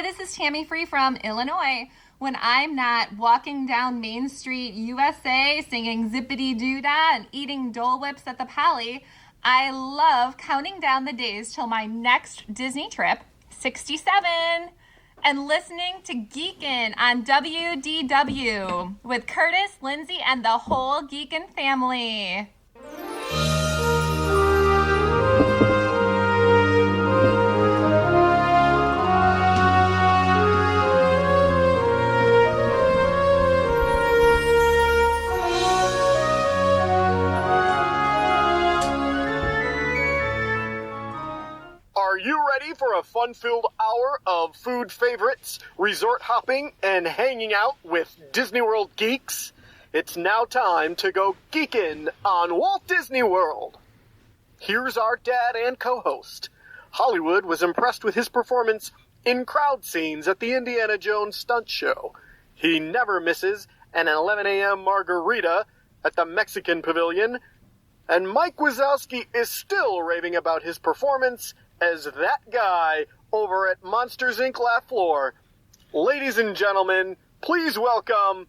this is Tammy Free from Illinois. When I'm not walking down Main Street, USA, singing Zippity-Doo-Dah and eating Dole Whips at the Pally, I love counting down the days till my next Disney trip, 67, and listening to Geekin' on WDW with Curtis, Lindsay, and the whole Geekin' family. Are you ready for a fun-filled hour of food favorites, resort hopping, and hanging out with Disney World geeks? It's now time to go geekin' on Walt Disney World. Here's our dad and co-host. Hollywood was impressed with his performance in crowd scenes at the Indiana Jones stunt show. He never misses an 11 a.m. margarita at the Mexican Pavilion. And Mike Wazowski is still raving about his performance as that guy over at Monsters, Inc. Laugh Floor. Ladies and gentlemen, please welcome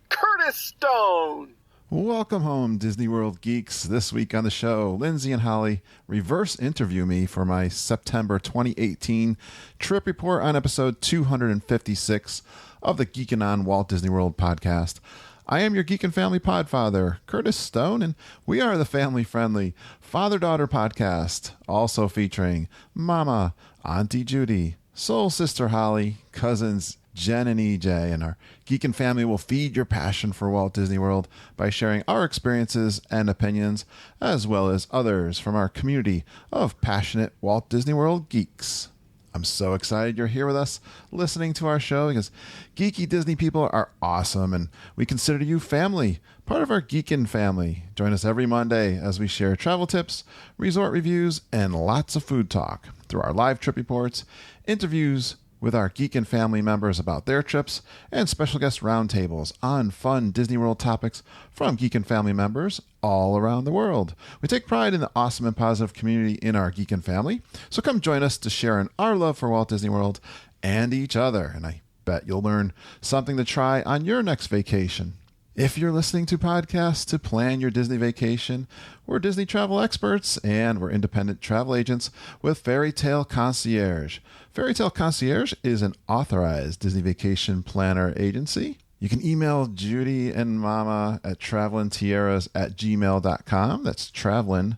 Curtis Stone. Welcome home, Disney World geeks. This week on the show, Lindsay and Holly reverse interview me for my September 2018 trip report on episode 256 of the Geekin' on Walt Disney World podcast. I am your Geek and Family Podfather, Curtis Stone, and we are the family-friendly father-daughter podcast, also featuring Mama, Auntie Judy, Soul Sister Holly, cousins Jen and EJ, and our Geek and Family will feed your passion for Walt Disney World by sharing our experiences and opinions, as well as others from our community of passionate Walt Disney World geeks. I'm so excited you're here with us listening to our show because geeky Disney people are awesome and we consider you family, part of our Geekin' family. Join us every Monday as we share travel tips, resort reviews, and lots of food talk through our live trip reports, interviews with our Geekin' family members about their trips, and special guest roundtables on fun Disney World topics from Geekin' family members all around the world. We take pride in the awesome and positive community in our Geekin' family, so come join us to share in our love for Walt Disney World and each other, and I bet you'll learn something to try on your next vacation. If you're listening to podcasts to plan your Disney vacation, we're Disney travel experts and we're independent travel agents with Fairy Tale Concierge. Fairy Tale Concierge is an authorized Disney vacation planner agency. You can email Judy and Mama at travelintiaras@gmail.com. That's travelin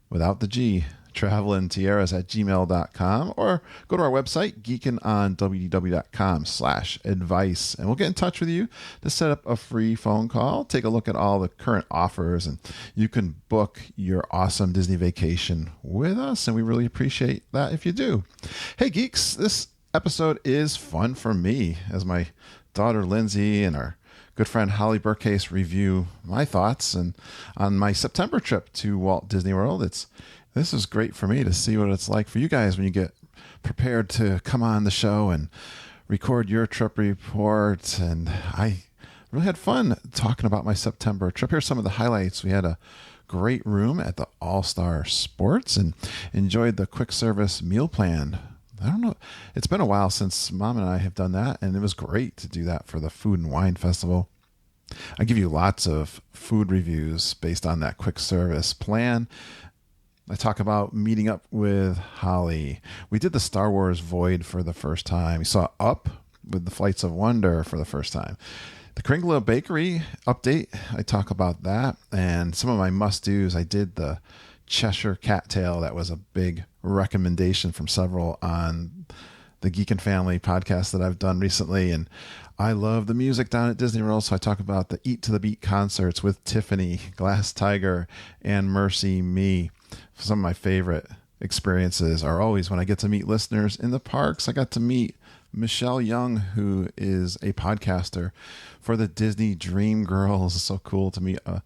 without the G. travelintiaras@gmail.com, or go to our website, geekinonwdw.com/advice, and we'll get in touch with you to set up a free phone call, take a look at all the current offers, and you can book your awesome Disney vacation with us, and we really appreciate that if you do. Hey, geeks, this episode is fun for me as my daughter Lindsay and our good friend Holly Burkcase review my thoughts and on my September trip to Walt Disney World. This is great for me to see what it's like for you guys when you get prepared to come on the show and record your trip report. And I really had fun talking about my September trip. Here's some of the highlights. We had a great room at the All-Star Sports and enjoyed the quick service meal plan. I don't know. It's been a while since Mom and I have done that, and it was great to do that for the Food and Wine Festival. I give you lots of food reviews based on that quick service plan. I talk about meeting up with Holly. We did the Star Wars Void for the first time. We saw Up with the Flights of Wonder for the first time. The Kringla Bakery update, I talk about that. And some of my must-dos, I did the Cheshire Cattail. That was a big recommendation from several on the Geek and Family podcast that I've done recently. And I love the music down at Disney World, so I talk about the Eat to the Beat concerts with Tiffany, Glass Tiger, and Mercy Me. Some of my favorite experiences are always when I get to meet listeners in the parks. I got to meet Michelle Young, who is a podcaster for the Disney Dream Girls. It's so cool to meet a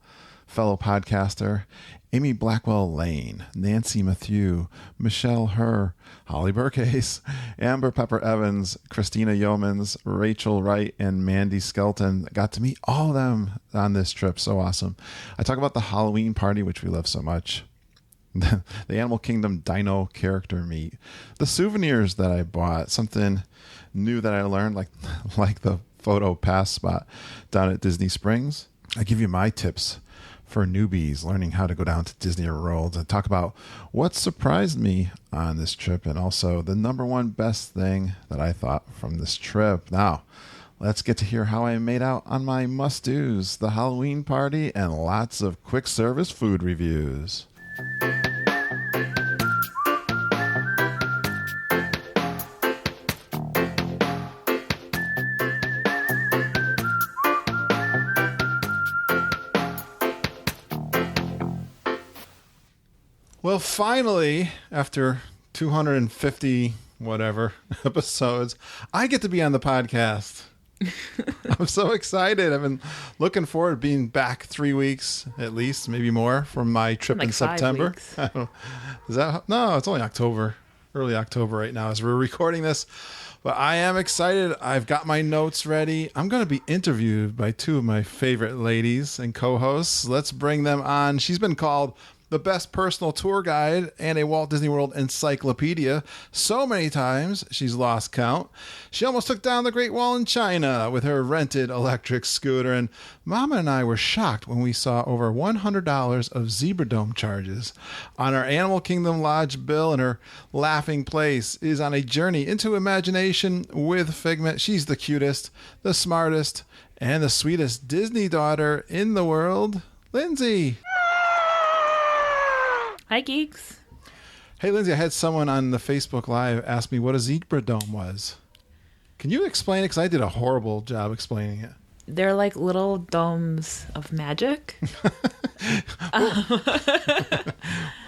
fellow podcaster. Amy Blackwell Lane, Nancy Matthew, Michelle Herr, Holly Burkcase, Amber Pepper Evans, Christina Yeomans, Rachel Wright, and Mandy Skelton. Got to meet all of them on this trip. So awesome. I talk about the Halloween party, which we love so much. the Animal Kingdom Dino character meet, the souvenirs that I bought, something new that I learned, like the photo pass spot down at Disney Springs. I give you my tips for newbies learning how to go down to Disney World and talk about what surprised me on this trip and also the number one best thing that I thought from this trip. Now, let's get to hear how I made out on my must-dos, the Halloween party, and lots of quick service food reviews. Well, finally, after 250 whatever episodes, I get to be on the podcast. I'm so excited. I've been looking forward to being back 3 weeks at least, maybe more, from my trip in September. Is that no? It's only October, early October right now as we're recording this. But I am excited. I've got my notes ready. I'm going to be interviewed by two of my favorite ladies and co-hosts. Let's bring them on. She's been called the best personal tour guide and a Walt Disney World encyclopedia so many times she's lost count. She almost took down the Great Wall in China with her rented electric scooter, and Mama and I were shocked when we saw over $100 of Zebra Dome charges on our Animal Kingdom Lodge bill, and her laughing place is on a journey into imagination with Figment. She's the cutest, the smartest, and the sweetest Disney daughter in the world, Lindsay. Hi, geeks. Hey, Lindsay, I had someone on the Facebook Live ask me what a Zebra Dome was. Can you explain it? Because I did a horrible job explaining it. They're like little domes of magic.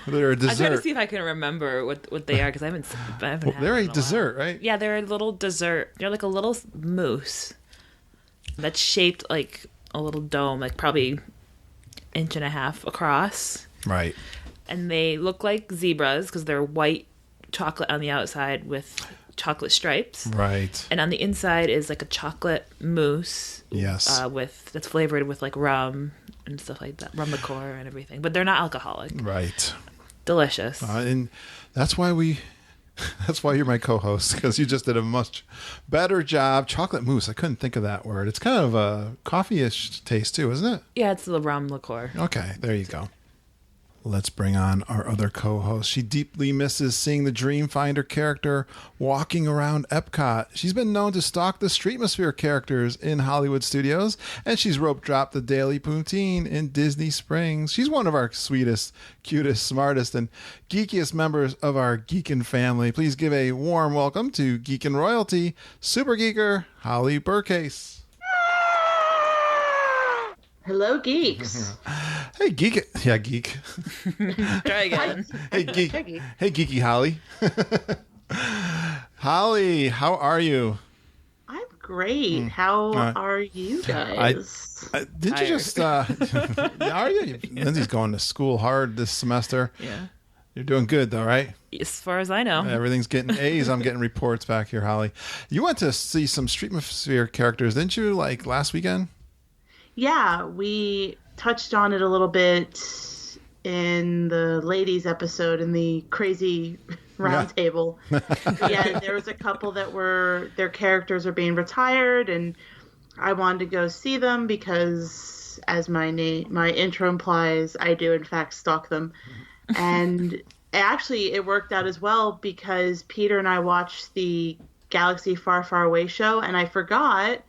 They're a dessert. I'm trying to see if I can remember what they are because I haven't had they're them a dessert, right? Yeah, they're a little dessert. They're like a little mousse that's shaped like a little dome, like probably 1.5 inches across. Right. And they look like zebras because they're white chocolate on the outside with chocolate stripes. Right. And on the inside is like a chocolate mousse. Yes. That's flavored with like rum and stuff like that, rum liqueur and everything. But they're not alcoholic. Right. Delicious. And that's why you're my co-host, because you just did a much better job. Chocolate mousse. I couldn't think of that word. It's kind of a coffee-ish taste too, isn't it? Yeah, it's the rum liqueur. Okay, there you go. Let's bring on our other co-host. She deeply misses seeing the Dreamfinder character walking around Epcot. She's been known to stalk the Streetmosphere characters in Hollywood Studios, and she's rope dropped the Daily Poutine in Disney Springs. She's one of our sweetest, cutest, smartest, and geekiest members of our Geekin' family. Please give a warm welcome to Geekin' Royalty, Super Geeker, Holly Burcase. Hello, geeks. Hey, geek. Yeah, geek. Try again. Hey, geek. Hey, geeky Holly. Holly, how are you? I'm great. How are you guys? Didn't you just... are you? Lindsay's going to school hard this semester. Yeah. You're doing good, though, right? As far as I know. Everything's getting A's. I'm getting reports back here, Holly. You went to see some Streetmosphere characters, didn't you, like last weekend? Yeah, we touched on it a little bit in the ladies episode in the crazy roundtable. Yeah, there was a couple that their characters are being retired, and I wanted to go see them because, as my intro implies, I do in fact stalk them. And actually, it worked out as well because Peter and I watched the Galaxy Far, Far Away show, and I forgot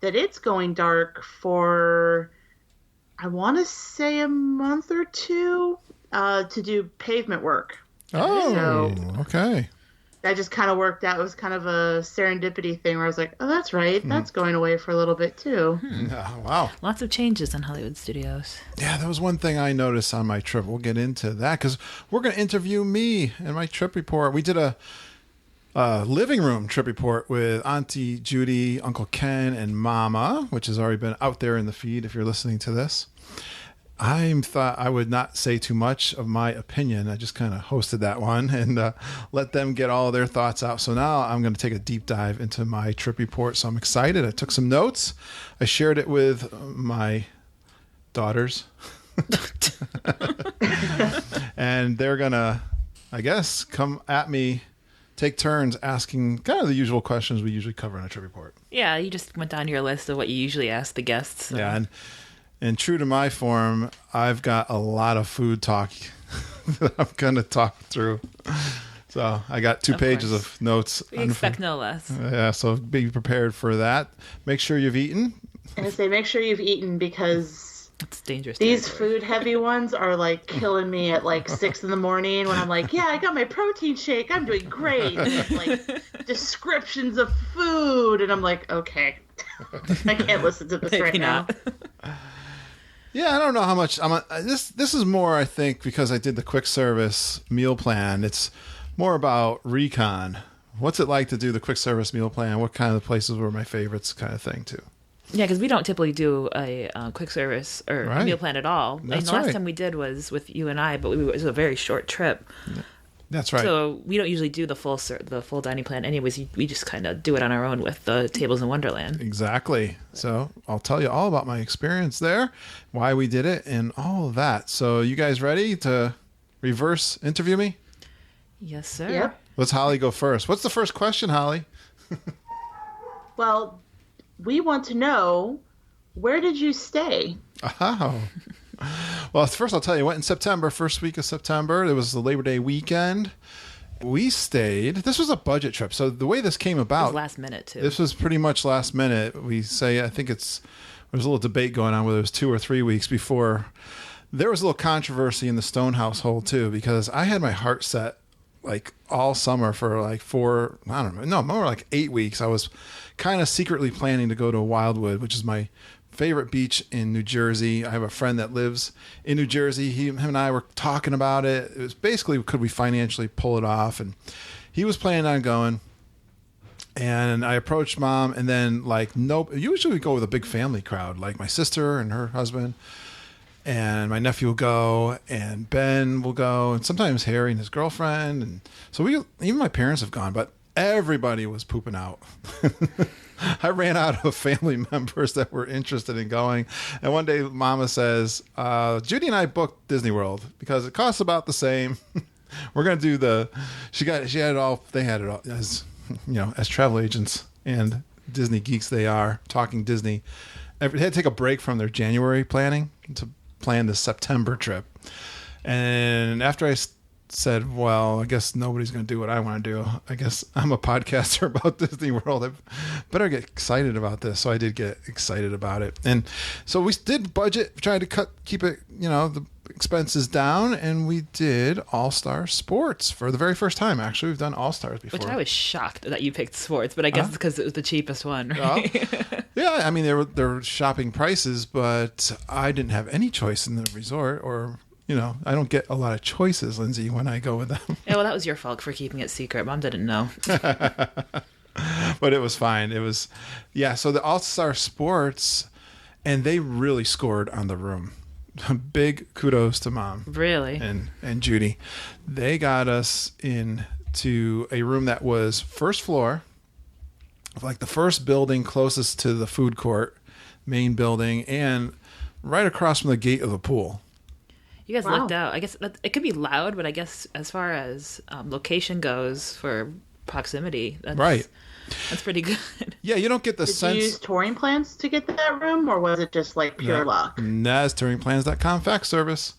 that it's going dark for, I want to say, a month or two to do pavement work. Oh, so okay. That just kind of worked out. It was kind of a serendipity thing where I was like, oh, that's right. That's going away for a little bit, too. Oh, wow. Lots of changes in Hollywood Studios. Yeah, that was one thing I noticed on my trip. We'll get into that because we're going to interview me and my trip report. We did a living room trip report with Auntie Judy, Uncle Ken, and Mama, which has already been out there in the feed if you're listening to this. I thought I would not say too much of my opinion. I just kind of hosted that one and let them get all their thoughts out. So now I'm going to take a deep dive into my trip report. So I'm excited. I took some notes. I shared it with my daughters. And they're going to, I guess, come at me, take turns asking kind of the usual questions we usually cover in a trip report. Yeah, you just went down your list of what you usually ask the guests. So. Yeah, and true to my form, I've got a lot of food talk that I'm going to talk through. So I got 2 pages of notes. We expect no less. Yeah, so be prepared for that. Make sure you've eaten. And I say make sure you've eaten because it's dangerous. These food-heavy ones are like killing me at like 6 a.m. when I'm like, yeah, I got my protein shake. I'm doing great. And like descriptions of food. And I'm like, okay. I can't listen to this right now. Yeah, I don't know how much. This is more, I think, because I did the quick service meal plan. It's more about recon. What's it like to do the quick service meal plan? What kind of places were my favorites kind of thing, too? Yeah, because we don't typically do a quick service or meal plan at all. That's the last time we did was with you and I, but it was a very short trip. That's right. So we don't usually do the full dining plan anyways. We just kind of do it on our own with the Tables in Wonderland. Exactly. So I'll tell you all about my experience there, why we did it, and all of that. So you guys ready to reverse interview me? Yes, sir. Yep. Let's Holly go first. What's the first question, Holly? Well, we want to know, where did you stay? Oh. Well, first I'll tell you, went in September, first week of September. It was the Labor Day weekend. We stayed. This was a budget trip. So the way this came about. It was last minute, too. This was pretty much last minute. We say, I think there's a little debate going on whether it was 2 or 3 weeks before. There was a little controversy in the Stone household, too, because I had my heart set like all summer for like 8 weeks. I was kind of secretly planning to go to Wildwood, which is my favorite beach in New Jersey. I have a friend that lives in New Jersey. Him and I were talking about it. It was basically, could we financially pull it off? And he was planning on going. And I approached Mom, and then like, nope. Usually we go with a big family crowd, like my sister and her husband. And my nephew will go, and Ben will go, and sometimes Harry and his girlfriend. And so even my parents have gone, but everybody was pooping out. I ran out of family members that were interested in going. And one day Mama says, Judy and I booked Disney World because it costs about the same. We're going to do she had it all. They had it all as, as travel agents and Disney geeks they are, talking Disney. They had to take a break from their January planning to plan the September trip. And after I said, well, I guess nobody's going to do what I want to do. I guess I'm a podcaster about Disney World. I better get excited about this. So I did get excited about it. And so we did budget, tried to keep it, the expenses down, and we did All-Star Sports for the very first time. Actually, we've done All-Stars before. Which I was shocked that you picked sports, but I guess it's because it was the cheapest one, right? Yeah, I mean, they're shopping prices, but I didn't have any choice in the resort, or I don't get a lot of choices, Lindsay, when I go with them. Yeah, well, that was your fault for keeping it secret. Mom didn't know. But it was fine. It was, so the All-Star Sports, and they really scored on the room. Big kudos to Mom. Really? And Judy. They got us into a room that was first floor, like the first building closest to the food court, main building, and right across from the gate of the pool. You guys lucked out. I guess it could be loud, but I guess as far as location goes for proximity, that's pretty good. Yeah, you don't get the sense. Did you use touring plans to get that room, or was it just like pure luck? That's touringplans.com fax service.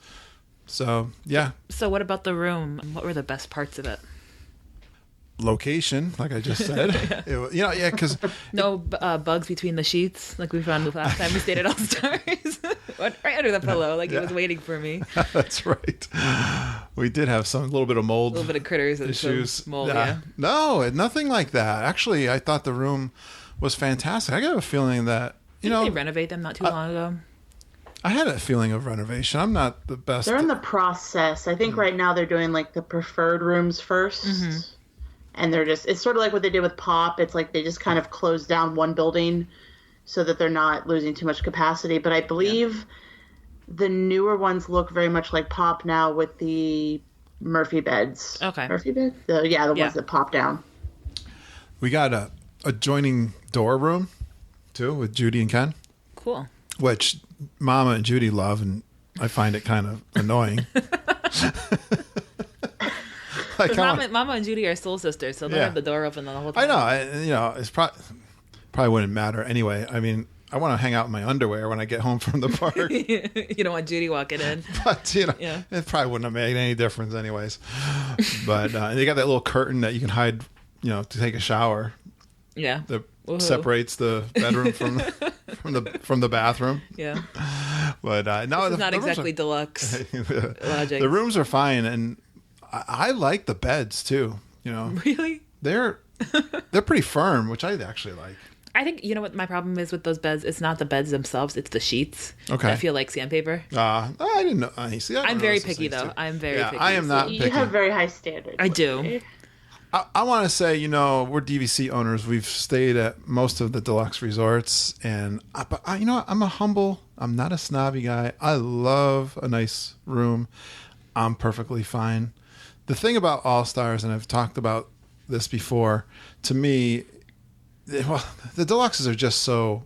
So, yeah. So what about the room? What were the best parts of it? Location, like I just said. Because no bugs between the sheets, like we found the last time we stayed at All Stars. Right under the pillow, like it was waiting for me. That's right. We did have a little bit of mold, a little bit of critters and issues. Mold, yeah. No, nothing like that. Actually, I thought the room was fantastic. I got a feeling that Didn't they renovate them not too long ago? I had a feeling of renovation. I'm not the best. They're in the process. I think right now they're doing like the preferred rooms first. Mm-hmm. And it's sort of like what they did with Pop. It's like they just kind of closed down one building so that they're not losing too much capacity. But I believe the newer ones look very much like Pop now with the Murphy beds. Okay. Murphy beds? The ones that pop down. We got a adjoining door room, too, with Judy and Ken. Cool. Which Mama and Judy love, and I find it kind of annoying. Like, Mama and Judy are soul sisters, so they'll have the door open the whole time. I know. It's probably wouldn't matter anyway. I mean, I want to hang out in my underwear when I get home from the park. You don't want Judy walking in. But, it probably wouldn't have made any difference anyways. But they got that little curtain that you can hide, to take a shower. Yeah. That separates the bedroom from the bathroom. Yeah. But no, it's not exactly deluxe logic. The rooms are fine, and I like the beds too. Really? They're pretty firm, which I actually like. I think you know what my problem is with those beds. It's not the beds themselves; it's the sheets. Okay. I feel like sandpaper. I didn't know. I'm very picky, though. I'm very picky. I am not picky. You have very high standards. I do. I want to say, we're DVC owners. We've stayed at most of the deluxe resorts, and I'm I'm not a snobby guy. I love a nice room. I'm perfectly fine. The thing about All Stars, and I've talked about this before, to me, the deluxes are just so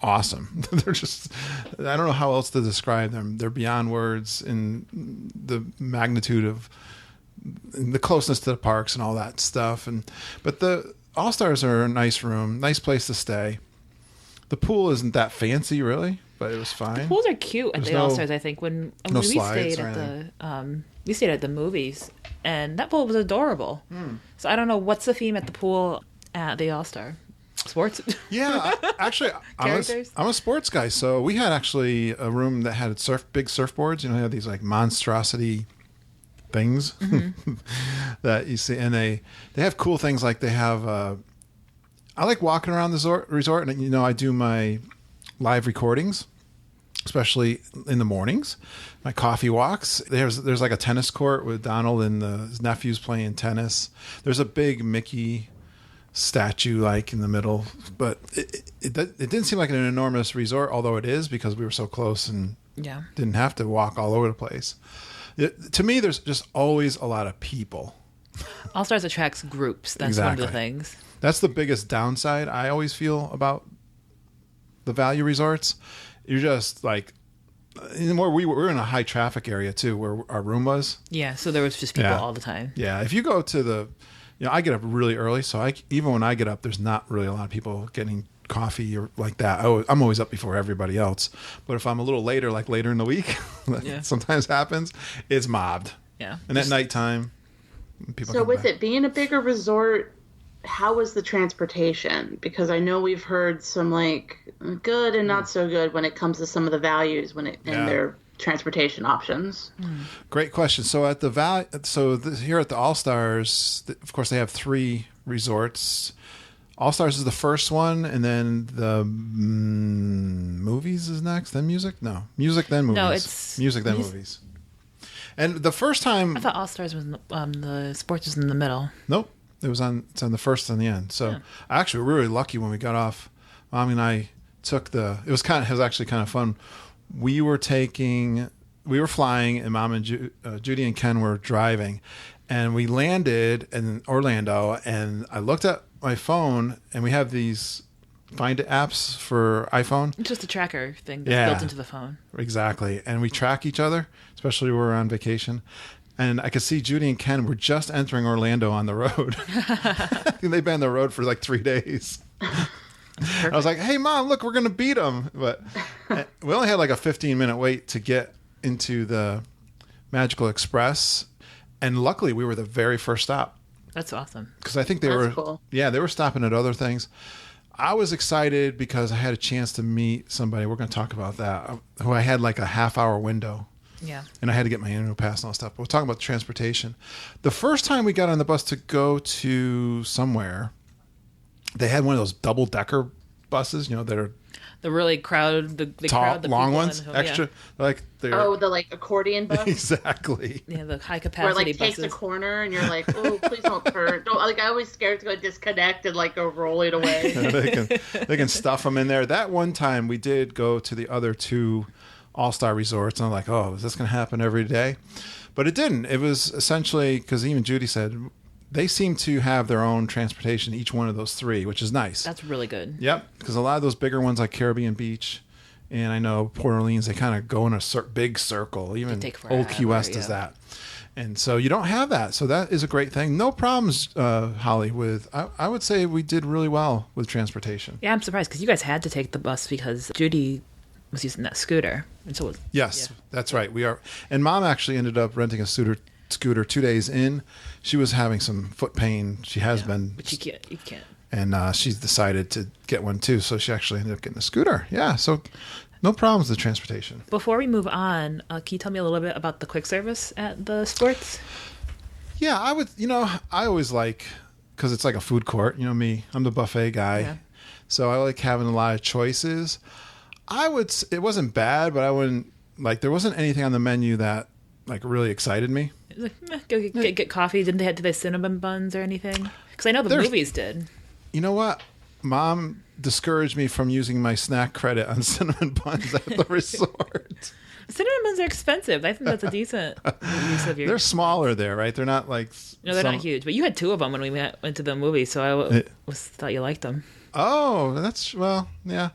awesome. They're just, I don't know how else to describe them. They're beyond words in the magnitude of the closeness to the parks and all that stuff. But the All Stars are a nice room, nice place to stay. The pool isn't that fancy, really, but it was fine. The pools are cute at the All Stars. I think when we stayed at the movies, and that pool was adorable. So I don't know what's the theme at the pool at the All Star. Sports? Yeah, actually, I'm a sports guy. So we had actually a room that had big surfboards. They had these like monstrosity things that you see, and they have cool things like they have. I like walking around the resort, and I do my live recordings, especially in the mornings. My coffee walks. There's like a tennis court with Donald and his nephews playing tennis. There's a big Mickey statue like in the middle, but it didn't seem like an enormous resort, although it is, because we were so close and didn't have to walk all over the place. To me, there's just always a lot of people. All Stars attracts groups. That's one of the things. That's the biggest downside I always feel about the value resorts. You're just like, we were in a high traffic area too, where our room was. Yeah, so there was just people all the time. Yeah, if you go to I get up really early, so even when I get up, there's not really a lot of people getting coffee or like that. I'm always up before everybody else. But if I'm a little later, like later in the week, sometimes happens, it's mobbed. Yeah. And at nighttime, people So with it being a bigger resort, how was the transportation? Because I know we've heard some like good and not so good when it comes to some of the values and their transportation options. Great question. So at here at the All Stars, of course, they have 3 resorts. All Stars is the first one, and then the movies is next, then music. No, music then movies. No, it's music then movies. And the first time, I thought All Stars was the sports was in the middle. Nope, it's on the first and the end. So actually, we were really lucky when we got off. Mommy and I took it was actually kind of fun. We were flying, and Mom and Judy and Ken were driving, and we landed in Orlando, and I looked at my phone, and we have these Find It apps for iPhone. It's just a tracker thing that's built into the phone. Exactly. And we track each other, especially when we're on vacation. And I could see Judy and Ken were just entering Orlando on the road. They've been on the road for like 3 days. I was like, hey, Mom, look, we're going to beat them. But we only had like a 15-minute wait to get into the Magical Express. And luckily, we were the very first stop. That's awesome. Because I think they were stopping at other things. I was excited because I had a chance to meet somebody. We're going to talk about that. Who I had like a half-hour window. Yeah. And I had to get my annual pass and all that stuff. But we're talking about the transportation. The first time we got on the bus to go to somewhere, they had one of those double-decker buses, that are the really crowd, the tall, crowd, the long ones, extra, like the like accordion bus. Exactly. Yeah, the high capacity where like buses. takes a corner and you're like, oh, please don't turn. Don't like. I always scared to go disconnect and like go roll it away. they can stuff them in there. That one time we did go to the other 2 All-Star resorts, and I'm like, oh, is this going to happen every day? But it didn't. It was essentially because even Judy said they seem to have their own transportation, each one of those 3, which is nice. That's really good. Yep, because a lot of those bigger ones like Caribbean Beach And I know Port Orleans, they kind of go in a big circle. Even Old Key West does that. And so you don't have that. So that is a great thing. No problems, Holly, with... I would say we did really well with transportation. Yeah, I'm surprised because you guys had to take the bus because Judy was using that scooter. And so yes, that's right. We are. And Mom actually ended up renting a scooter 2 days in. She was having some foot pain. She has been. But you can't. And she's decided to get one too. So she actually ended up getting a scooter. Yeah, so... No problems with transportation. Before we move on, can you tell me a little bit about the quick service at the sports? Yeah, I would, I always like, because it's like a food court, me, I'm the buffet guy. Yeah. So I like having a lot of choices. It wasn't bad, but I wouldn't, there wasn't anything on the menu that, really excited me. It was go get coffee. Did they cinnamon buns or anything? Because I know the movies did. You know what? Mom discouraged me from using my snack credit on cinnamon buns at the resort. Cinnamon buns are expensive. I think that's a decent use of your... They're smaller there, right? They're not like... No, they're not huge. But you had 2 of them when we went to the movie, so I thought you liked them. Oh, yeah.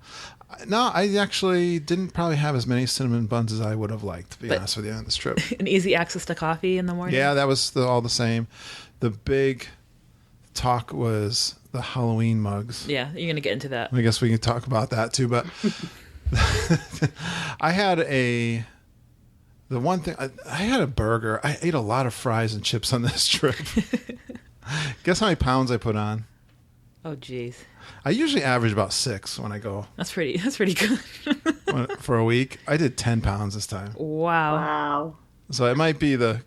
No, I actually didn't probably have as many cinnamon buns as I would have liked, to be honest with you, on this trip. An easy access to coffee in the morning? Yeah, that was all the same. The big talk was... the Halloween mugs. Yeah, you're going to get into that. I guess we can talk about that too, but I had a burger. I ate a lot of fries and chips on this trip. Guess how many pounds I put on? Oh, jeez. I usually average about 6 when I go. That's pretty good. For a week. I did 10 pounds this time. Wow. So it might be the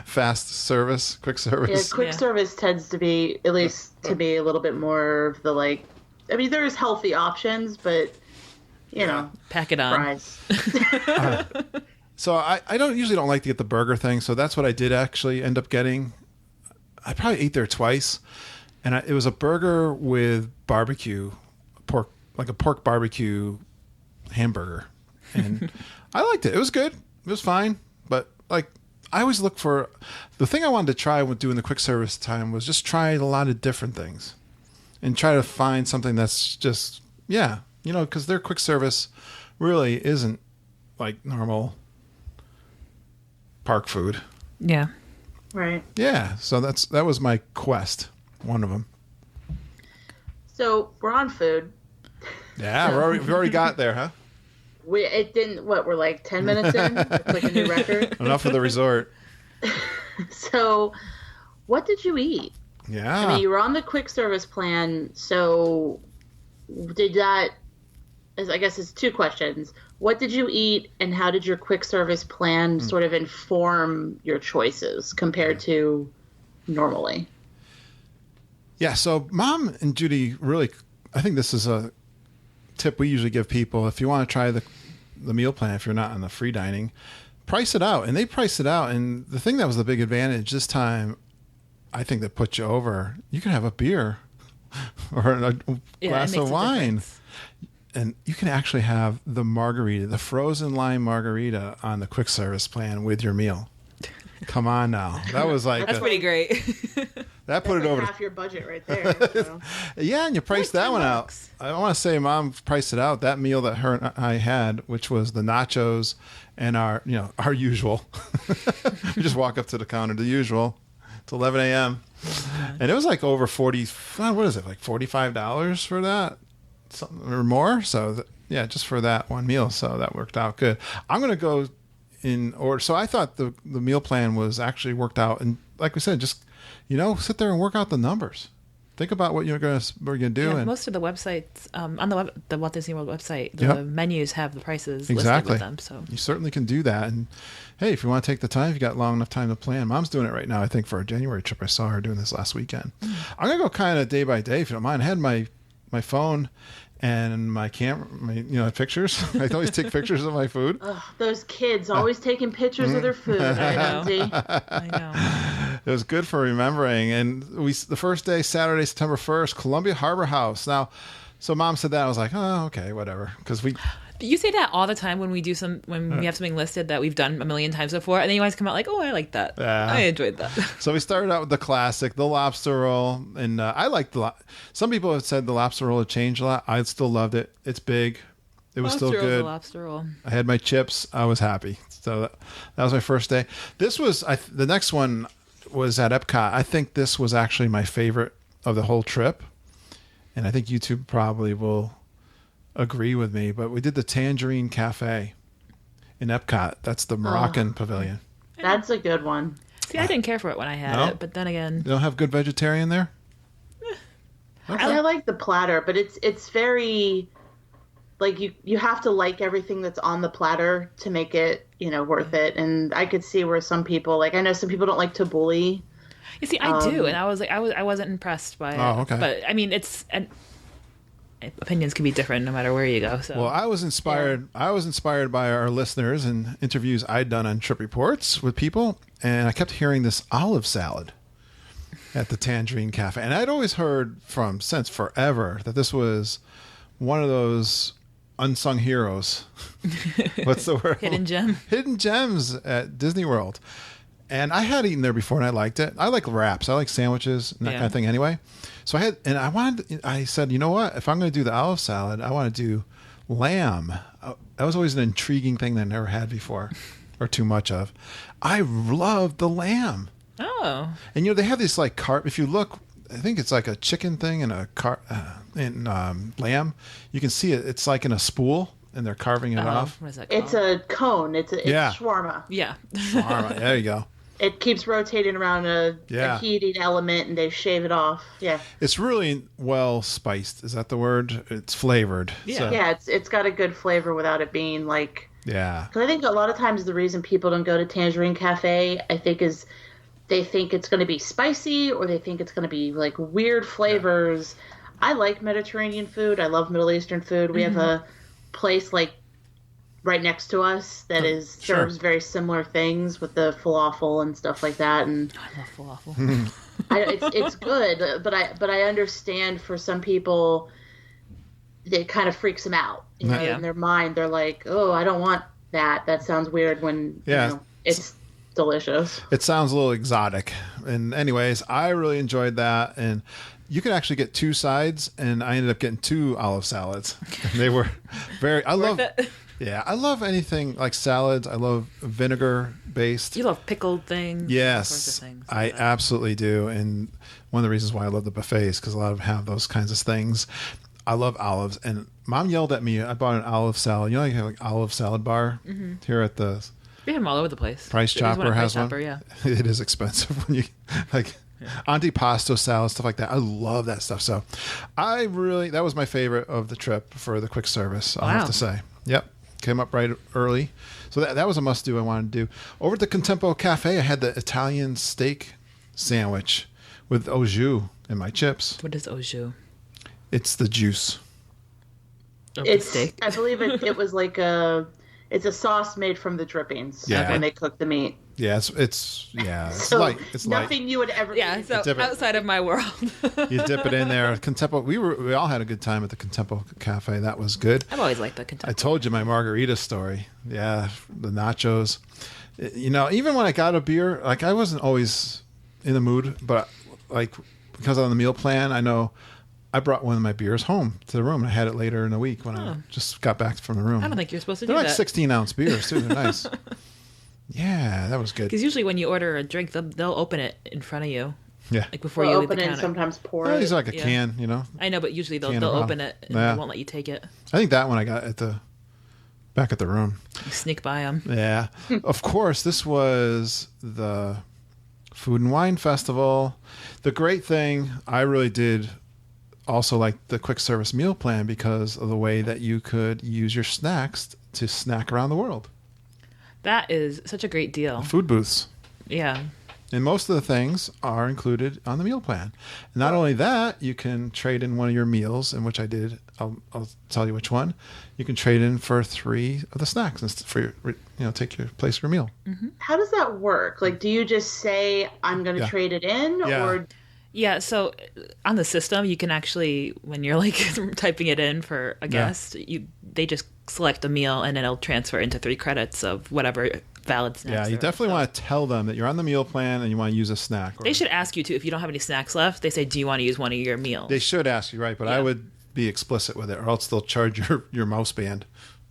fast service, quick service. Yeah, quick service tends to be, at least to me, a little bit more of the there's healthy options, but pack it on. Fries. So I usually don't like to get the burger thing, so that's what I did actually end up getting. I probably ate there twice, and it was a burger with barbecue, pork barbecue hamburger, and I liked it. It was good. It was fine, but I always look for the thing I wanted to try with doing the quick service time was just try a lot of different things and try to find something that's just, because their quick service really isn't like normal park food. Yeah. Right. Yeah. So that was my quest. One of them. So we're on food. Yeah. We've already got there, huh? We're like 10 minutes in? It's like a new record. Enough of the resort. So, what did you eat? Yeah. I mean, you were on the quick service plan, so did that, I guess it's 2 questions. What did you eat, and how did your quick service plan sort of inform your choices compared to normally? Yeah, so Mom and Judy really, I think this is a tip we usually give people. If you want to try the meal plan, if you're not on the free dining, price it out. And they priced it out. And the thing that was the big advantage this time, I think, that put you over, you can have a beer or a glass of wine. And you can actually have the margarita, the frozen lime margarita on the quick service plan with your meal. Come on now. That was that's pretty great. That put it over half your budget right there. So. Yeah, and you priced that one out. I want to say Mom priced it out. That meal that her and I had, which was the nachos and our usual. We just walk up to the counter, the usual. It's 11 a.m. And it was like over $45 for that, something or more. So just for that one meal. So that worked out good. I'm gonna go in order. So I thought the meal plan was actually worked out, and like we said, just sit there and work out the numbers. Think about what we're gonna do. Yeah, and most of the websites on the Walt Disney World website, the menus have the prices listed with them. So you certainly can do that. And hey, if you want to take the time, if you got long enough time to plan, Mom's doing it right now. I think for a January trip, I saw her doing this last weekend. I'm gonna go kind of day by day, if you don't mind. I had my phone and my camera, pictures. I always take pictures of my food. Ugh, those kids always taking pictures of their food. I know. It was good for remembering. And the first day, Saturday, September 1st, Columbia Harbor House. Now, so Mom said that. I was like, oh, okay, whatever. Because you say that all the time when we have something listed that we've done a million times before, and then you always come out like, oh, I like that. I enjoyed that. So we started out with the classic, the lobster roll, and I liked some people have said the lobster roll had changed a lot. I still loved it. It's big. It was still good. Lobster roll. I had my chips. I was happy. So that was my first day. This was the next one was at Epcot. I think this was actually my favorite of the whole trip, and I think you two probably will agree with me. But we did the Tangerine Cafe in Epcot. That's the Moroccan pavilion. That's a good one. See, I didn't care for it when I had it, but then again, you don't have good vegetarian there. Okay. I like the platter, but it's very like you have to like everything that's on the platter to make it worth it. And I could see where some people I know some people don't like tabbouleh. You see, I do, and I was like, I wasn't impressed by it. Oh, okay. But I mean, opinions can be different no matter where you go. So. Well, I was inspired. Yeah. I was inspired by our listeners and interviews I'd done on trip reports with people, and I kept hearing this olive salad at the Tangerine Cafe, and I'd always heard since forever that this was one of those unsung heroes. What's the word? Hidden gem. Hidden gems at Disney World. And I had eaten there before, and I liked it. I like wraps. I like sandwiches and that kind of thing anyway. So I said, you know what? If I'm going to do the olive salad, I want to do lamb. That was always an intriguing thing that I never had before, or too much of. I love the lamb. Oh. And they have this if you look, I think it's like a chicken thing and lamb. You can see it. It's like in a spool, and they're carving it off. What is that called? It's a cone. It's shawarma. Yeah. Shawarma. There you go. It keeps rotating around a heating element, and they shave it off. Yeah. It's really well spiced. Is that the word? It's flavored. Yeah. So. Yeah. It's got a good flavor without it being like. Yeah. Because I think a lot of times the reason people don't go to Tangerine Cafe, I think, is they think it's going to be spicy, or they think it's going to be like weird flavors. Yeah. I like Mediterranean food. I love Middle Eastern food. We have a place right next to us that serves very similar things with the falafel and stuff like that. And I love falafel. it's good, but I understand for some people it kind of freaks them out. In their mind, they're like, "Oh, I don't want that. That sounds weird." When it's delicious. It sounds a little exotic. And anyways, I really enjoyed that, and you could actually get two sides, and I ended up getting 2 olive salads. And they were very. I love anything like salads. I love vinegar based. You love pickled things. Yes, all sorts of things I absolutely do. And one of the reasons why I love the buffets because a lot of them have those kinds of things. I love olives, and Mom yelled at me. I bought an olive salad. You have like olive salad bar here at the. We have them all over the place. Price Chopper has one. Yeah. It is expensive when you antipasto salad, stuff like that. I love that stuff. So that was my favorite of the trip for the quick service, I'll have to say. Yep. Came up right early. So that was a must do I wanted to do. Over at the Contempo Cafe, I had the Italian steak sandwich with au jus and my chips. What is au jus? It's the juice. It's steak. I believe it was like it's a sauce made from the drippings when they cook the meat. Yeah, it's so light. It's nothing you would ever. Yeah, eat. so outside of my world, you dip it in there. Contempo. We all had a good time at the Contempo Cafe. That was good. I've always liked the Contempo. I told you my margarita story. Yeah, the nachos. Even when I got a beer, I wasn't always in the mood, but because I'm on the meal plan, I know. I brought one of my beers home to the room. I had it later in the week when I just got back from the room. I don't think you're supposed to do that. They're like 16-ounce beers, too. They're nice. Yeah, that was good. Because usually when you order a drink, they'll open it in front of you. Yeah. Before you leave the counter. Open it and sometimes pour it. It's like a can, I know, but usually they'll open it and they won't let you take it. I think that one I got back at the room. You sneak by them. Yeah. Of course, this was the Food and Wine Festival. The great thing, I really did also like the quick service meal plan because of the way that you could use your snacks to snack around the world. That is such a great deal. Food booths. Yeah. And most of the things are included on the meal plan. And not only that, you can trade in one of your meals, in which I did. I'll tell you which one. You can trade in for 3 of the snacks and for your, take your place for your meal. Mm-hmm. How does that work? Do you just say I'm going to trade it in, or? Yeah, so on the system, you can actually, when you're typing it in for a guest, they just select a meal and then it'll transfer into 3 credits of whatever valid snacks. Yeah, you definitely want to tell them that you're on the meal plan and you want to use a snack. They should ask you too if you don't have any snacks left. They say, "Do you want to use one of your meals?" They should ask you, right? But I would be explicit with it, or else they'll charge your mouse band.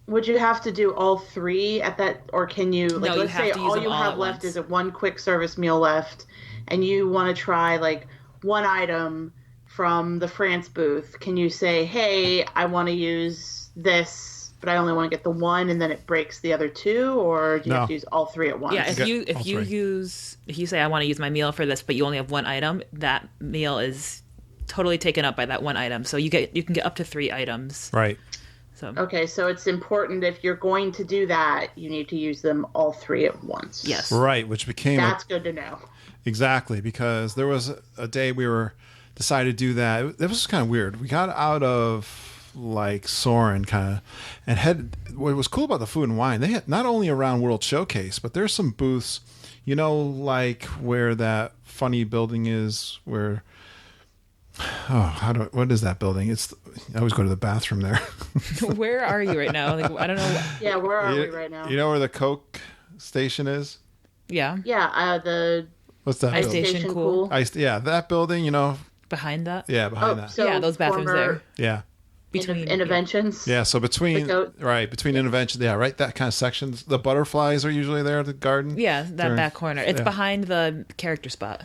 Would you have to do all three at that, or can you, like, No, let's say all you have left is a one quick service meal left, and you want to try, like, one item from the France booth. Can you say, hey, I want to use this, but I only want to get the one, and then it breaks the other two, or do you have to use all three at once? Yeah, if you say I want to use my meal for this, but you only have one item, that meal is totally taken up by that one item. So you can get up to 3 items. Right. So okay, so it's important if you're going to do that, you need to use them all 3 at once. Yes. Right, which became that's good to know. Exactly, because there was a day we decided to do that. It was kind of weird. We got out of like Soren kind of and what was cool about the Food and Wine, they had not only around World Showcase, but there's some booths, like where that funny building is where what is that building? I always go to the bathroom there. Where are you right now? Like, I don't know. Yeah, where are we right now? You know where the Coke station is? Yeah. Yeah, the what's that? Ice Station Cool. That building, Behind that? Yeah, behind that. So those bathrooms there. Yeah. Between Interventions. Yeah, so between Interventions, right, that kind of section. The butterflies are usually there at the garden. Yeah, that back corner. It's behind the character spot.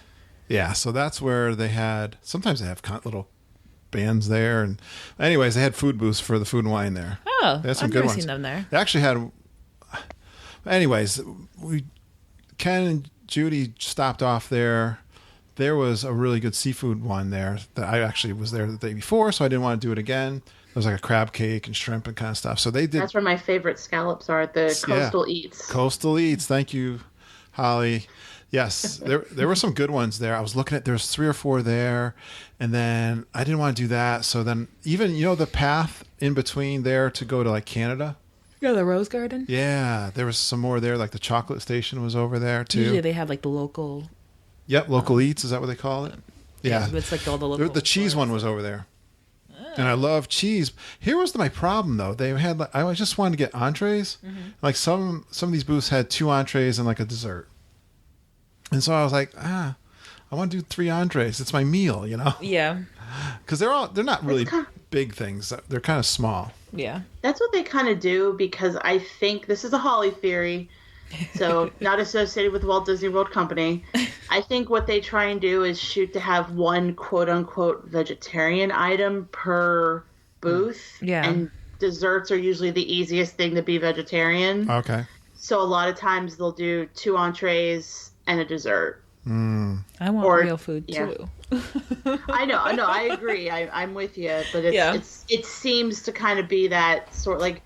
Yeah, so that's where sometimes they have little bands there. And anyways, they had food booths for the Food and Wine there. Oh, they had some I've good never ones. seen them there. They actually had, anyways, Ken and Judy stopped off there. There was a really good seafood one there that I actually was there the day before, so I didn't want to do it again. There was like a crab cake and shrimp and kind of stuff. So they did. That's where my favorite scallops are at the Coastal Eats. Coastal Eats. Thank you, Holly. Yes, there were some good ones there. I was looking at, there's 3 or 4 there, and then I didn't want to do that. So then even, the path in between there to go to like Canada. Yeah, the Rose Garden. Yeah, there was some more there. Like the chocolate station was over there too. Usually they have like the local. Yep, local eats. Is that what they call it? Yeah, it's like all the local. The cheese one was over there. And I love cheese. Here was my problem though. They had I just wanted to get entrees. Mm-hmm. Like some of these booths had 2 entrees and like a dessert. And so I was like, I want to do 3 entrees. It's my meal, Yeah. Because they're not really big things. They're kind of small. Yeah. That's what they kind of do, because I think this is a Holly theory, so not associated with Walt Disney World Company. I think what they try and do is shoot to have one quote unquote vegetarian item per booth. Yeah. And desserts are usually the easiest thing to be vegetarian. Okay. So a lot of times they'll do 2 entrees and a dessert. I want real food too. I know, I agree. I'm with you, but it seems to kind of be that sort, like,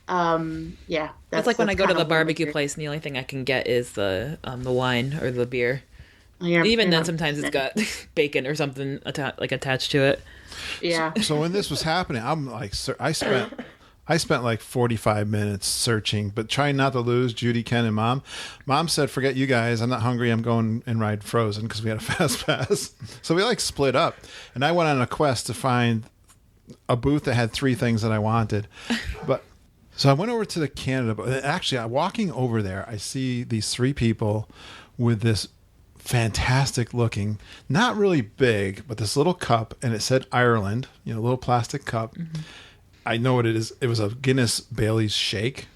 It's like when I go to the barbecue place, and the only thing I can get is the wine or the beer. Even then, sometimes it's got bacon or something attached to it. Yeah. So when this was happening, I'm like, I spent like 45 minutes searching, but trying not to lose Judy, Ken, and Mom. Mom said, forget you guys. I'm not hungry. I'm going and ride Frozen because we had a fast pass. So we like split up. And I went on a quest to find a booth that had 3 things that I wanted. So I went over to the Canada. But actually, walking over there, I see these 3 people with this fantastic looking, not really big, but this little cup. And it said Ireland, a little plastic cup. Mm-hmm. I know what it is. It was a Guinness Bailey's shake.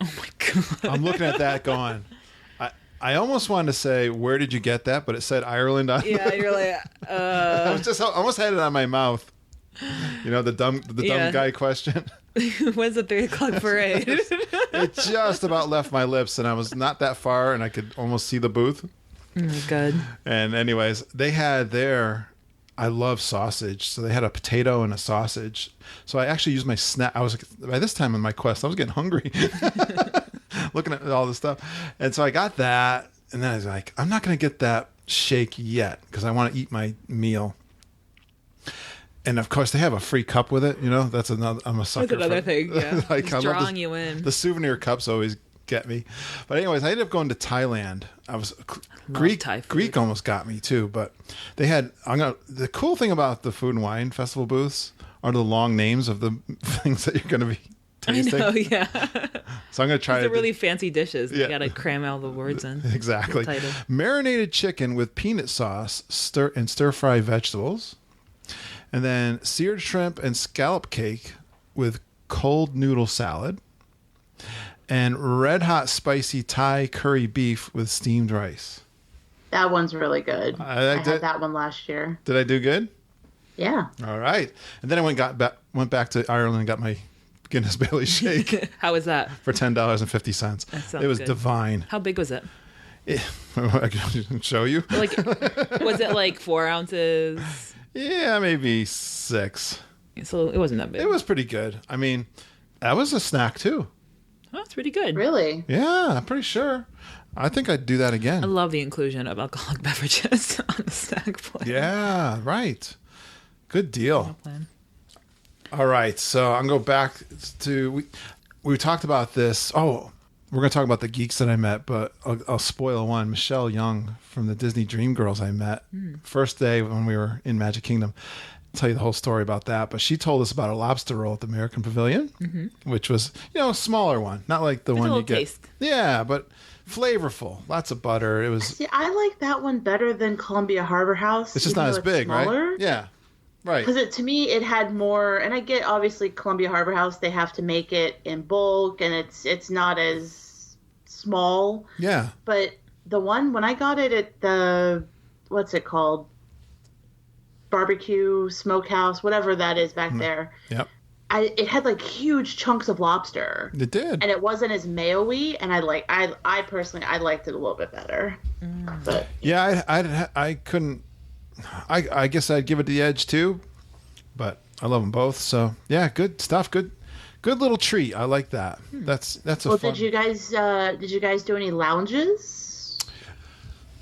Oh my God. I'm looking at that going, I almost wanted to say, where did you get that? But it said Ireland on Yeah, you're like, I was just almost had it on my mouth. The dumb guy question. When's the 3:00 parade? It just about left my lips, and I was not that far, and I could almost see the booth. Oh my God. And anyways, they had I love sausage, so they had a potato and a sausage. So I actually used my snack. By this time in my quest, I was getting hungry, looking at all this stuff, and so I got that. And then I was like, I'm not going to get that shake yet because I want to eat my meal. And of course, they have a free cup with it. That's another. I'm a sucker. That's another thing. Yeah, like, drawing you in. The souvenir cups always get me. But anyways, I ended up going to Thailand. I was Greek almost got me too, but they had the cool thing about the Food and Wine Festival booths are the long names of the things that you're going to be tasting. I know, yeah. So I'm going to try They're really fancy dishes. You got to cram all the words in. Exactly. Marinated chicken with peanut sauce and stir-fry vegetables. And then seared shrimp and scallop cake with cold noodle salad. And red hot spicy Thai curry beef with steamed rice. That one's really good. I had that one last year. Did I do good? Yeah. All right. And then I went back to Ireland and got my Guinness Bailey shake. How was that? For $10.50. It was good. Divine. How big was it? I can show you. Like, was it like 4 ounces? Yeah, maybe 6. So it wasn't that big. It was pretty good. I mean, that was a snack too. Oh, that's pretty good. Really? Yeah, I'm pretty sure. I think I'd do that again. I love the inclusion of alcoholic beverages on the snack plan. Yeah, right. Good deal. All right, so I'm going to go back to... We talked about this. Oh, we're going to talk about the geeks that I met, but I'll spoil one. Michelle Young from the Disney Dreamgirls I met. First day when we were in Magic Kingdom. I'll tell you the whole story about that. But she told us about a lobster roll at the American Pavilion, which was, a smaller one. Not like the one you get. Taste. Yeah, but flavorful. Lots of butter. It was. See, I like that one better than Columbia Harbor House. It's just not as big, smaller. Right? Yeah. Right. Because to me, it had more, and I get obviously Columbia Harbor House, they have to make it in bulk, and it's not as small. Yeah. But the one, when I got it at the, what's it called? Barbecue, Smokehouse, whatever that is back there. Yep. It had like huge chunks of lobster. It did. And it wasn't as mayo-y, and I personally, I liked it a little bit better. But yeah, I couldn't. I guess I'd give it the edge too, but I love them both. So yeah, good stuff. Good little treat. I like that. That's a. Well, fun... did you guys do any lounges?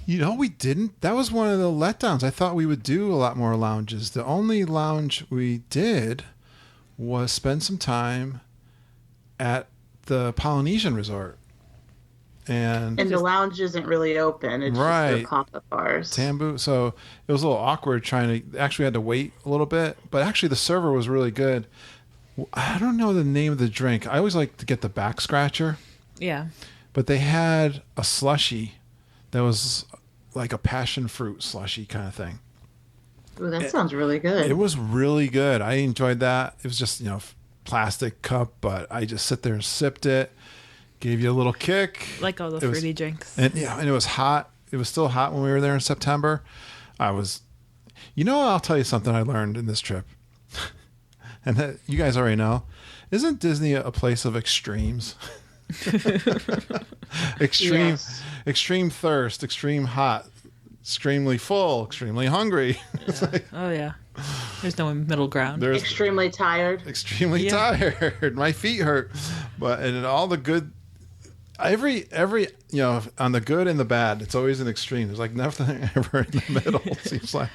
We didn't. That was one of the letdowns. I thought we would do a lot more lounges. The only lounge we did was spend some time at the Polynesian Resort. And the lounge isn't really open. It's just the pop-up bars. Tambu. So it was a little awkward trying to... Actually, we had to wait a little bit. But actually, the server was really good. I don't know the name of the drink. I always like to get the back scratcher. Yeah. But they had a slushie that was like a passion fruit slushie kind of thing. Ooh, that sounds really good. It was really good. I enjoyed that. It was just, plastic cup, but I just sit there and sipped it. Gave you a little kick. Like all the fruity drinks. And it was hot. It was still hot when we were there in September. I'll tell you something I learned in this trip. And that you guys already know. Isn't Disney a place of extremes? Extreme thirst, extreme hot, extremely full, extremely hungry. Yeah. Oh yeah. There's no middle ground. There's extremely tired. Extremely tired. My feet hurt. But and all the good every on the good and the bad, it's always an extreme. There's like nothing ever in the middle, it seems like.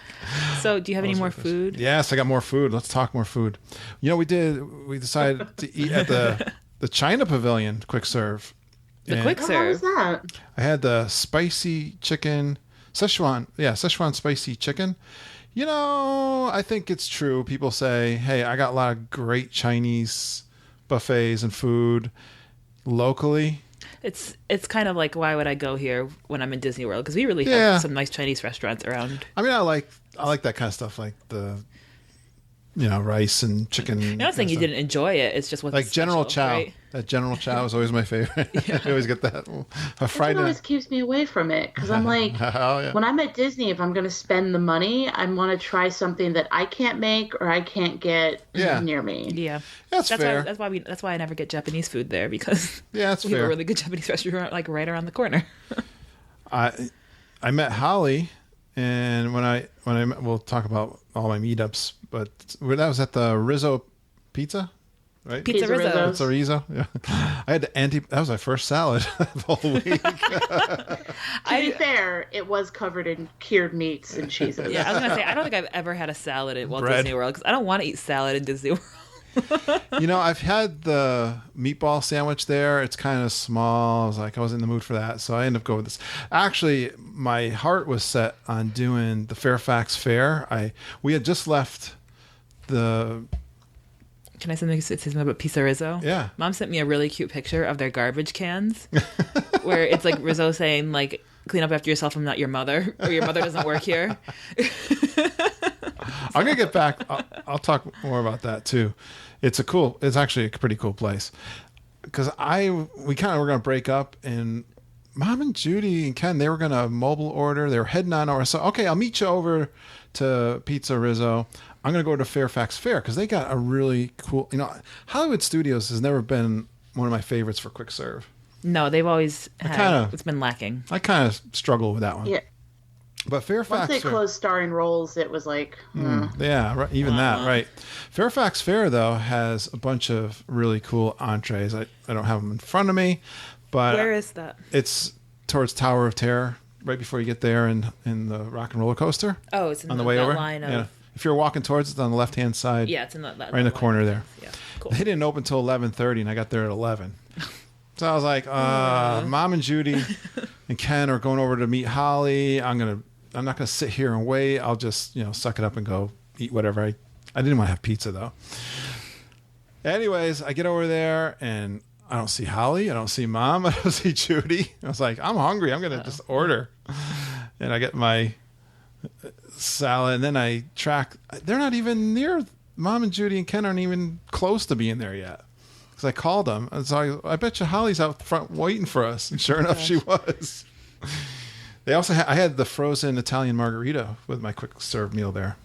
So do you have any more food? Yes, I got more food. Let's talk more food. We decided to eat at the China Pavilion quick serve. Quick serve. How was that? I had the spicy chicken, Szechuan spicy chicken. I think it's true. People say, hey, I got a lot of great Chinese buffets and food locally. It's kind of like, why would I go here when I'm in Disney World? Because we really have some nice Chinese restaurants around. I mean, I like that kind of stuff, like the rice and chicken. I'm not saying you didn't enjoy it. It's just what's like General special, Chow. right? That General Chow is always my favorite. I always get that. It always keeps me away from it because I'm like, when I'm at Disney, if I'm going to spend the money, I want to try something that I can't make or I can't get near me. Yeah, that's fair. That's why I never get Japanese food there because we have fair. a really good Japanese restaurant like right around the corner. I met Holly, and when I we'll talk about all my meetups, but that was at the Rizzo Pizza. Right? Pizza Rizzo. Pizza Rizzo. Yeah. I had that was my first salad the whole week. To be fair, it was covered in cured meats and cheeses. Yeah, I was going to say, I don't think I've ever had a salad at Walt Disney World because I don't want to eat salad in Disney World. I've had the meatball sandwich there. It's kind of small. I was in the mood for that, so I ended up going with this. Actually, my heart was set on doing the Fairfax Fair. We had just left the... Can I say something about Pizza Rizzo? Yeah. Mom sent me a really cute picture of their garbage cans where it's like Rizzo saying, like, clean up after yourself, I'm not your mother, or your mother doesn't work here. I'm gonna get back. I'll talk more about that too. It's actually a pretty cool place because we kind of were gonna break up, and Mom and Judy and Ken, they were gonna mobile order. They were heading on over. So okay, I'll meet you over to Pizza Rizzo. I'm gonna go to Fairfax Fair because they got a really cool. Hollywood Studios has never been one of my favorites for quick serve. No, they've always had. It's been lacking. I kind of struggle with that one. Yeah. But Fairfax Once they closed Starring Rolls, it was like... Yeah, right, even that, right. Fairfax Fair, though, has a bunch of really cool entrees. I don't have them in front of me, but... Where is that? It's towards Tower of Terror, right before you get there in the Rock and Roller Coaster. Oh, it's on the way over. Line of... Yeah. If you're walking towards it, it's on the left-hand side. Yeah, it's in that right in the corner there. Yeah, cool. They didn't open until 11:30, and I got there at 11. So I was like, Mom and Judy and Ken are going over to meet Holly. I'm not gonna sit here and wait. I'll just suck it up and go eat whatever. I didn't want to have pizza though. Anyways, I get over there and I don't see Holly. I don't see Mom. I don't see Judy. I was like, I'm hungry. I'm gonna just order. And I get my salad, and then I track. They're not even near. Mom and Judy and Ken aren't even close to being there yet. Because I called them, and so I bet you Holly's out front waiting for us. And sure enough, she was. They also I had the frozen Italian margarita with my quick serve meal there,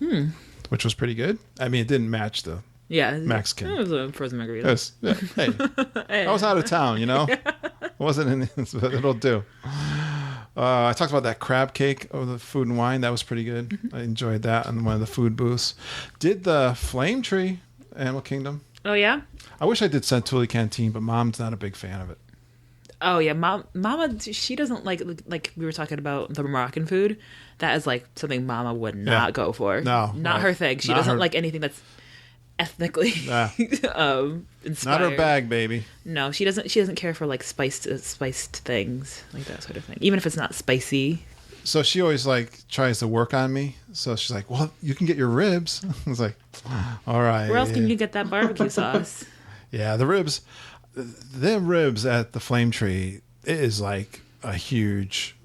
which was pretty good. I mean, it didn't match the Mexican. It was a frozen margarita. Hey, I was out of town, wasn't in this, but it'll do. I talked about that crab cake of the Food and Wine. That was pretty good. I enjoyed that on one of the food booths. Did the Flame Tree Animal Kingdom. Oh, yeah? I wish I did Centuli Canteen, but Mom's not a big fan of it. Oh, yeah. Mama, she doesn't like we were talking about the Moroccan food. That is like something Mama would not go for. No. Not her thing. She doesn't like anything that's ethnically inspired. Not her bag, baby. No, she doesn't care for like spiced things, like that sort of thing. Even if it's not spicy. So she always tries to work on me. So she's like, well, you can get your ribs. I was like, all right. Where else can you get that barbecue sauce? Yeah, the ribs at the Flame Tree, it is like a huge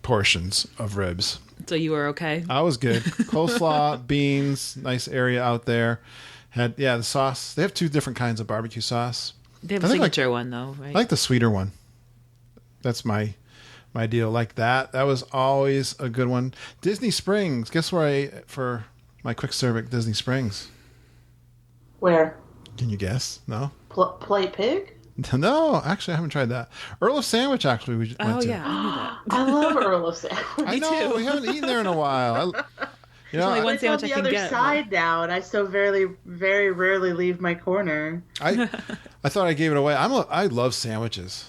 portions of ribs. So you were okay? I was good. Coleslaw, beans, nice area out there. Had the sauce. They have two different kinds of barbecue sauce. They have a signature one though, right? I like the sweeter one. That's my deal. Like that. That was always a good one. Disney Springs. Guess where I ate for my quick serve at Disney Springs? Where? Can you guess? No? Plate Pig? No, actually, I haven't tried that. Earl of Sandwich, actually, we went to. Oh, yeah, I knew that. I love Earl of Sandwich. I know, we haven't eaten there in a while. There's only one sandwich I can get. It's on the other side now, and I so very, very rarely leave my corner. I thought I gave it away. I love sandwiches.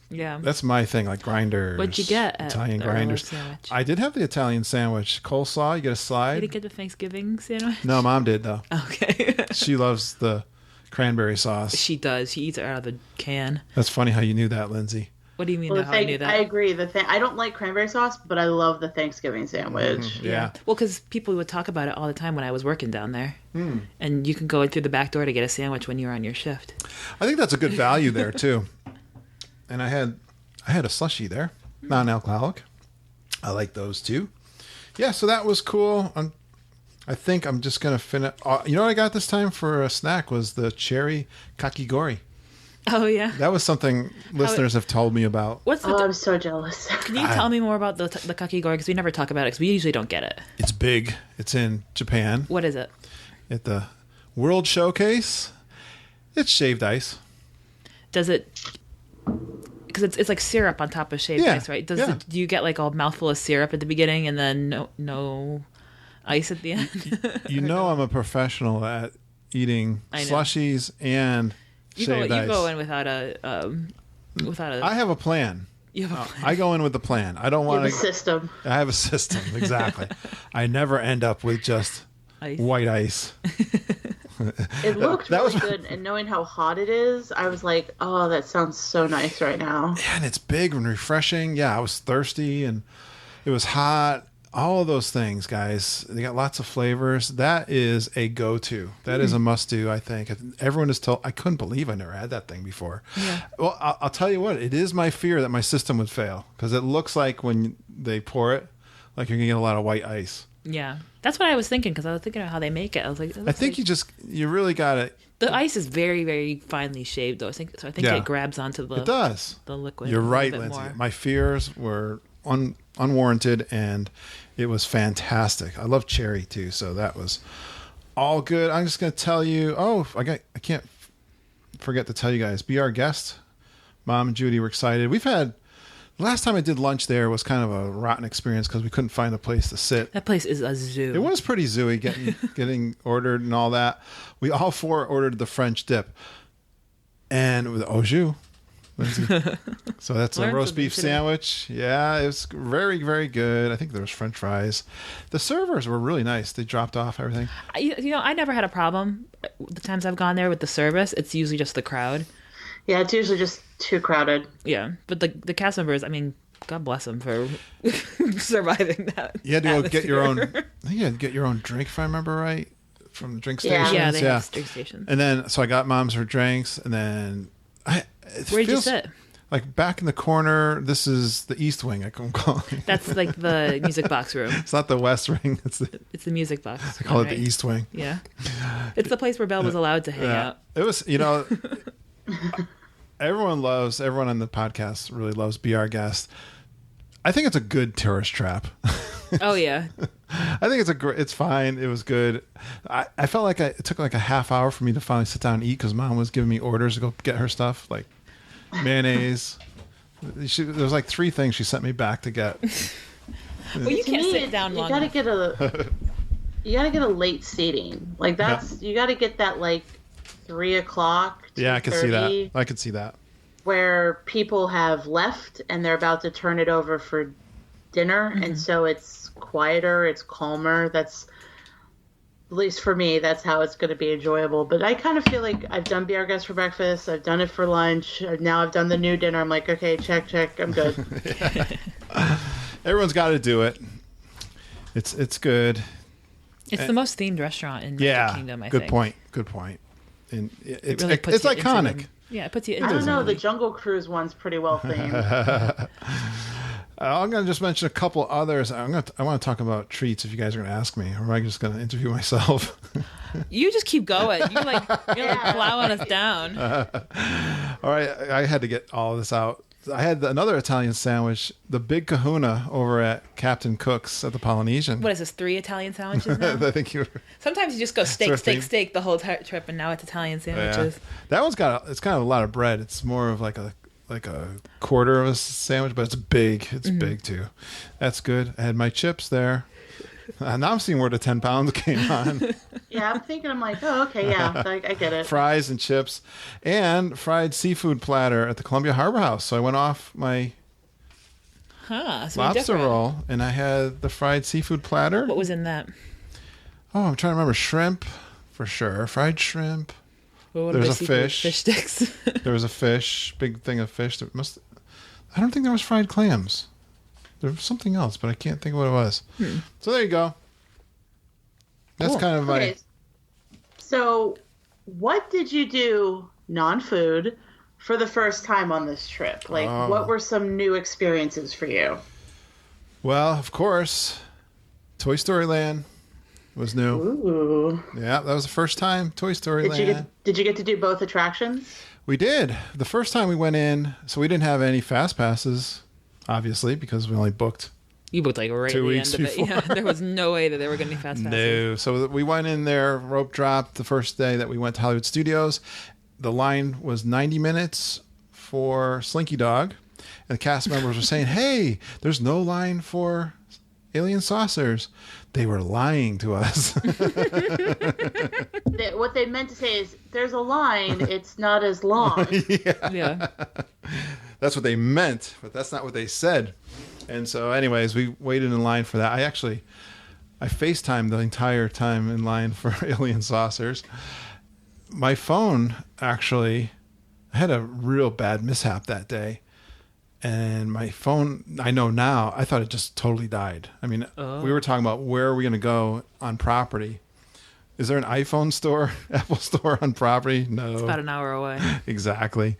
Yeah, that's my thing. Like grinders. What'd you get? Italian grinders. I did have the Italian sandwich. Coleslaw. You get a slide. Did you get the Thanksgiving sandwich? No, Mom did though. Okay. She loves the cranberry sauce. She does. She eats it out of the can. That's funny how you knew that, Lindsay. What do you mean? How I knew that? I agree. I don't like cranberry sauce, but I love the Thanksgiving sandwich. Mm-hmm. Yeah. Well, because people would talk about it all the time when I was working down there, and you can go in through the back door to get a sandwich when you're on your shift. I think that's a good value there too. And I had a slushie there, non-alcoholic. I like those too. Yeah, so that was cool. I think I'm just gonna finish. You know what I got this time for a snack was the cherry kakigori. Oh yeah, that was something listeners have told me about. I'm so jealous. Can you tell me more about the kakigori? Because we never talk about it. Because we usually don't get it. It's big. It's in Japan. What is it? At the World Showcase. It's shaved ice. Does it? Because it's like syrup on top of shaved ice, right? Do you get like a mouthful of syrup at the beginning and then no ice at the end? You know I'm a professional at eating slushies and shaved ice. You go in without a. I have a plan. You have a plan. I go in with the plan. I don't want to. You have a system. I have a system, exactly. I never end up with just white ice. It looked really good, and knowing how hot it is, I was like, oh, that sounds so nice right now. Yeah, and it's big and refreshing. Yeah, I was thirsty, and it was hot. All of those things, guys. They got lots of flavors. That is a go-to. That is a must-do, I think. Everyone is told. I couldn't believe I never had that thing before. Yeah. Well, I'll tell you what. It is my fear that my system would fail, because it looks like when they pour it, like you're going to get a lot of white ice. Yeah, that's what I was thinking, because I was thinking of how they make it. I was like, I think you really got it. The ice is very, very finely shaved, though. I think it grabs onto it does. The liquid. You're right, Lindsay. More. My fears were unwarranted, and it was fantastic. I love cherry too, so that was all good. I'm just going to tell you. Oh, I can't forget to tell you guys. Be our guest. Mom and Judy were excited. Last time I did lunch there was kind of a rotten experience because we couldn't find a place to sit. That place is a zoo. It was pretty zooey getting ordered and all that. We all four ordered the French dip and with au jus. So that's a roast beef sandwich. Yeah, it was very, very good. I think there was French fries. The servers were really nice. They dropped off everything. I never had a problem. The times I've gone there with the service, it's usually just the crowd. Yeah, it's usually just too crowded. Yeah, but the cast members, I mean, God bless them for surviving that. You had to go get your own. I think you had to get your own drink, if I remember right, from the drink stations. Yeah, they have drink stations. And then, so I got Mom's her drinks, and then where'd you sit? Like back in the corner. This is the East Wing. I can call it. That's like the music box room. It's not the West Wing. It's the music box. I call it the East Wing. Yeah, it's the place where Belle was allowed to hang out. It was, everyone on the podcast really loves Be Our Guest. I think it's a good tourist trap. Oh yeah. I think it's fine. It was good. I felt like it took like a half hour for me to finally sit down and eat because Mom was giving me orders to go get her stuff, like mayonnaise. There was like 3 things she sent me back to get. Well, you can't sit down long enough. You gotta get a late seating. Like you gotta get that like 3 o'clock. Yeah, I could see that. I could see that. Where people have left and they're about to turn it over for dinner, and so it's quieter, it's calmer. That's, at least for me, that's how it's going to be enjoyable. But I kind of feel like I've done Be Our Guest for breakfast, I've done it for lunch, now I've done the new dinner. I'm like, okay, check, I'm good. Everyone's got to do it. It's good. It's the most themed restaurant in Magic Kingdom, I think. Good point. And it's iconic. It puts you into I don't know, the Jungle Cruise one's pretty well themed. I'm going to just mention a couple others. I want to talk about treats if you guys are going to ask me, or am I just going to interview myself? You just keep going. You're like plowing us down. All right, I had to get all of this out. I had another Italian sandwich, the Big Kahuna over at Captain Cook's at the Polynesian. What is this, 3 Italian sandwiches now? I think sometimes you just go steak the whole trip, and now it's Italian sandwiches. Yeah. That one's it's kind of a lot of bread. It's more of like a quarter of a sandwich, but it's big. It's big too. That's good. I had my chips there. Now I'm seeing where the 10 pounds came on. Yeah, I'm like, oh, okay, yeah, I get it. Fries and chips and fried seafood platter at the Columbia Harbor House. So I went off my lobster roll and I had the fried seafood platter. What was in that? Oh, I'm trying to remember. Shrimp, for sure. Fried shrimp. Well, there's a fish. Fish sticks. There was a fish, big thing of fish. I don't think there was fried clams. There was something else, but I can't think of what it was. So there you go. That's kind of my... Okay. So what did you do, non-food, for the first time on this trip? Like, what were some new experiences for you? Well, of course, Toy Story Land was new. Ooh. Yeah, that was the first time, Toy Story Land. Did you get to do both attractions? We did. The first time we went in, so we didn't have any fast passes, obviously, because we only booked. You booked like right 2 at the weeks end of it. before. Yeah, there was no way that they were going to be fast passes. No. So we went in there, rope dropped the first day that we went to Hollywood Studios. The line was 90 minutes for Slinky Dog. And the cast members were saying, hey, there's no line for alien saucers. They were lying to us. What they meant to say is, there's a line, it's not as long. Yeah. That's what they meant, but that's not what they said. And so anyways, we waited in line for that. I FaceTimed the entire time in line for alien saucers. My phone, actually, I had a real bad mishap that day. And my phone, I know now, I thought it just totally died. I mean, we were talking about where are we going to go on property. Is there an iPhone store, Apple store on property? No. It's about an hour away. Exactly.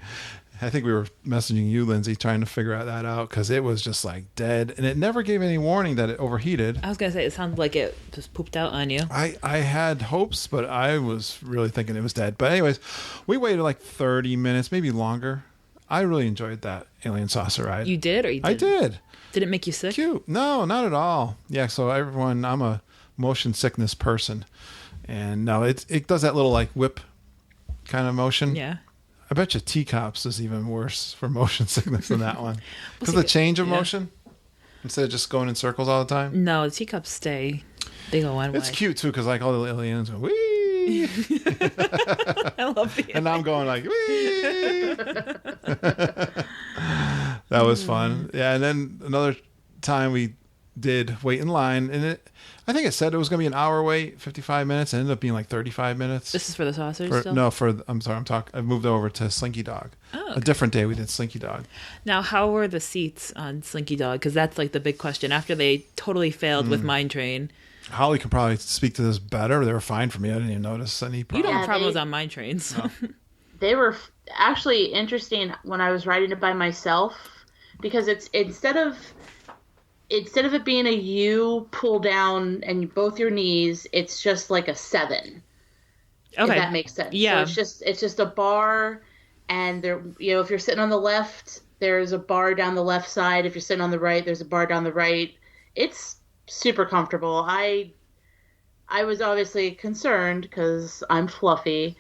I think we were messaging you, Lindsay, trying to figure that out because it was just like dead, and it never gave any warning that it overheated. I was gonna say it sounded like it just pooped out on you. I had hopes, but I was really thinking it was dead. But anyways, we waited like 30 minutes, maybe longer. I really enjoyed that alien saucer ride. You did, or you didn't? I did. Did it make you sick? Cute? No, not at all. Yeah. So everyone, I'm a motion sickness person, and no, it does that little like whip kind of motion. Yeah. I bet you teacups is even worse for motion sickness than that one. Because the change of motion instead of just going in circles all the time. No, the teacups stay. They go one way. It's cute too because like all the aliens go wee. I love the. And I'm going like wee. That was fun. Yeah, and then another time we did wait in line, and I think it said it was going to be an hour wait, 55 minutes. It ended up being like 35 minutes. This is for the sausage still? No, I'm sorry, I moved over to Slinky Dog. Oh, okay. A different day we did Slinky Dog. Now, how were the seats on Slinky Dog? Because that's like the big question. After they totally failed with Mine Train. Holly can probably speak to this better. They were fine for me. I didn't even notice any problem. You don't have problems on Mine Trains. So. They were actually interesting when I was riding it by myself because it's instead of it being a U pull down and both your knees, it's just like a 7. Okay. If that makes sense. Yeah. So it's just a bar, and there, if you're sitting on the left, there's a bar down the left side. If you're sitting on the right, there's a bar down the right. It's super comfortable. I was obviously concerned because I'm fluffy,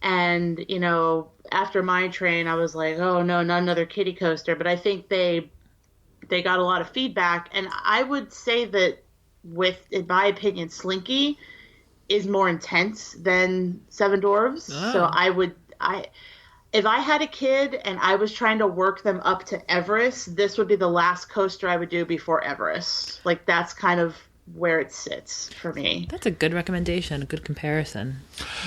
and after Mine Train, I was like, oh no, not another kiddie coaster. But I think they got a lot of feedback, and I would say that in my opinion, Slinky is more intense than Seven Dwarfs. Oh. So if I had a kid and I was trying to work them up to Everest, this would be the last coaster I would do before Everest. Like that's kind of where it sits for me. That's a good recommendation, a good comparison.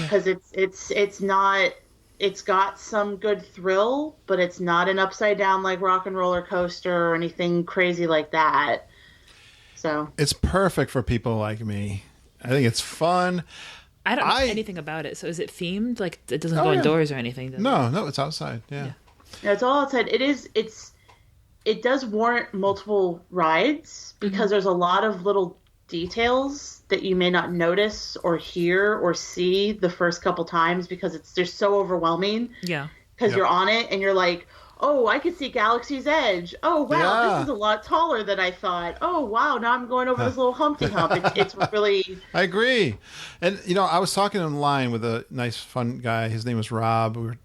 Because it's not. It's got some good thrill, but it's not an upside down like Rock and Roller Coaster or anything crazy like that. So it's perfect for people like me. I think it's fun. I don't know anything about it. So is it themed? Like it doesn't go indoors or anything? No, it's outside. Yeah. No, it's all outside. It does warrant multiple rides because there's a lot of little details that you may not notice or hear or see the first couple times because it's just so overwhelming. Yeah. Because you're on it and you're like, oh, I could see Galaxy's Edge. Oh, wow, this is a lot taller than I thought. Oh, wow, now I'm going over this little Humpty Hump. It's really... I agree. And, I was talking online with a nice, fun guy. His name was Rob. We were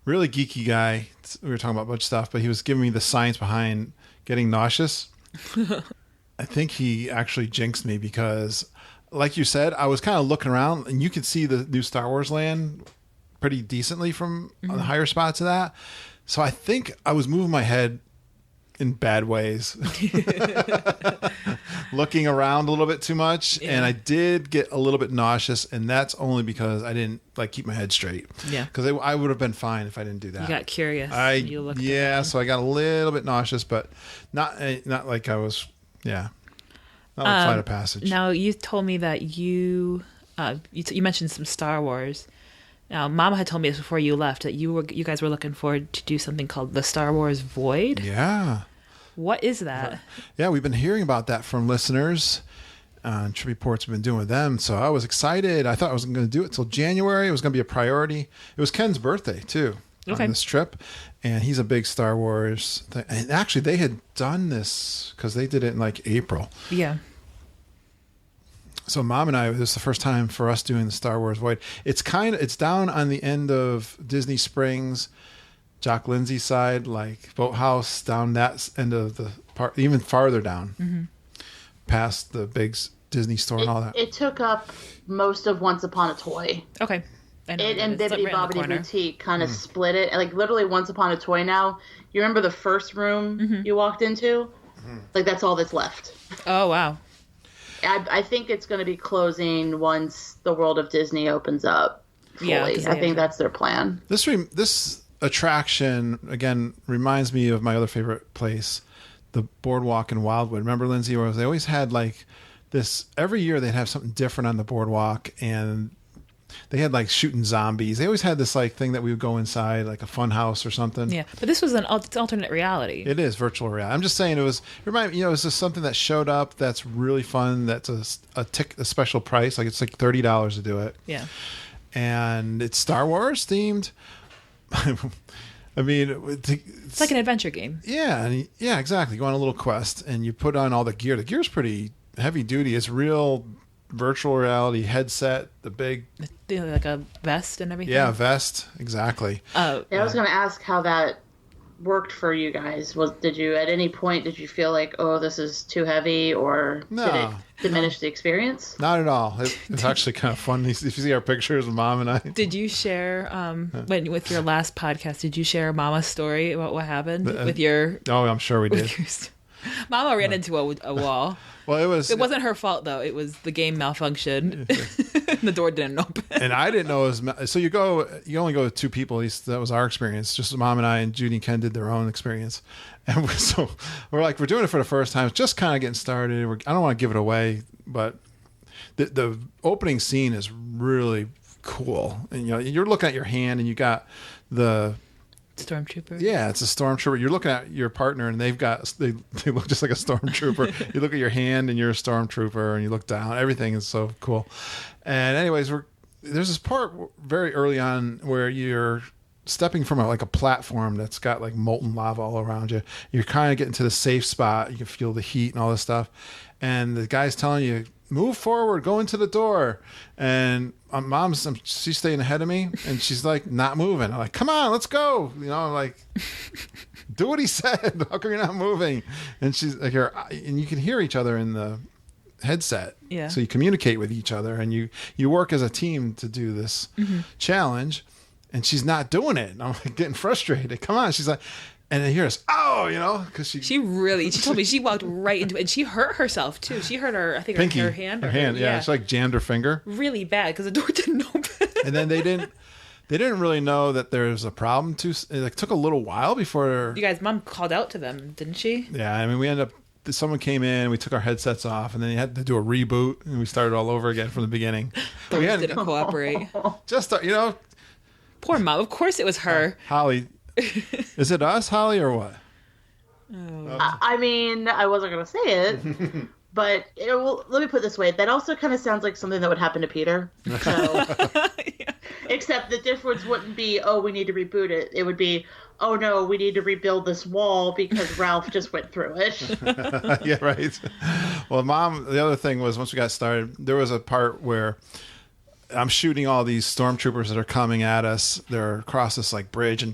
really geeky guy. We were talking about a bunch of stuff, but he was giving me the science behind getting nauseous. I think he actually jinxed me because, like you said, I was kind of looking around and you could see the new Star Wars land pretty decently from the higher spots of that. So I think I was moving my head in bad ways, looking around a little bit too much. Yeah. And I did get a little bit nauseous, and that's only because I didn't keep my head straight. Yeah. Because I would have been fine if I didn't do that. You got curious. So I got a little bit nauseous, but not like I was, not like Flight of Passage. Now, you told me that you mentioned some Star Wars. Now, Mama had told me this before you left that you guys were looking forward to do something called the Star Wars Void. Yeah. What is that? Yeah, we've been hearing about that from listeners. Trip Reports have been doing with them, so I was excited. I thought I wasn't going to do it till January. It was going to be a priority. It was Ken's birthday too on this trip, and he's a big Star Wars thing. And actually, they had done this because they did it in like April. Yeah. So Mom and I, this is the first time for us doing the Star Wars Void. It's down on the end of Disney Springs, Jock Lindsay's side, like Boathouse, down that end of the park, even farther down, past the big Disney store and all that. It took up most of Once Upon a Toy. Okay. It and Bibbidi Bobbidi Boutique kind of split it. Like literally Once Upon a Toy now. You remember the first room you walked into? Like that's all that's left. Oh, wow. I think it's going to be closing once the World of Disney opens up fully. Yeah, I think that's their plan. This attraction, again, reminds me of my other favorite place, the Boardwalk in Wildwood. Remember, Lindsay, where they always had like this, every year they'd have something different on the boardwalk, and They had like shooting zombies. They always had this like thing that we would go inside, like a fun house or something. Yeah, but this was an alternate reality. It is virtual reality. I'm just saying it was. Remind me, it's just something that showed up that's really fun. That's a special price. Like it's like $30 to do it. Yeah, and it's Star Wars themed. I mean, it's like an adventure game. Yeah, exactly. You go on a little quest and you put on all the gear. The gear's pretty heavy duty. It's real virtual reality headset, the big, like a vest and everything. Yeah, vest, exactly. I was going to ask how that worked for you guys. Did you at any point feel like, oh, this is too heavy, or did it diminish the experience? Not at all. It's actually kind of fun. If you see our pictures of Mom and I. Did you share with your last podcast? Did you share Mama's story about what happened with your? Oh, I'm sure we did. Mama ran into a wall. Well, it wasn't her fault though. It was the game malfunctioned. The door didn't open. And I didn't know it was. So you only go with two people. At least that was our experience. Just Mom and I, and Judy and Ken did their own experience. And we're doing it for the first time. It's just kind of getting started. I don't want to give it away, but the opening scene is really cool. And you're looking at your hand, and you got the stormtrooper. Yeah, it's a stormtrooper. You're looking at your partner, and they look just like a stormtrooper. You look at your hand, and you're a stormtrooper, and you look down. Everything is so cool. And anyways, there's this part very early on where you're stepping from a platform that's got like molten lava all around you. You're kind of getting to the safe spot. You can feel the heat and all this stuff. And the guy's telling you, move forward, go into the door. And she's staying ahead of me, and she's like not moving. I'm like, come on, let's go. I'm like, do what he said. How come you're not moving? And she's like, and you can hear each other in the headset. Yeah. So you communicate with each other, and you work as a team to do this challenge. And she's not doing it. And I'm like getting frustrated. Come on. She's like, and then here's, because she told me she walked right into it, and she hurt herself too. She hurt her, I think, Pinky, her hand. Her hand, yeah. She like jammed her finger. Really bad because the door didn't open. And then they didn't really know that there was a problem too. It took a little while before. You guys, Mom called out to them, didn't she? Yeah, I mean, we ended up. Someone came in, we took our headsets off, and then you had to do a reboot, and we started all over again from the beginning. We didn't cooperate. Just poor Mom. Of course, it was her. Holly, is it us, Holly, or what? Oh. I mean, I wasn't going to say it, but let me put it this way. That also kind of sounds like something that would happen to Peter. So, yeah. Except the difference wouldn't be, oh, we need to reboot it. It would be, oh, no, we need to rebuild this wall because Ralph just went through it. Yeah, right. Well, Mom, the other thing was once we got started, there was a part where I'm shooting all these stormtroopers that are coming at us. They're across this bridge,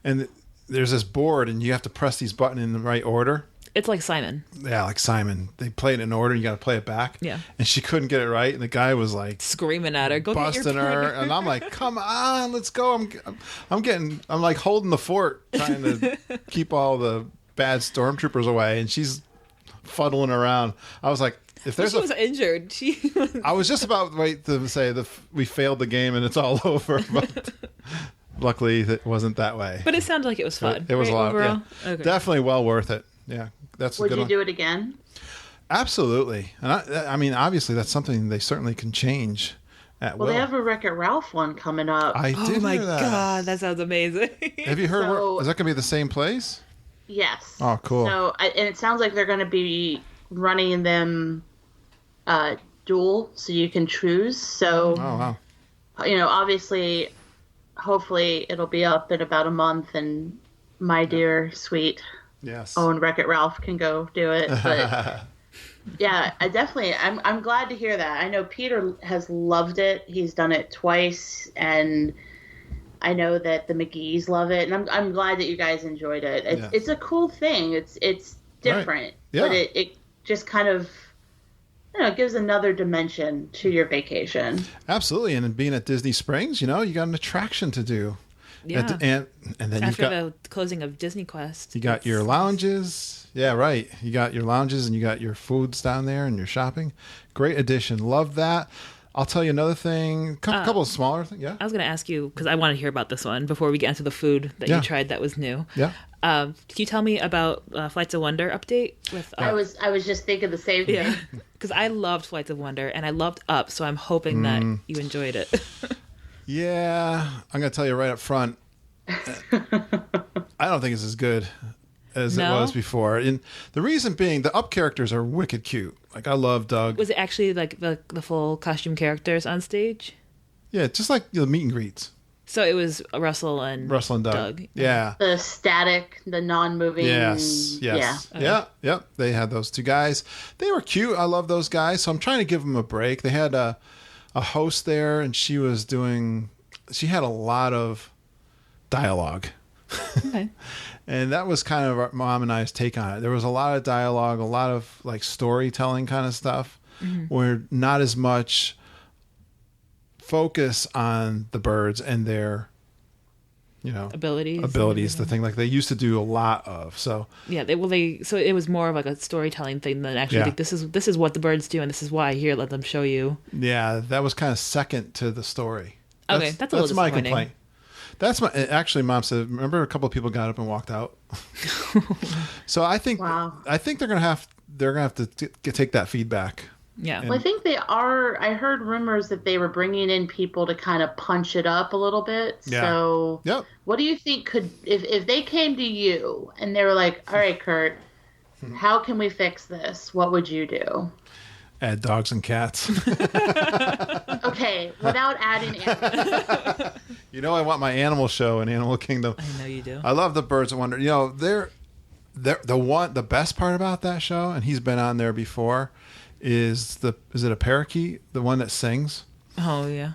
and there's this board, and you have to press these buttons in the right order. It's like Simon. Yeah, like Simon. They play it in order, and you got to play it back. Yeah. And she couldn't get it right, and the guy was screaming at her, go busting get your her, partner. and I'm like, come on, let's go. I'm like holding the fort, trying to keep all the bad stormtroopers away, and she's fuddling around. I was like, if there's she was injured. I was just about to say we failed the game and it's all over, but luckily it wasn't that way. But it sounded like it was fun. It was a lot. Overall? Yeah. Okay. Definitely well worth it. Yeah, that's a good one. Would you do it again? Absolutely. And I mean, obviously that's something they certainly can change at will. Well, they have a Wreck-It Ralph one coming up. I did Oh my hear that. God, that sounds amazing. Have you heard? Is that going to be the same place? Yes. Oh, cool. So, and it sounds like they're going to be running them dual, so you can choose. So, wow. Obviously, hopefully it'll be up in about a month, and my dear sweet own Wreck-It Ralph can go do it. But yeah, I'm glad to hear that. I know Peter has loved it. He's done it twice, and I know that the McGees love it, and I'm glad that you guys enjoyed it. It's a cool thing. It's different, right. Yeah. But it just kind of it gives another dimension to your vacation. Absolutely, and being at Disney Springs, you got an attraction to do. Yeah, and then after the closing of Disney Quest, you got your lounges. Yeah, right. You got your lounges and you got your foods down there and your shopping. Great addition. Love that. I'll tell you another thing. Couple of smaller things. Yeah. I was going to ask you because I want to hear about this one before we get into the food that you tried that was new. Yeah. Can you tell me about Flights of Wonder update? With I was just thinking the same thing. Yeah. Because I loved Flights of Wonder and I loved Up, so I'm hoping that you enjoyed it. Yeah, I'm going to tell you right up front. I don't think it's as good as it was before. And the reason being, the Up characters are wicked cute. Like, I love Doug. Was it actually like the full costume characters on stage? Yeah, just like the meet and greets. So it was Russell and Doug. Yeah. The static, the non-moving. Yes. Yeah. Okay. Yep. They had those two guys. They were cute. I love those guys. So I'm trying to give them a break. They had a host there, and she had a lot of dialogue. Okay. And that was kind of our mom and I's take on it. There was a lot of dialogue, a lot of like storytelling kind of stuff, where not as much focus on the birds and their, abilities, the thing like they used to do a lot of. So yeah, so it was more of like a storytelling thing than actually like this is what the birds do and this is why. Here, let them show you. Yeah, that was kind of second to the story. That's a little my disappointing. Complaint. Actually, Mom said, remember a couple of people got up and walked out. So I think they're gonna have to take that feedback. Yeah. Well, I think they are. I heard rumors that they were bringing in people to kind of punch it up a little bit. Yeah. So what do you think if they came to you and they were like, all right, Kurt, how can we fix this? What would you do? Add dogs and cats. Okay, without adding animals. I want my animal show in Animal Kingdom. I know you do. I love the Birds of Wonder. They're the best part about that show, and he's been on there before, is it a parakeet, the one that sings? Oh yeah.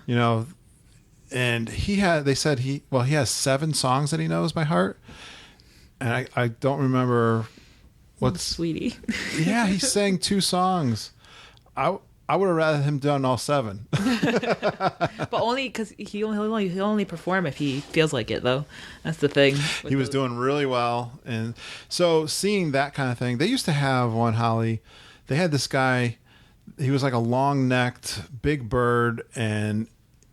And they said he has 7 songs that he knows by heart, and I don't remember what's Sweetie. Yeah, he sang 2 songs. I would have rather him done all 7. But only because he'll only perform if he feels like it, though. That's the thing. He was doing really well, and so seeing that kind of thing. They used to have one, Holly. They had this guy. He was like a long-necked big bird, and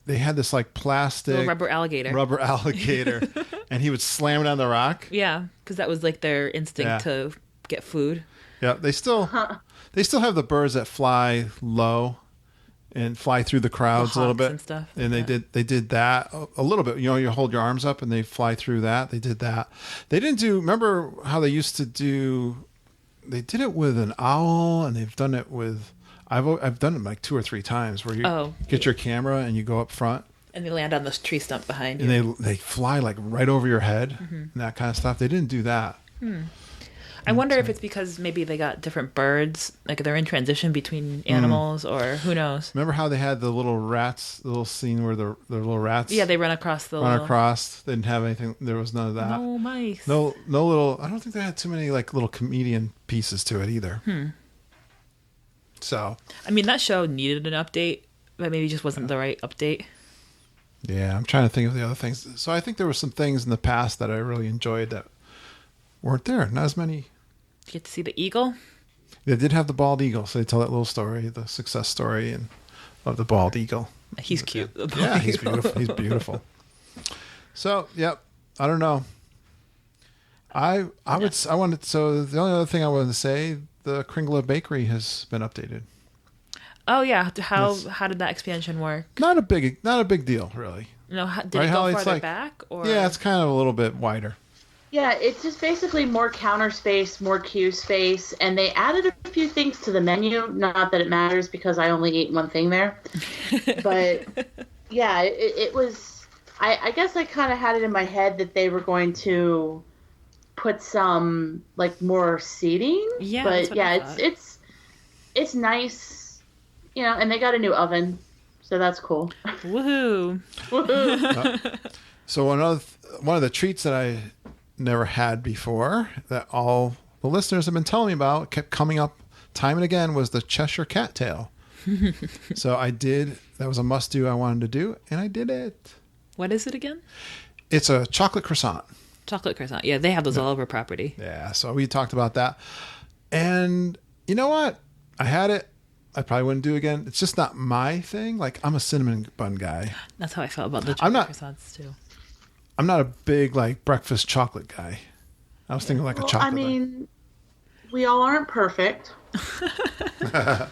they had this like plastic little rubber alligator, and he would slam it on the rock. Yeah, because that was like their instinct to get food. Yeah, they still have the birds that fly low and fly through the crowds a little bit and stuff. And they did that a little bit. You hold your arms up and they fly through that. They did that. They didn't do. Remember how they used to do? They did it with an owl, and they've done it with. I've done it like 2 or 3 times where you get your camera and you go up front. And they land on this tree stump behind you. And they fly like right over your head and that kind of stuff. They didn't do that. I wonder if it's because maybe they got different birds, like they're in transition between animals, or who knows. Remember how they had the little rats, the little scene where the little rats... Yeah, they run across the They didn't have anything. There was none of that. No mice. No little... I don't think they had too many like little comedian pieces to it either. So... I mean, that show needed an update, but maybe it just wasn't the right update. Yeah, I'm trying to think of the other things. So I think there were some things in the past that I really enjoyed that weren't there. Not as many... Did you get to see the eagle? They did have the bald eagle, so they tell that little story, the success story of the bald eagle. He's cute. Yeah, he's beautiful. He's beautiful. So, yep. I don't know. So the only other thing I wanted to say, the Kringla Bakery has been updated. Oh yeah, how did that expansion work? Not a big deal, really. No, did it go farther back? Or? Yeah, it's kind of a little bit wider. Yeah, it's just basically more counter space, more queue space, and they added a few things to the menu. Not that it matters because I only eat one thing there. But yeah, it was... I guess I kind of had it in my head that they were going to put some, like, more seating. Yeah, but yeah, it's nice, and they got a new oven, so that's cool. Woohoo! Woohoo! So one of the treats that I never had before that all the listeners have been telling me about, kept coming up time and again, was the Cheshire cat tail. So I did. That was a must do I wanted to do, and I did it. What is it again? It's a chocolate croissant. Chocolate croissant. Yeah, they have those all over property. Yeah, so we talked about that. And you know what? I had it. I probably wouldn't do it again. It's just not my thing. Like, I'm a cinnamon bun guy. That's how I felt about the chocolate croissants, too. I'm not a big, like, breakfast chocolate guy. I was thinking like a chocolate. I mean, we all aren't perfect. I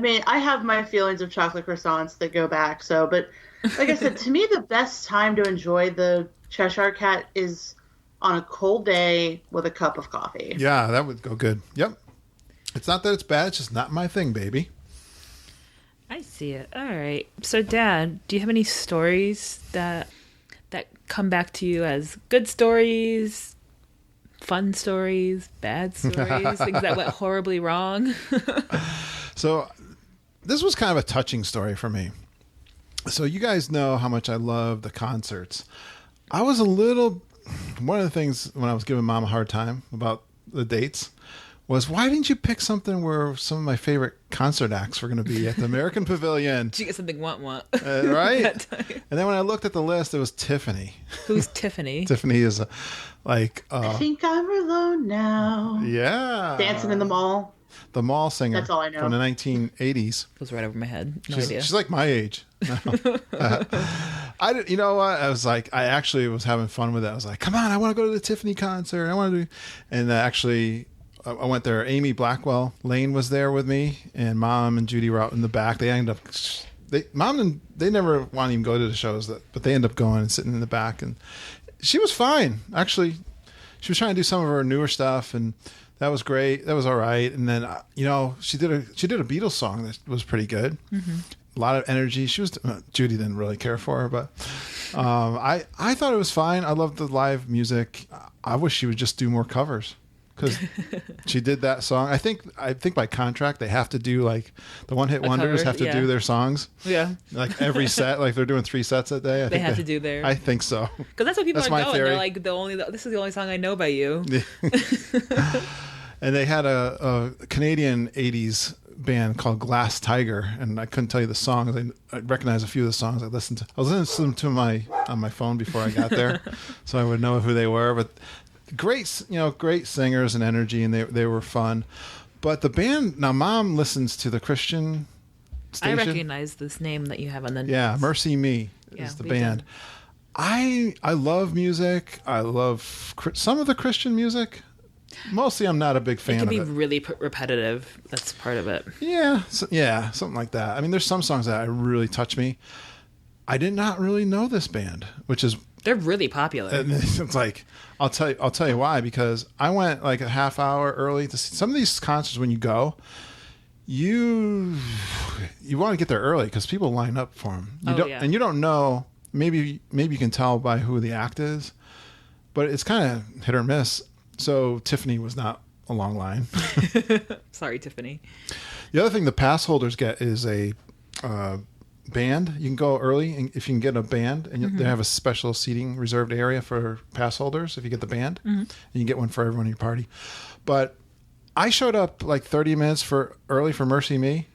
mean, I have my feelings of chocolate croissants that go back, but Like I said, to me, the best time to enjoy the Cheshire Cat is on a cold day with a cup of coffee. Yeah, that would go good. Yep. It's not that it's bad. It's just not my thing, baby. I see it. All right. So, Dad, do you have any stories that come back to you as good stories, fun stories, bad stories, things that went horribly wrong? So, this was kind of a touching story for me. So, you guys know how much I love the concerts. I was one of the things when I was giving Mom a hard time about the dates was, why didn't you pick something where some of my favorite concert acts were going to be at the American Pavilion? Did you get something want? Right? And then when I looked at the list, it was Tiffany. Who's Tiffany? Tiffany is I think I'm alone now. Yeah. Dancing in the Mall. The Mall singer. That's all I know. From the 1980s. Goes right over my head. No idea. She's like my age. No. You know what? I was like, I actually was having fun with it. I was like, come on, I want to go to the Tiffany concert. And actually, I went there. Amy Blackwell Lane was there with me, and Mom and Judy were out in the back. They ended up, they never want to even go to the shows, but they ended up going and sitting in the back. And she was fine. Actually, she was trying to do some of her newer stuff, and that was great. That was all right. And then, she did a Beatles song that was pretty good. Mm-hmm. A lot of energy. Judy didn't really care for her, but I thought it was fine. I loved the live music. I wish she would just do more covers, because she did that song. I think by contract they have to do, like, the one-hit wonders have to do their songs. Yeah. Like every set, like they're doing 3 sets a day. They have to do theirs. I think so. Because that's what people are going. Theory. They're like, this is the only song I know by you. And they had a Canadian 80s band called Glass Tiger, and I couldn't tell you the songs. I recognize a few of the songs. I was listening to them on my phone before I got there, so I would know who they were. But great singers and energy, and they were fun. But the band, now Mom listens to the Christian station. I recognize this name that you have on the notes. Yeah, Mercy Me is the band. I love music. I love some of the Christian music. Mostly, I'm not a big fan of it. It can be really repetitive. That's part of it. Yeah, something like that. I mean, there's some songs that really touch me. I did not really know this band, which is... They're really popular. It's like, I'll tell you why, because I went like a half hour early to see some of these concerts. When you go, you want to get there early because people line up for them. And you don't know. Maybe you can tell by who the act is, but it's kind of hit or miss. So Tiffany was not a long line. Sorry, Tiffany. The other thing the pass holders get is a band. You can go early, and if you can get a band, and they have a special seating reserved area for pass holders if you get the band, and you get one for everyone in your party. But I showed up like 30 minutes early for Mercy Me,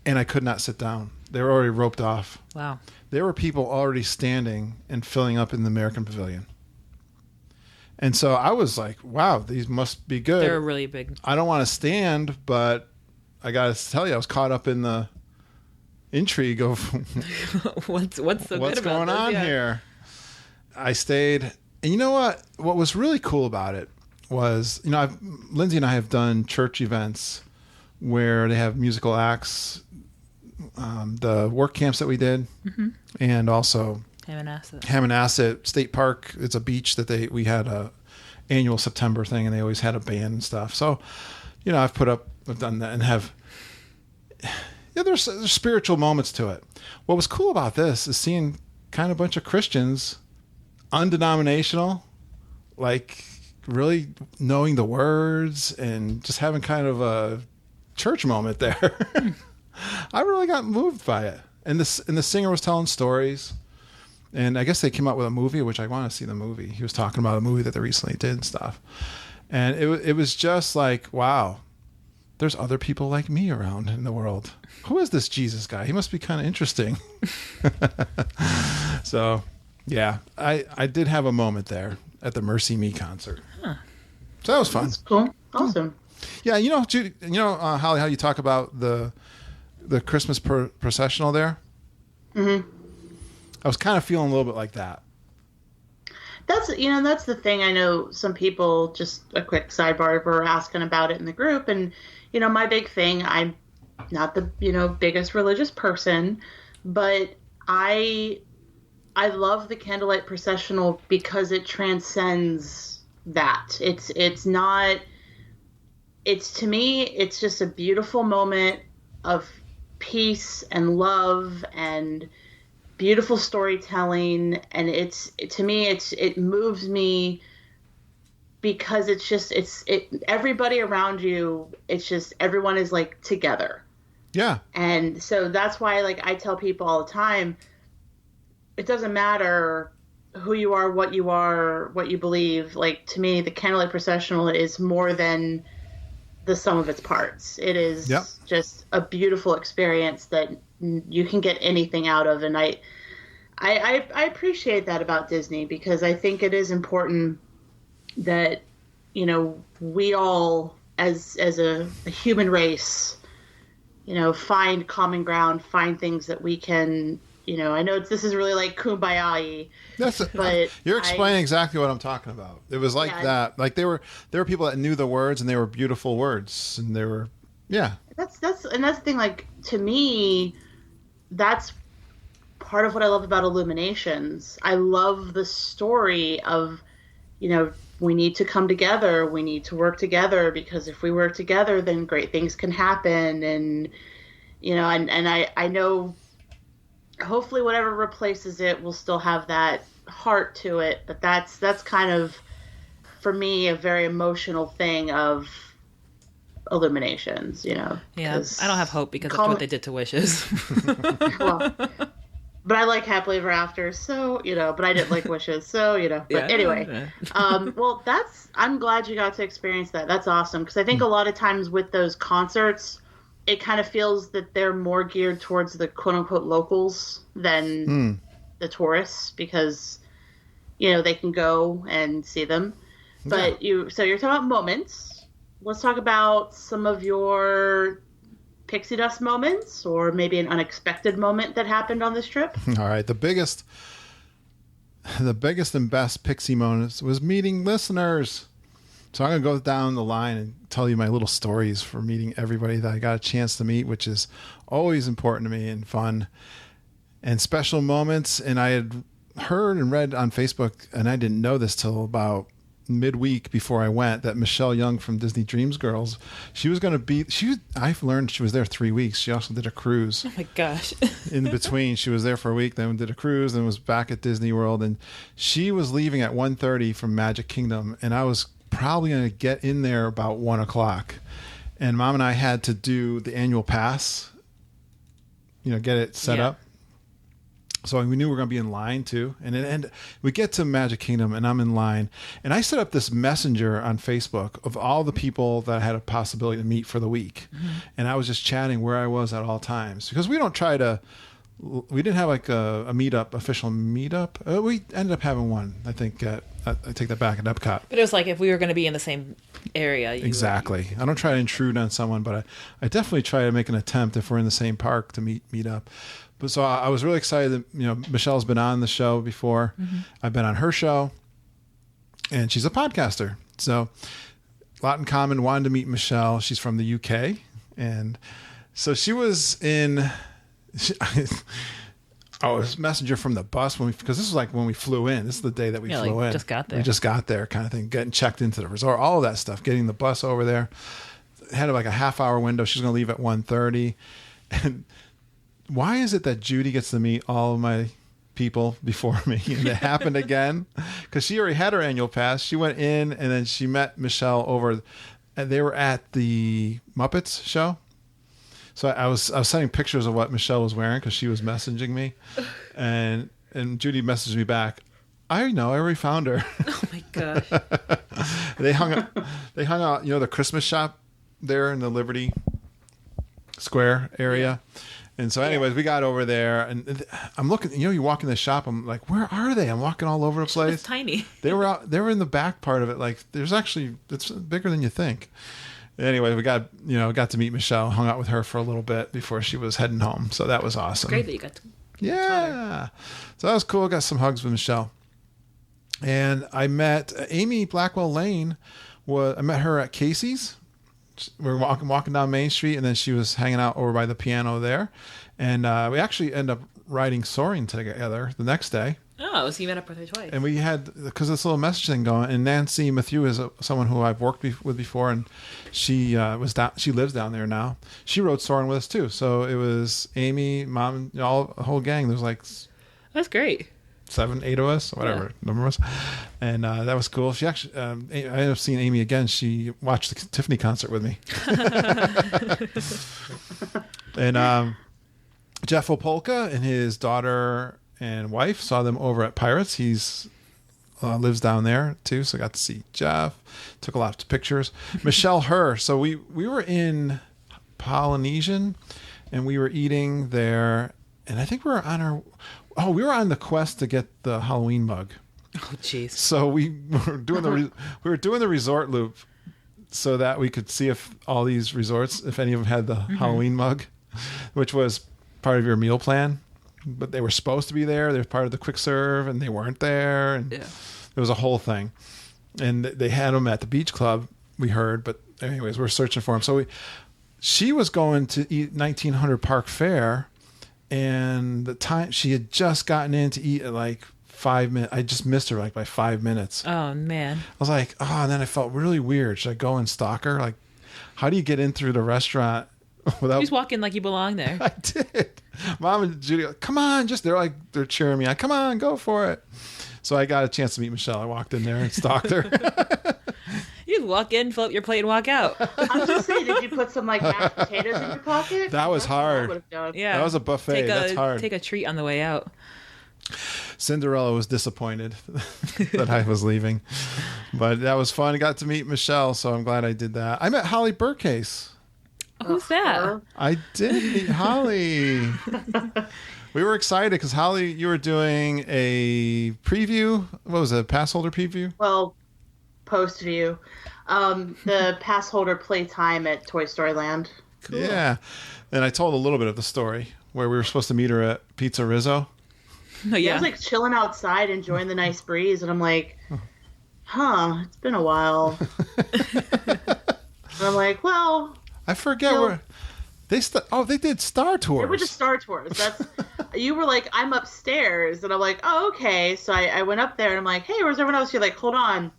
and I could not sit down. They were already roped off. Wow. There were people already standing and filling up in the American Pavilion. And so I was like, wow, these must be good. They're really big. I don't want to stand, but I got to tell you, I was caught up in the intrigue of what's so good about what's going on yeah. here. I stayed. And you know what? What was really cool about it was, Lindsay and I have done church events where they have musical acts, the work camps that we did, and also... Hammonasset State Park. It's a beach that we had a annual September thing, and they always had a band and stuff. So, I've done that and have. Yeah, there's spiritual moments to it. What was cool about this is seeing kind of a bunch of Christians, undenominational, like really knowing the words and just having kind of a church moment there. I really got moved by it, and the singer was telling stories. And I guess they came out with a movie, which I want to see the movie. He was talking about a movie that they recently did and stuff. And it was just like, wow, there's other people like me around in the world. Who is this Jesus guy? He must be kind of interesting. So, yeah, I did have a moment there at the Mercy Me concert. Huh. So that was fun. That's cool. Awesome. Yeah, Judy, Holly, how you talk about the Christmas processional there? Mm-hmm. I was kind of feeling a little bit like that. That's the thing. I know some people, just a quick sidebar, were asking about it in the group. And, my big thing, I'm not the, biggest religious person, but I I love the candlelight processional because it transcends that. It's not. It's, to me, it's just a beautiful moment of peace and love and beautiful storytelling, and to me it moves me because it's everybody around you, it's just everyone is like together. Yeah. And so that's why, like, I tell people all the time, it doesn't matter who you are, what you believe. Like, to me, the candlelight processional is more than the sum of its parts. It is just a beautiful experience that you can get anything out of. And I appreciate that about Disney, because I think it is important that, you know, we all as a human race, you know, find common ground, find things that we can, you know, I know this is really like kumbaya-y. But you're explaining exactly what I'm talking about. It was like that. Like there were people that knew the words, and they were beautiful words, and they were, That's the thing. Like, to me, that's part of what I love about Illuminations. I love the story of, you know, we need to come together. We need to work together, because if we work together, then great things can happen. And, you know, and I know hopefully whatever replaces it will still have that heart to it. But that's kind of, for me, a very emotional thing of Illuminations, you know. Yeah, I don't have hope because that's what they did to Wishes. Well, but I like Happily Ever After, so, you know, but I didn't like Wishes, so, you know. But anyway, well, I'm glad you got to experience that. That's awesome, because I think a lot of times with those concerts, it kind of feels that they're more geared towards the quote-unquote locals than the tourists, because, you know, they can go and see them. But you're talking about moments. Let's talk about some of your pixie dust moments, or maybe an unexpected moment that happened on this trip. All right. The biggest and best pixie moments was meeting listeners. So I'm going to go down the line and tell you my little stories for meeting everybody that I got a chance to meet, which is always important to me and fun and special moments. And I had heard and read on Facebook, and I didn't know this till about midweek before I went, that Michelle Young from Disney Dreams Girls, she was going to be, I've learned she was there 3 weeks. She also did a cruise. Oh my gosh. In between, she was there for a week, then did a cruise, then was back at Disney World. And she was leaving at 1:30 from Magic Kingdom. And I was probably going to get in there about 1 o'clock. And Mom and I had to do the annual pass, you know, get it set up. So we knew we were going to be in line too. And we get to Magic Kingdom and I'm in line. And I set up this messenger on Facebook of all the people that I had a possibility to meet for the week. Mm-hmm. And I was just chatting where I was at all times. Because we didn't have like a official meetup. We ended up having one, I think, I take that back, at Epcot. But it was like if we were going to be in the same area. Exactly. I don't try to intrude on someone, but I definitely try to make an attempt if we're in the same park to meet up. But so I was really excited that, you know, Michelle's been on the show before. Mm-hmm. I've been on her show, and she's a podcaster. So a lot in common. Wanted to meet Michelle. She's from the UK. And so she was in... I was messenger from the bus because this was like when we flew in. This is the day that we flew in. Just got there. We just got there, kind of thing. Getting checked into the resort, all of that stuff. Getting the bus over there. Had like a half-hour window. She's going to leave at 1:30. And why is it that Judy gets to meet all of my people before me? And it happened again because she already had her annual pass. She went in and then she met Michelle over. And they were at the Muppets show. So I was sending pictures of what Michelle was wearing because she was messaging me, and Judy messaged me back. I know, I already found her. Oh my gosh! They hung out, you know, the Christmas shop there in the Liberty Square area, and so anyways, we got over there, and I'm looking. You know, you walk in the shop, I'm like, where are they? I'm walking all over the place. It's tiny. They were in the back part of it. Like, it's bigger than you think. Anyway, we got to meet Michelle, hung out with her for a little bit before she was heading home. So that was awesome. Great that you got to. Yeah. So that was cool. Got some hugs with Michelle. And I met Amy Blackwell Lane. I met her at Casey's. We were walking down Main Street, and then she was hanging out over by the piano there. And we actually ended up riding soaring together the next day. Oh, so you met up with her twice. And we had, because this little message thing going, and Nancy Matthew is someone who I've worked with before, and she she lives down there now. She rode soaring with us too. So it was Amy, Mom, a whole gang. There's like that's great. 7, 8 of us, whatever number was, and that was cool. She actually, I ended up seeing Amy again. She watched the Tiffany concert with me, and Jeff Opolka and his daughter and wife saw them over at Pirates. He's lives down there too, so I got to see Jeff. Took a lot of pictures. Michelle Herr. So we were in Polynesian, and we were eating there, and I think we were on our. Oh, we were on the quest to get the Halloween mug. Oh, jeez. So we were doing the resort loop so that we could see if all these resorts, if any of them had the Halloween mug, which was part of your meal plan. But they were supposed to be there. They were part of the quick serve, and they weren't there. And it was a whole thing. And they had them at the beach club, we heard. But anyways, we're searching for them. So she was going to eat 1900 Park Fare. And the time she had just gotten in to eat at like 5 minutes. I just missed her like by 5 minutes. Oh, man. I was like, and then I felt really weird. Should I go and stalk her? Like, how do you get in through the restaurant without... You just walk in like you belong there. I did. Mom and Judy, come on. They're cheering me on. Come on, go for it. So I got a chance to meet Michelle. I walked in there and stalked her. You just walk in, fill up your plate, and walk out. I was just saying, did you put some like mashed potatoes in your pocket? That was hard. Yeah, that was a buffet. That's hard. Take a treat on the way out. Cinderella was disappointed that I was leaving, but that was fun. I got to meet Michelle, so I'm glad I did that. I met Holly Burcase. Who's that? I did meet Holly. We were excited because Holly, you were doing a preview. What was it? Pass holder preview? Well, post view. The pass holder playtime at Toy Story Land. Cool. Yeah. And I told a little bit of the story where we were supposed to meet her at Pizza Rizzo. Oh, yeah. I was like chilling outside, enjoying the nice breeze, and I'm like, it's been a while. And I'm like, well, I forget where they did Star Tours. They were just Star Tours. You were like, I'm upstairs, and I'm like, oh, okay. So I went up there, and I'm like, hey, where's everyone else? You're like, hold on.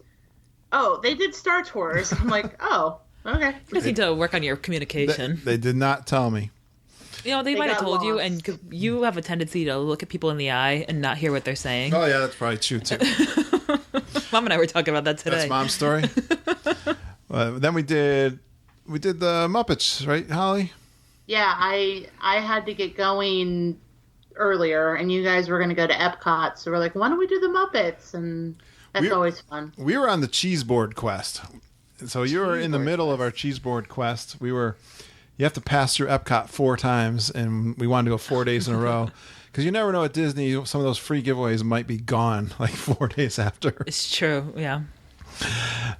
Oh, they did Star Tours. I'm like, oh, okay. You just need to work on your communication. They did not tell me. You know, they might have told you, and you have a tendency to look at people in the eye and not hear what they're saying. Oh, yeah, that's probably true, too. Mom and I were talking about that today. That's Mom's story. Then we did the Muppets, right, Holly? Yeah, I had to get going earlier, and you guys were going to go to Epcot, so we're like, why don't we do the Muppets? And that's always fun. We were on the cheese board quest. So you were in the middle of our cheese board quest. You have to pass through Epcot 4 times, and we wanted to go 4 days in a row. Because you never know at Disney, some of those free giveaways might be gone like 4 days after. It's true, yeah.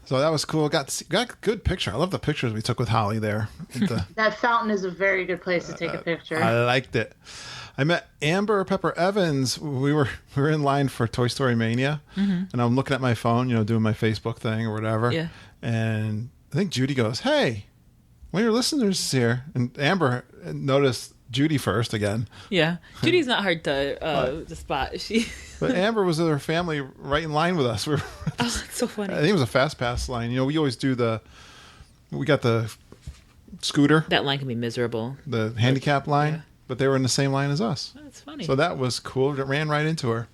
So that was cool. Got a good picture. I love the pictures we took with Holly there. That fountain is a very good place to take a picture. I liked it. I met Amber Pepper Evans. We were in line for Toy Story Mania, and I'm looking at my phone, doing my Facebook thing or whatever. Yeah. And I think Judy goes, "Hey, one of your listeners is here." And Amber noticed Judy first again. Yeah, Judy's not hard to spot. But Amber was with her family right in line with us. Oh, that's so funny. I think it was a fast pass line. We always do we got the scooter. That line can be miserable. The handicap line. Yeah. But they were in the same line as us. That's funny. So that was cool. It ran right into her.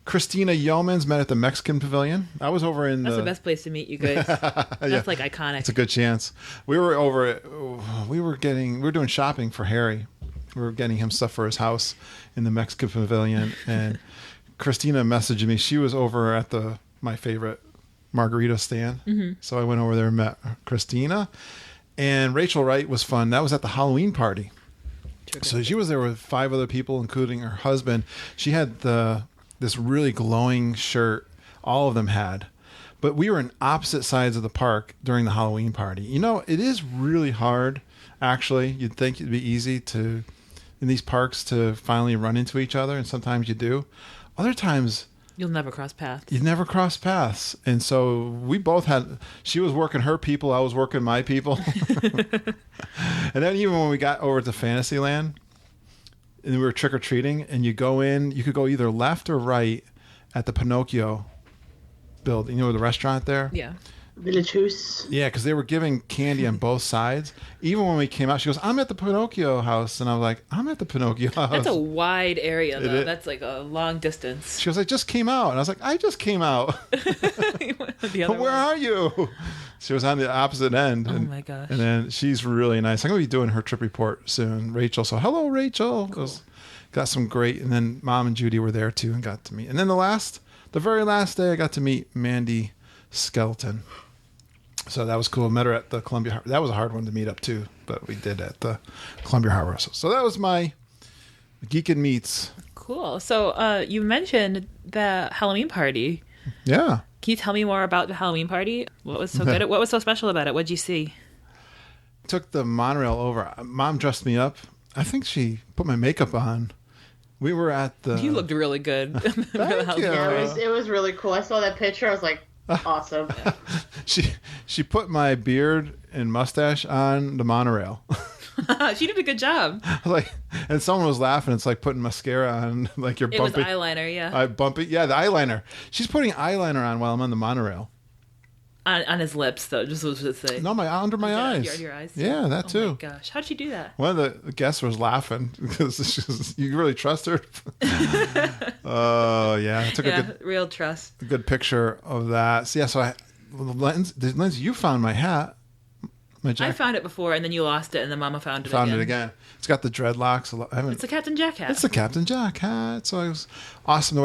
Christina Yeomans met at the Mexican Pavilion. I was over in That's the best place to meet you guys. That's like iconic. It's a good chance. We were over we were doing shopping for Harry. We were getting him stuff for his house in the Mexican Pavilion, and Christina messaged me. She was over at my favorite margarita stand. Mm-hmm. So I went over there and met Christina. And Rachel Wright was fun. That was at the Halloween party. So she was there with 5 other people, including her husband. She had this really glowing shirt. All of them had. But we were in opposite sides of the park during the Halloween party. It is really hard, actually. You'd think it'd be easy in these parks to finally run into each other, and sometimes you do. Other times... You'll never cross paths. You never cross paths. And so we both she was working her people, I was working my people. And then even when we got over to Fantasyland, and we were trick or treating, and you go in. You could go either left or right at the Pinocchio building. You know, the restaurant there. Yeah. Village House. Yeah, because they were giving candy on both sides. Even when we came out, she goes, "I'm at the Pinocchio house," and I was like, "I'm at the Pinocchio house." That's a wide area, though. That's like a long distance. She goes, "I just came out," and I was like, "I just came out." Where are you? She was on the opposite end. Oh my gosh! And then she's really nice. I'm gonna be doing her trip report soon, Rachel. So hello, Rachel. Cool. Got some great. And then Mom and Judy were there too, and got to meet. And then the very last day, I got to meet Mandy Skeleton. So that was cool. Met her at the Columbia Harbor. That was a hard one to meet up too, but we did at the Columbia Harbor. So that was my Geek and Meets. Cool. So you mentioned the Halloween party. Yeah. Can you tell me more about the Halloween party? What was so good? What was so special about it? What'd you see? Took the monorail over. Mom dressed me up. I think she put my makeup on. We were at the... You looked really good. Thank you. Yeah, it was really cool. I saw that picture. I was like, awesome. She put my beard and mustache on the monorail. She did a good job. And someone was laughing. It's like putting mascara on, like you're bumping. It was eyeliner, yeah. I bump it. Yeah, the eyeliner. She's putting eyeliner on while I'm on the monorail. On his lips, though, just was to say. No, under my eyes. Your eyes? Yeah, that too. Oh my gosh. How'd she do that? One of the guests was laughing because you really trust her. Oh, yeah. I took a real trust. a good picture of that. So Lindsay, you found my hat. I found it before, and then you lost it, and then Mama found it again. It's got the dreadlocks. It's a Captain Jack hat. It's a Captain Jack hat. So it was awesome.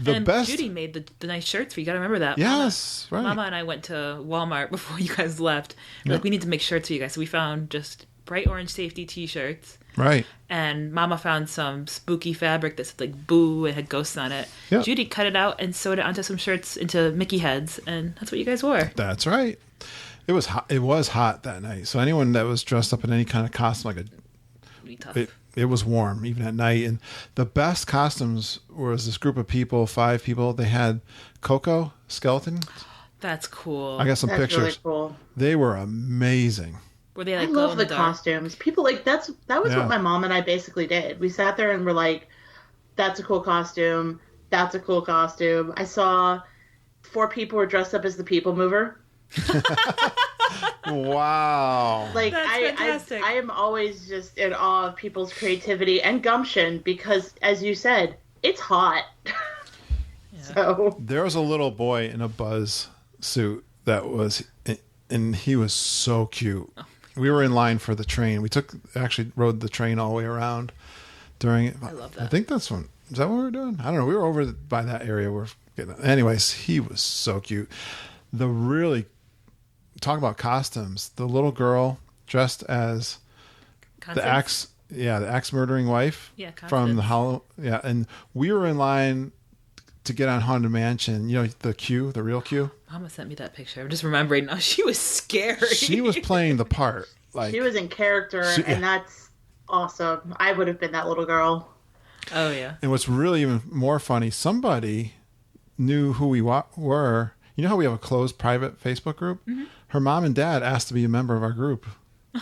And Judy made the nice shirts for you. You got to remember that. Yes, right. Mama and I went to Walmart before you guys left. We're like, we need to make shirts for you guys. So we found just bright orange safety T-shirts. Right. And Mama found some spooky fabric that said like "Boo" and had ghosts on it. Yep. Judy cut it out and sewed it onto some shirts into Mickey heads, and that's what you guys wore. That's right. It was hot. It was hot that night. So anyone that was dressed up in any kind of costume, it was warm even at night. And the best costumes was this group of people, 5 people. They had Coco skeletons. That's cool. I got some pictures. Really cool. They were amazing. Were they like? I love the costumes. People that was what my mom and I basically did. We sat there and were like, "That's a cool costume. That's a cool costume." I saw 4 people were dressed up as the People Mover. Wow. Like that's fantastic. I am always just in awe of people's creativity and gumption because, as you said, it's hot. So there was a little boy in a Buzz suit and he was so cute. We were in line for the train. We actually rode the train all the way around during it. I love that. I think is that what we were doing? I don't know. We were over by that area. Anyways, he was so cute. Talk about costumes. The little girl dressed as the axe murdering wife from the Hollow. Yeah, and we were in line to get on Haunted Mansion. You know, the real Q. Mama sent me that picture. I'm just remembering now. She was scary. She was playing the part. She was in character, and that's awesome. I would have been that little girl. Oh yeah. And what's really even more funny, somebody knew who we were. You know how we have a closed private Facebook group? Mm-hmm. Her mom and dad asked to be a member of our group.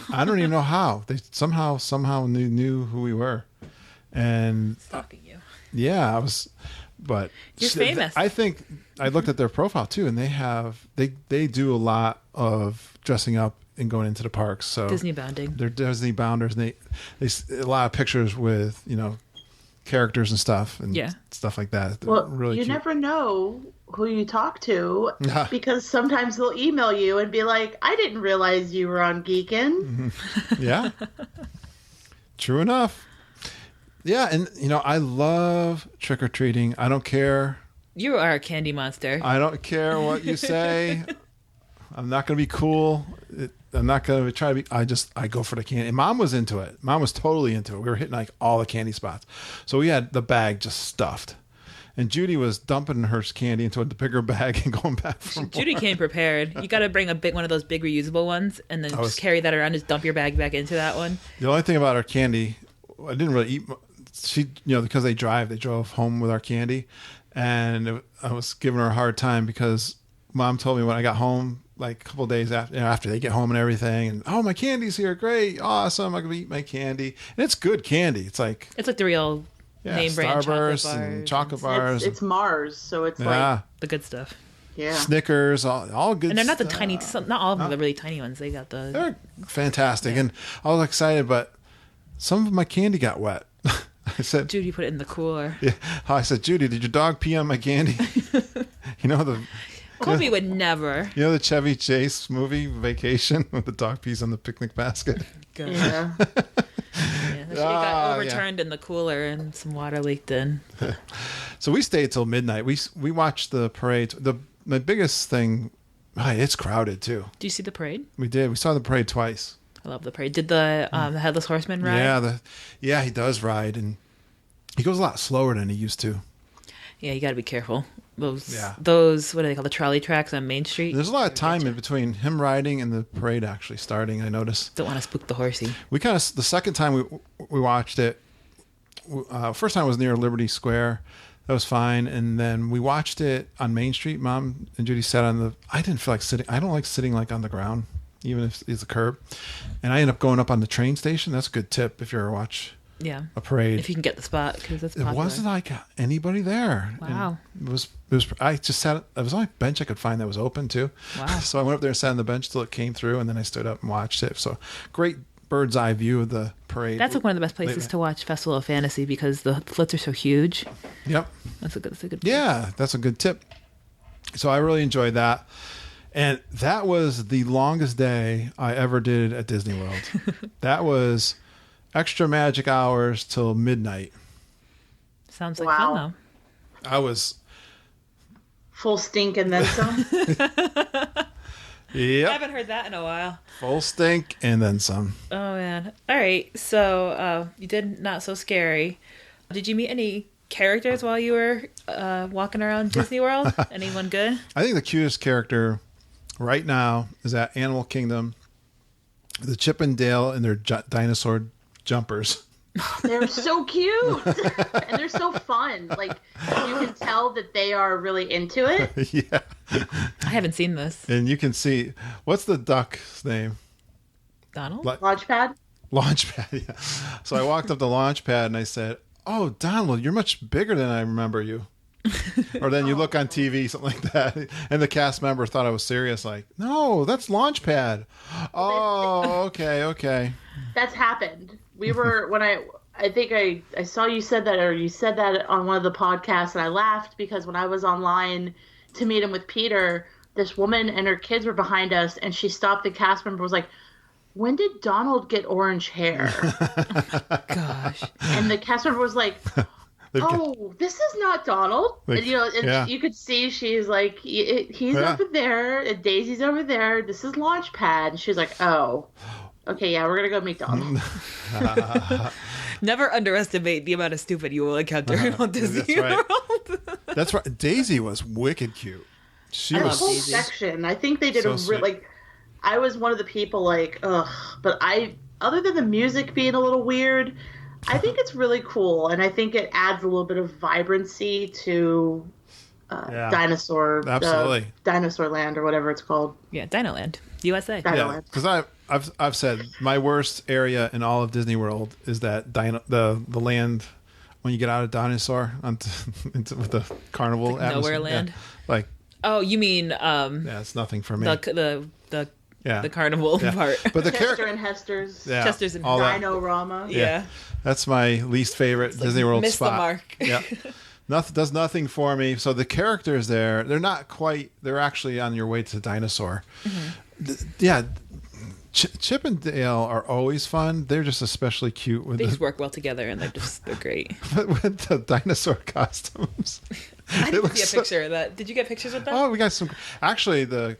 I don't even know how. They somehow knew who we were. And stalking you. Yeah, I was. But you're famous. I think I looked at their profile too, and they do a lot of dressing up and going into the parks. So Disney bounding. They're Disney bounders, and they a lot of pictures with characters and stuff and stuff like that. Well, really you cute. Never know who you talk to because sometimes they'll email you and be like, "I didn't realize you were on Geekin'." Mm-hmm. Yeah, true enough. Yeah, and I love trick or treating. I don't care. You are a candy monster. I don't care what you say. I'm not going to be cool. I'm not going to try to be. I go for the candy. And Mom was into it. Mom was totally into it. We were hitting like all the candy spots. So we had the bag just stuffed. And Judy was dumping her candy into a bigger bag and going back for more. Judy came prepared. You got to bring one of those big reusable ones and then just carry that around. Just dump your bag back into that one. The only thing about our candy, I didn't really eat. Because they drove home with our candy, and I was giving her a hard time because Mom told me when I got home like a couple of days after they get home and everything, and oh, my candy's here, great, awesome, I'm gonna eat my candy, and it's good candy. It's like the real name brand Starburst and chocolate bars. It's Mars, so it's like the good stuff. Yeah, Snickers, all good. And they're not stuff. the tiny, not all of them are the really tiny ones. They got They're fantastic, and I was excited, but some of my candy got wet. I said, Judy put it in the cooler. Yeah, I said, Judy, did your dog pee on my candy? Colby would never. You know the Chevy Chase movie Vacation with the dog pees on the picnic basket? yeah. She got overturned in the cooler and some water leaked in. So we stayed till midnight. We watched the parade. My biggest thing, it's crowded too. Do you see the parade? We did. We saw the parade twice. I love the parade. Did the Headless Horseman ride? Yeah, he does ride, and he goes a lot slower than he used to. Yeah, you got to be careful. Those what do they call the trolley tracks on Main Street? There's a lot of time in between him riding and the parade actually starting. I noticed. Don't want to spook the horsey. We the second time we watched it. First time was near Liberty Square. That was fine, and then we watched it on Main Street. Mom and Judy sat on the. I didn't feel like sitting. I don't like sitting like on the ground, even if it's a curb. And I ended up going up on the train station. That's a good tip if you're a parade. If you can get the spot, because it's popular. It wasn't like anybody there. Wow. And it was. I just sat. It was the only bench I could find that was open too. Wow. So I went up there and sat on the bench till it came through, and then I stood up and watched it. So great bird's eye view of the parade. That's like one of the best places to watch Festival of Fantasy because the floats are so huge. Yep. That's a good. Yeah, that's a good tip. So I really enjoyed that. And that was the longest day I ever did at Disney World. That was extra magic hours till midnight. Sounds like fun, though. I was... Full stink and then some. Yep. I haven't heard that in a while. Full stink and then some. Oh, man. All right. So you did Not So Scary. Did you meet any characters while you were walking around Disney World? Anyone good? I think the cutest character right now is at Animal Kingdom, the Chip and Dale in their dinosaur jumpers. They're so cute and they're so fun. Like you can tell that they are really into it. Yeah. I haven't seen this. And you can see, what's the duck's name? Donald? Launchpad? Launchpad, yeah. So I walked up to Launchpad and I said, "Oh, Donald, you're much bigger than I remember you." Or then you look on TV, something like that. And the cast member thought I was serious. Like, no, that's Launchpad. Oh, okay. That's happened. We were, when I think I saw you said that, or you said that on one of the podcasts, and I laughed because when I was online to meet him with Peter, this woman and her kids were behind us, and she stopped the cast member, was like, "When did Donald get orange hair?" Gosh. And the cast member was like, "Oh, this is not Donald." Like, and you could see she's like, he's over there, and Daisy's over there. This is Launchpad. And she's like, "Oh, okay, yeah, we're gonna go meet Donald." Never underestimate the amount of stupid you will encounter on Disney World. That's right. Daisy was wicked cute. She was was whole section. I think they did like. I was one of the people like, ugh, but other than the music being a little weird, I think it's really cool, and I think it adds a little bit of vibrancy to Dinosaur Land or whatever it's called. Yeah, Dinoland, USA. Yeah, because I've said my worst area in all of Disney World is that the land when you get out of Dinosaur with the carnival like Nowhere Land. Yeah, like, oh, you mean it's nothing for me. The carnival part. But the Chester and Hester's. Yeah, Chester's and Dino-Rama. Yeah. That's my least favorite Disney World miss spot. The mark. Yeah. Does nothing for me. So the characters there, they're actually on your way to Dinosaur. Mm-hmm. Chip and Dale are always fun. They're just especially cute. They just work well together, and they're great. But with the dinosaur costumes. I didn't see a picture of that. Did you get pictures with that? Oh, we got some. Actually, the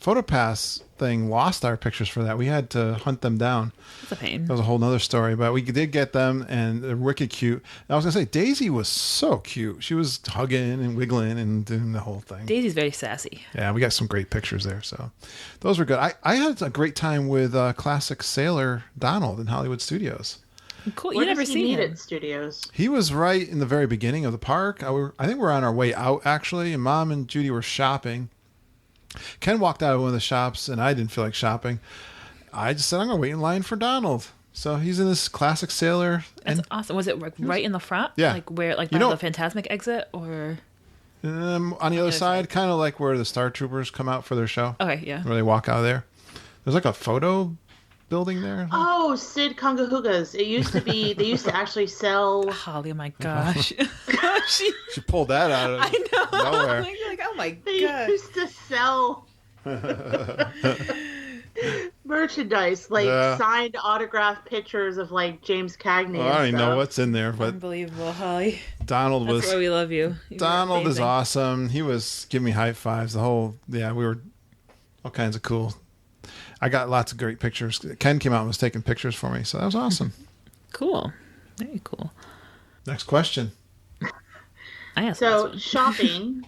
PhotoPass thing lost our pictures for that. We had to hunt them down. That's a pain. That was a whole nother story, but we did get them, and they're wicked cute. And I was going to say, Daisy was so cute. She was hugging and wiggling and doing the whole thing. Daisy's very sassy. Yeah, we got some great pictures there, so those were good. I had a great time with classic Sailor Donald in Hollywood Studios. Cool. You never seen him at Studios. He was right in the very beginning of the park. I think we're on our way out, actually, and Mom and Judy were shopping. Ken walked out of one of the shops, and I didn't feel like shopping. I just said, I'm going to wait in line for Donald. So he's in this classic sailor. That's awesome. Was it right in the front? Yeah. Like where, like by the Fantasmic exit, or on the other side, kind of like where the Star Troopers come out for their show. Okay, yeah. Where they walk out of there. There's like a photo building there. Oh, Sid Congahugas. It used to be, they used to actually sell. Holly, oh my gosh. She pulled that out of nowhere. Like, oh my They god. used to sell merchandise, like signed autographed pictures of like James Cagney. I don't even know what's in there, but Unbelievable, Holly. Donald was. That's why we love you. Donald is awesome. He was giving me high fives. We were all kinds of cool. I got lots of great pictures. Ken came out and was taking pictures for me, so that was awesome. Cool. Very cool. Next question. So shopping.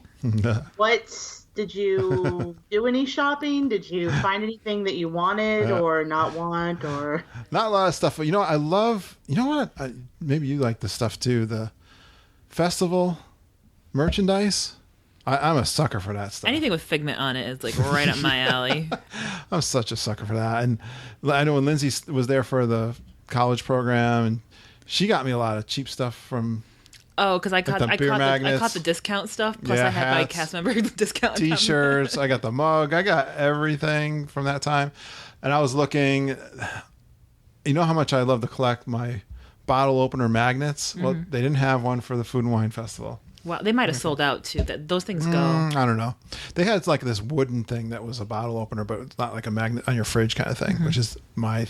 Did you do any shopping? Did you find anything that you wanted or not want, or not a lot of stuff? But I love. You know what? Maybe you like this stuff too. The festival merchandise. I'm a sucker for that stuff. Anything with Figment on it is like right up my alley. I'm such a sucker for that. And I know when Lindsay was there for the college program, and she got me a lot of cheap stuff from. Oh, because I caught the discount stuff. Plus, I had my cast member discount. T-shirts. I got the mug. I got everything from that time. And I was looking. You know how much I love to collect my bottle opener magnets? Mm-hmm. Well, they didn't have one for the Food and Wine Festival. Well, they might have sold out too. Those things go. I don't know. They had like this wooden thing that was a bottle opener, but it's not like a magnet on your fridge kind of thing, which is my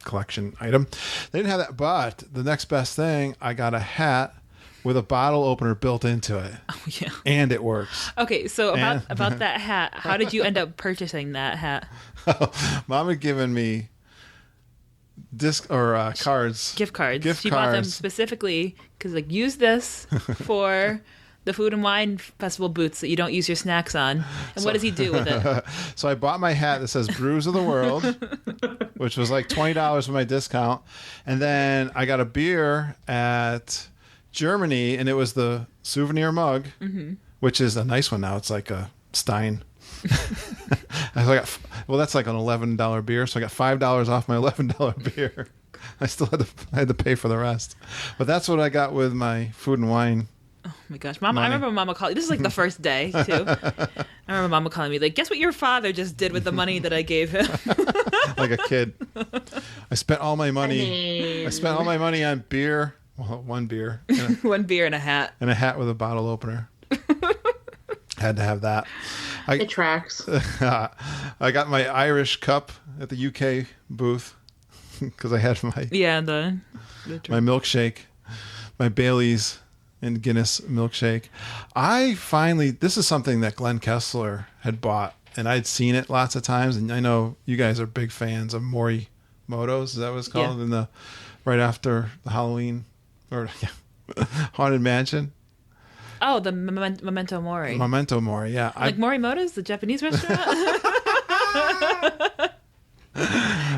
collection item. They didn't have that, but the next best thing, I got a hat with a bottle opener built into it. Oh yeah, and it works. Okay, so about that hat, how did you end up purchasing that hat? Mom had given me cards, gift cards. She bought them specifically because use this for the Food and Wine Festival booths that you don't use your snacks on. And what does he do with it? So I bought my hat that says Brews of the World, which was like $20 with my discount. And then I got a beer at Germany, and it was the souvenir mug, which is a nice one now. It's like a Stein. That's like an $11 beer, so I got $5 off my $11 beer. I still had to pay for the rest. But that's what I got with my Food and Wine. Oh my gosh, Mama! I remember Mama calling. This is like the first day too. I remember Mama calling me like, "Guess what your father just did with the money that I gave him?" Like a kid. I spent all my money. I spent all my money on beer. Well, one beer. One beer and a hat. And a hat with a bottle opener. Had to have that. It tracks. I got my Irish cup at the UK booth because I had my my milkshake, my Bailey's and Guinness milkshake. This is something that Glenn Kessler had bought, and I'd seen it lots of times, and I know you guys are big fans of Morimoto's. Is that what it's called? Yeah. Right after the Halloween or Haunted Mansion. Oh, the Memento Mori. Memento Mori, yeah. Like Morimoto's, the Japanese restaurant?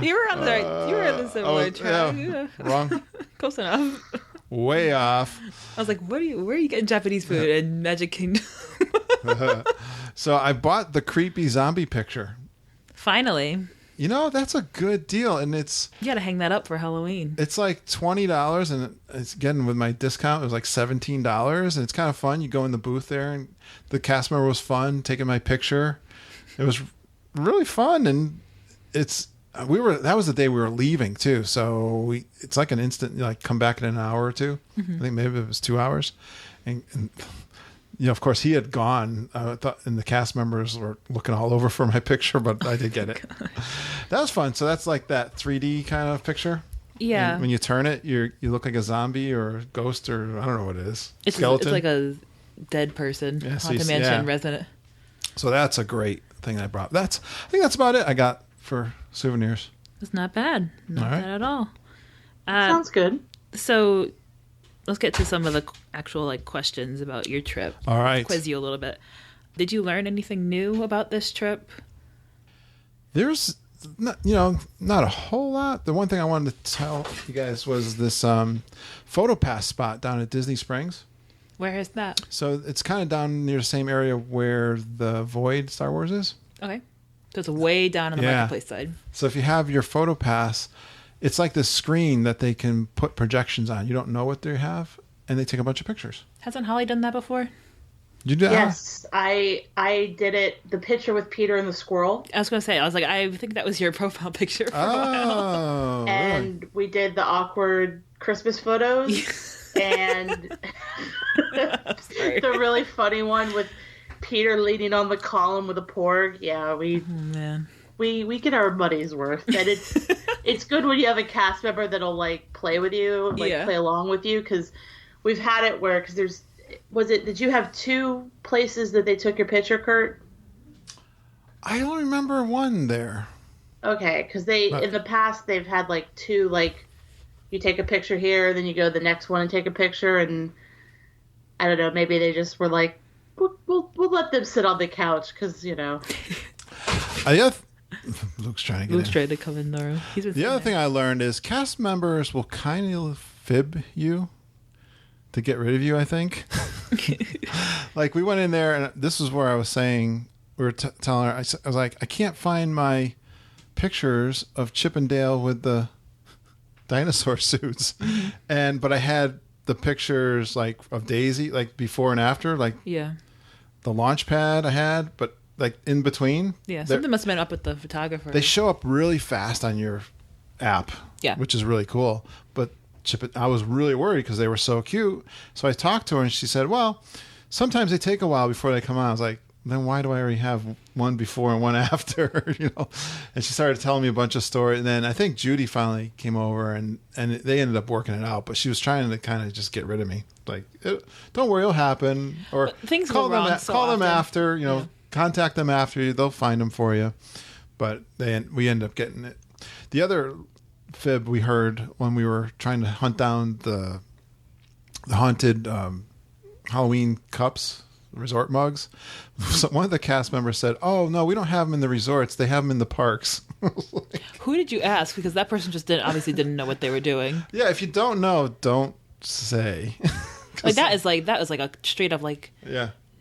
You were on the similar track. Yeah. Wrong. Close enough. Way off. I was like, where are you getting Japanese food in Magic Kingdom? So I bought the creepy zombie picture. Finally. That's a good deal, and it's... You gotta hang that up for Halloween. It's like $20, and it's getting with my discount, it was like $17, and it's kind of fun. You go in the booth there, and the cast member was fun, taking my picture. It was really fun, and that was the day we were leaving, too, so it's like an instant, come back in an hour or two. I think maybe it was 2 hours, and of course, he had gone, and the cast members were looking all over for my picture, but I did get it. That was fun. So that's like that 3D kind of picture. Yeah. And when you turn it, you look like a zombie or a ghost or I don't know what it is. Skeleton. It's like a dead person. Yeah, Haunted Mansion resident. So that's a great thing I brought. I think that's about it I got for souvenirs. That's not bad. Not bad at all. Sounds good. So... Let's get to some of the actual questions about your trip. All right. Quiz you a little bit. Did you learn anything new about this trip? There's not a whole lot. The one thing I wanted to tell you guys was this PhotoPass spot down at Disney Springs. Where is that? So it's kind of down near the same area where the Void Star Wars is. Okay. So it's way down on the marketplace side. So if you have your photo pass, it's like this screen that they can put projections on. You don't know what they have, and they take a bunch of pictures. Hasn't Holly done that before? You do that? Yes, I did it. The picture with Peter and the squirrel. I was going to say, I think that was your profile picture for a while. And we did the awkward Christmas photos. And the really funny one with Peter leaning on the column with a porg. Yeah, we get our money's worth. And it's good when you have a cast member that'll like play with you, play along with you, because we've had it where did you have 2 places that they took your picture, Kurt? I don't remember one there. Okay, because in the past they've had like 2, like you take a picture here, then you go to the next one and take a picture, and I don't know, maybe they just were like, we'll let them sit on the couch because Luke's trying to come in there. The other thing I learned is cast members will kind of fib you to get rid of you, I think. Like we went in there, and this is where I was saying, we were telling her, I was like, I can't find my pictures of Chip and Dale with the dinosaur suits. But I had the pictures like of Daisy, like before and after, like the launch pad I had, but like in between. Yeah, something must have been up with the photographer. They show up really fast on your app, which is really cool. But I was really worried because they were so cute. So I talked to her and she said, well, sometimes they take a while before they come on. I was like, then why do I already have one before and one after? And she started telling me a bunch of stories. And then I think Judy finally came over and they ended up working it out. But she was trying to kind of just get rid of me. Like, don't worry, it'll happen. Or things call go them, wrong call them after, contact them after you. They'll find them for you. But we ended up getting it. The other fib we heard when we were trying to hunt down the haunted Halloween cups, resort mugs. So one of the cast members said, oh no, we don't have them in the resorts, they have them in the parks. Who did you ask? Because that person just obviously didn't know what they were doing. Yeah, if you don't know, don't say. Like that was like a straight up like,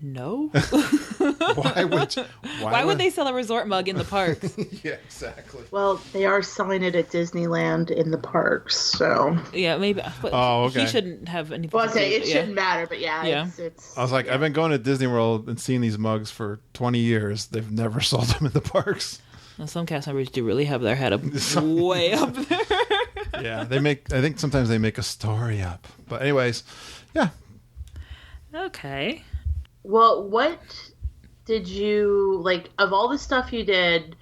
no. Why would they sell a resort mug in the parks? Yeah, exactly. Well, they are selling it at Disneyland in the parks, so yeah, maybe. But okay. He shouldn't have anything. Well, it shouldn't matter, but it's. I was like, I've been going to Disney World and seeing these mugs for 20 years. They've never sold them in the parks. Well, some cast members do really have their head up way up there. Yeah, I think sometimes they make a story up. But anyways, yeah. Okay. Well, what did you, like, of all the stuff you did,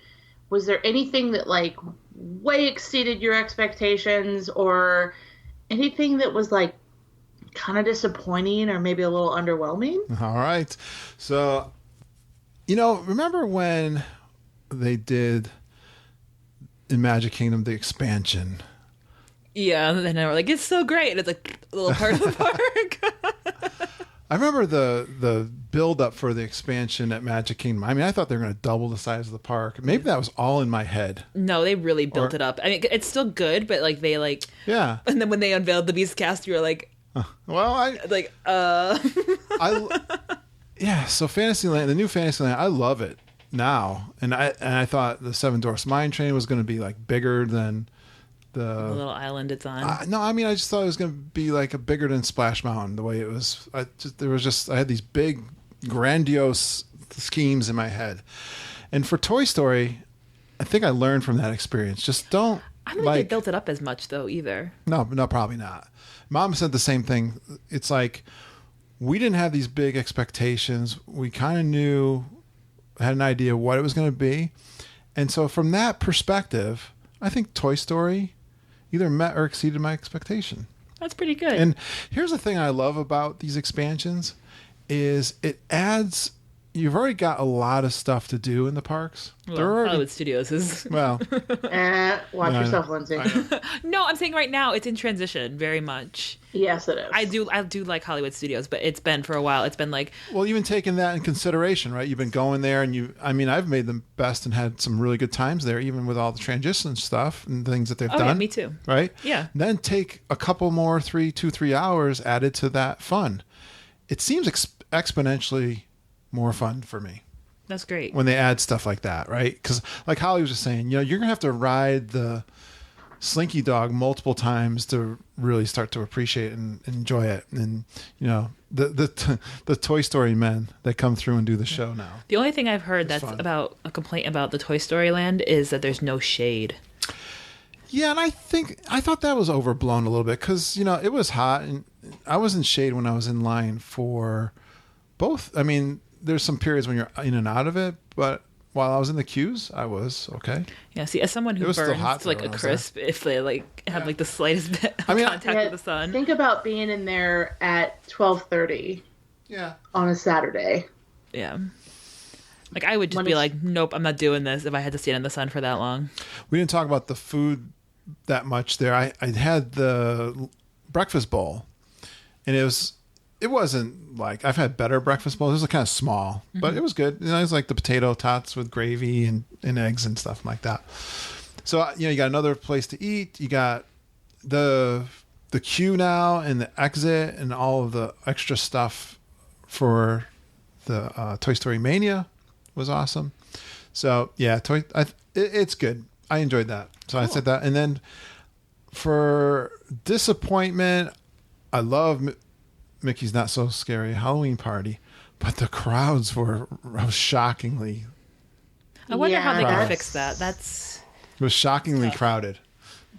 was there anything that, like, way exceeded your expectations or anything that was, like, kind of disappointing or maybe a little underwhelming? All right. So, remember when they did in Magic Kingdom the expansion? Yeah, and then they were like, it's so great. And it's like a little part of the park. I remember the build up for the expansion at Magic Kingdom. I mean, I thought they were going to double the size of the park. Maybe that was all in my head. No, they really built it up. I mean, it's still good, but like they like yeah. And then when they unveiled the Beast Cast, you were like, yeah. So Fantasyland, the new Fantasyland, I love it now, and I thought the Seven Dwarfs Mine Train was going to be like bigger than the little island it's on. No, I mean, I just thought it was going to be like bigger than Splash Mountain, the way it was. I had these big, grandiose schemes in my head. And for Toy Story, I think I learned from that experience. Just don't. I don't think they built it up as much, though, either. No, probably not. Mom said the same thing. It's like, we didn't have these big expectations. We kind of had an idea what it was going to be. And so from that perspective, I think Toy Story either met or exceeded my expectation. That's pretty good. And here's the thing I love about these expansions is it adds. You've already got a lot of stuff to do in the parks. Well, Hollywood Studios is. Well. Watch yourself, Lindsay. No, I'm saying right now it's in transition very much. Yes, it is. I do like Hollywood Studios, but it's been for a while. It's been like. Well, even taking that in consideration, right? You've been going there and I've made them best and had some really good times there, even with all the transition stuff and things that they've done. Yeah, me too. Right? Yeah. Then take a couple more 3 hours added to that fun. It seems exponentially more fun for me. That's great. When they add stuff like that, right? Because like Holly was just saying, you're going to have to ride the Slinky Dog multiple times to really start to appreciate and enjoy it. And, the Toy Story men that come through and do the show now. The only thing I've heard that's fun. about a complaint about the Toy Story Land is that there's no shade. Yeah, and I thought that was overblown a little bit because, it was hot and I was in shade when I was in line for both. I mean, there's some periods when you're in and out of it, but while I was in the queues, I was okay. Yeah, see, as someone who burns to like a crisp, if they like have like the slightest bit of contact with the sun. Think about being in there at 12:30. Yeah. On a Saturday. Yeah. Like I would just be like, nope, I'm not doing this if I had to stand in the sun for that long. We didn't talk about the food that much there. I had the breakfast bowl, and it wasn't like I've had better breakfast bowls. It was kind of small, but it was good. It was like the potato tots with gravy and eggs and stuff like that. So you got another place to eat. You got the queue now and the exit and all of the extra stuff for the Toy Story Mania was awesome. So yeah, it's good. I enjoyed that. So cool. I said that, and then for disappointment, I love Mickey's Not So Scary Halloween Party, but the crowds were shockingly. I wonder how they can fix that. It was shockingly crowded.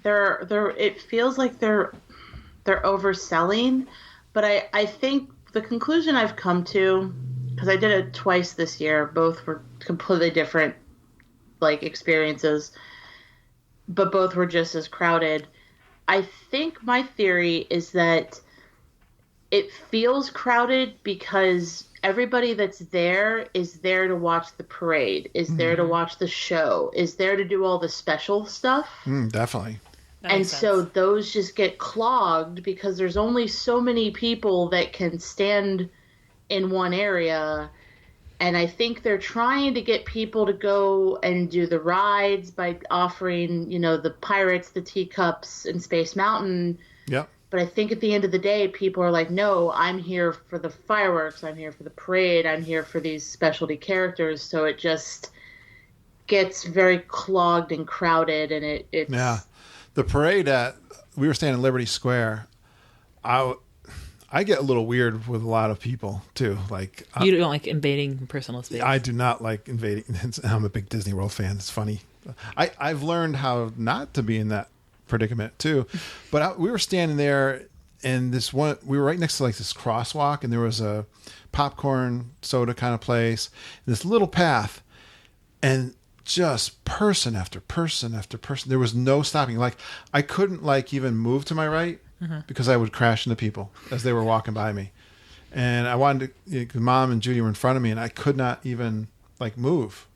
It feels like they're overselling, but I think the conclusion I've come to, because I did it twice this year, both were completely different like experiences, but both were just as crowded. I think my theory is that it feels crowded because everybody that's there is there to watch the parade, is there to watch the show, is there to do all the special stuff. Definitely. And so those just get clogged because there's only so many people that can stand in one area. And I think they're trying to get people to go and do the rides by offering, the Pirates, the Teacups, and Space Mountain. Yep. But I think at the end of the day, people are like, no, I'm here for the fireworks. I'm here for the parade. I'm here for these specialty characters. So it just gets very clogged and crowded. And it's... Yeah. The parade we were standing in Liberty Square. I get a little weird with a lot of people too. Like you don't like invading personal space. I do not like invading. I'm a big Disney World fan. It's funny. I've learned how not to be in that predicament too. But we were standing there, and we were right next to like this crosswalk, and there was a popcorn soda kind of place, this little path, and just person after person after person. There was no stopping. Like I couldn't even move to my right. Because I would crash into people as they were walking by me. And I wanted to, cause Mom and Judy were in front of me, and I could not even move.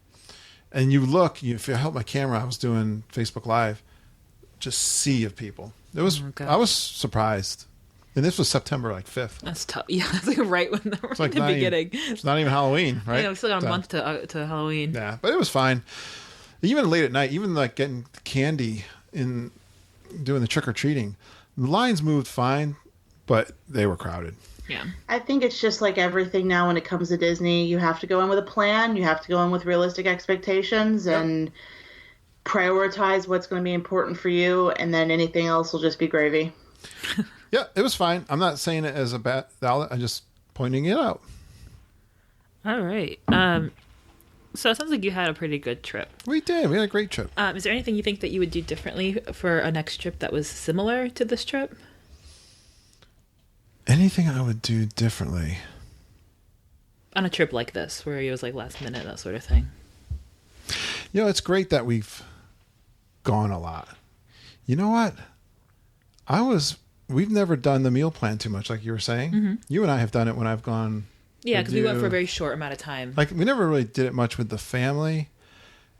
And if you help my camera, I was doing Facebook Live, just sea of people. I was surprised. And this was September 5th. That's tough. Yeah, it's right when the beginning. It's not even Halloween, right? We still got a month to Halloween. Yeah, but it was fine. Even late at night, even getting candy in doing the trick-or-treating, the lines moved fine, but they were crowded. Yeah. I think it's just like everything now when it comes to Disney. You have to go in with a plan. You have to go in with realistic expectations and prioritize what's going to be important for you, and then anything else will just be gravy. Yeah, it was fine. I'm not saying it as a bad outlet. I'm just pointing it out. All right. So it sounds like you had a pretty good trip. We did. We had a great trip. Is there anything you think that you would do differently for a next trip that was similar to this trip? Anything I would do differently? On a trip like this, where it was last minute, that sort of thing. It's great that we've gone a lot. You know what? We've never done the meal plan too much, like you were saying. Mm-hmm. You and I have done it when I've gone. Yeah, because we went for a very short amount of time. We never really did it much with the family.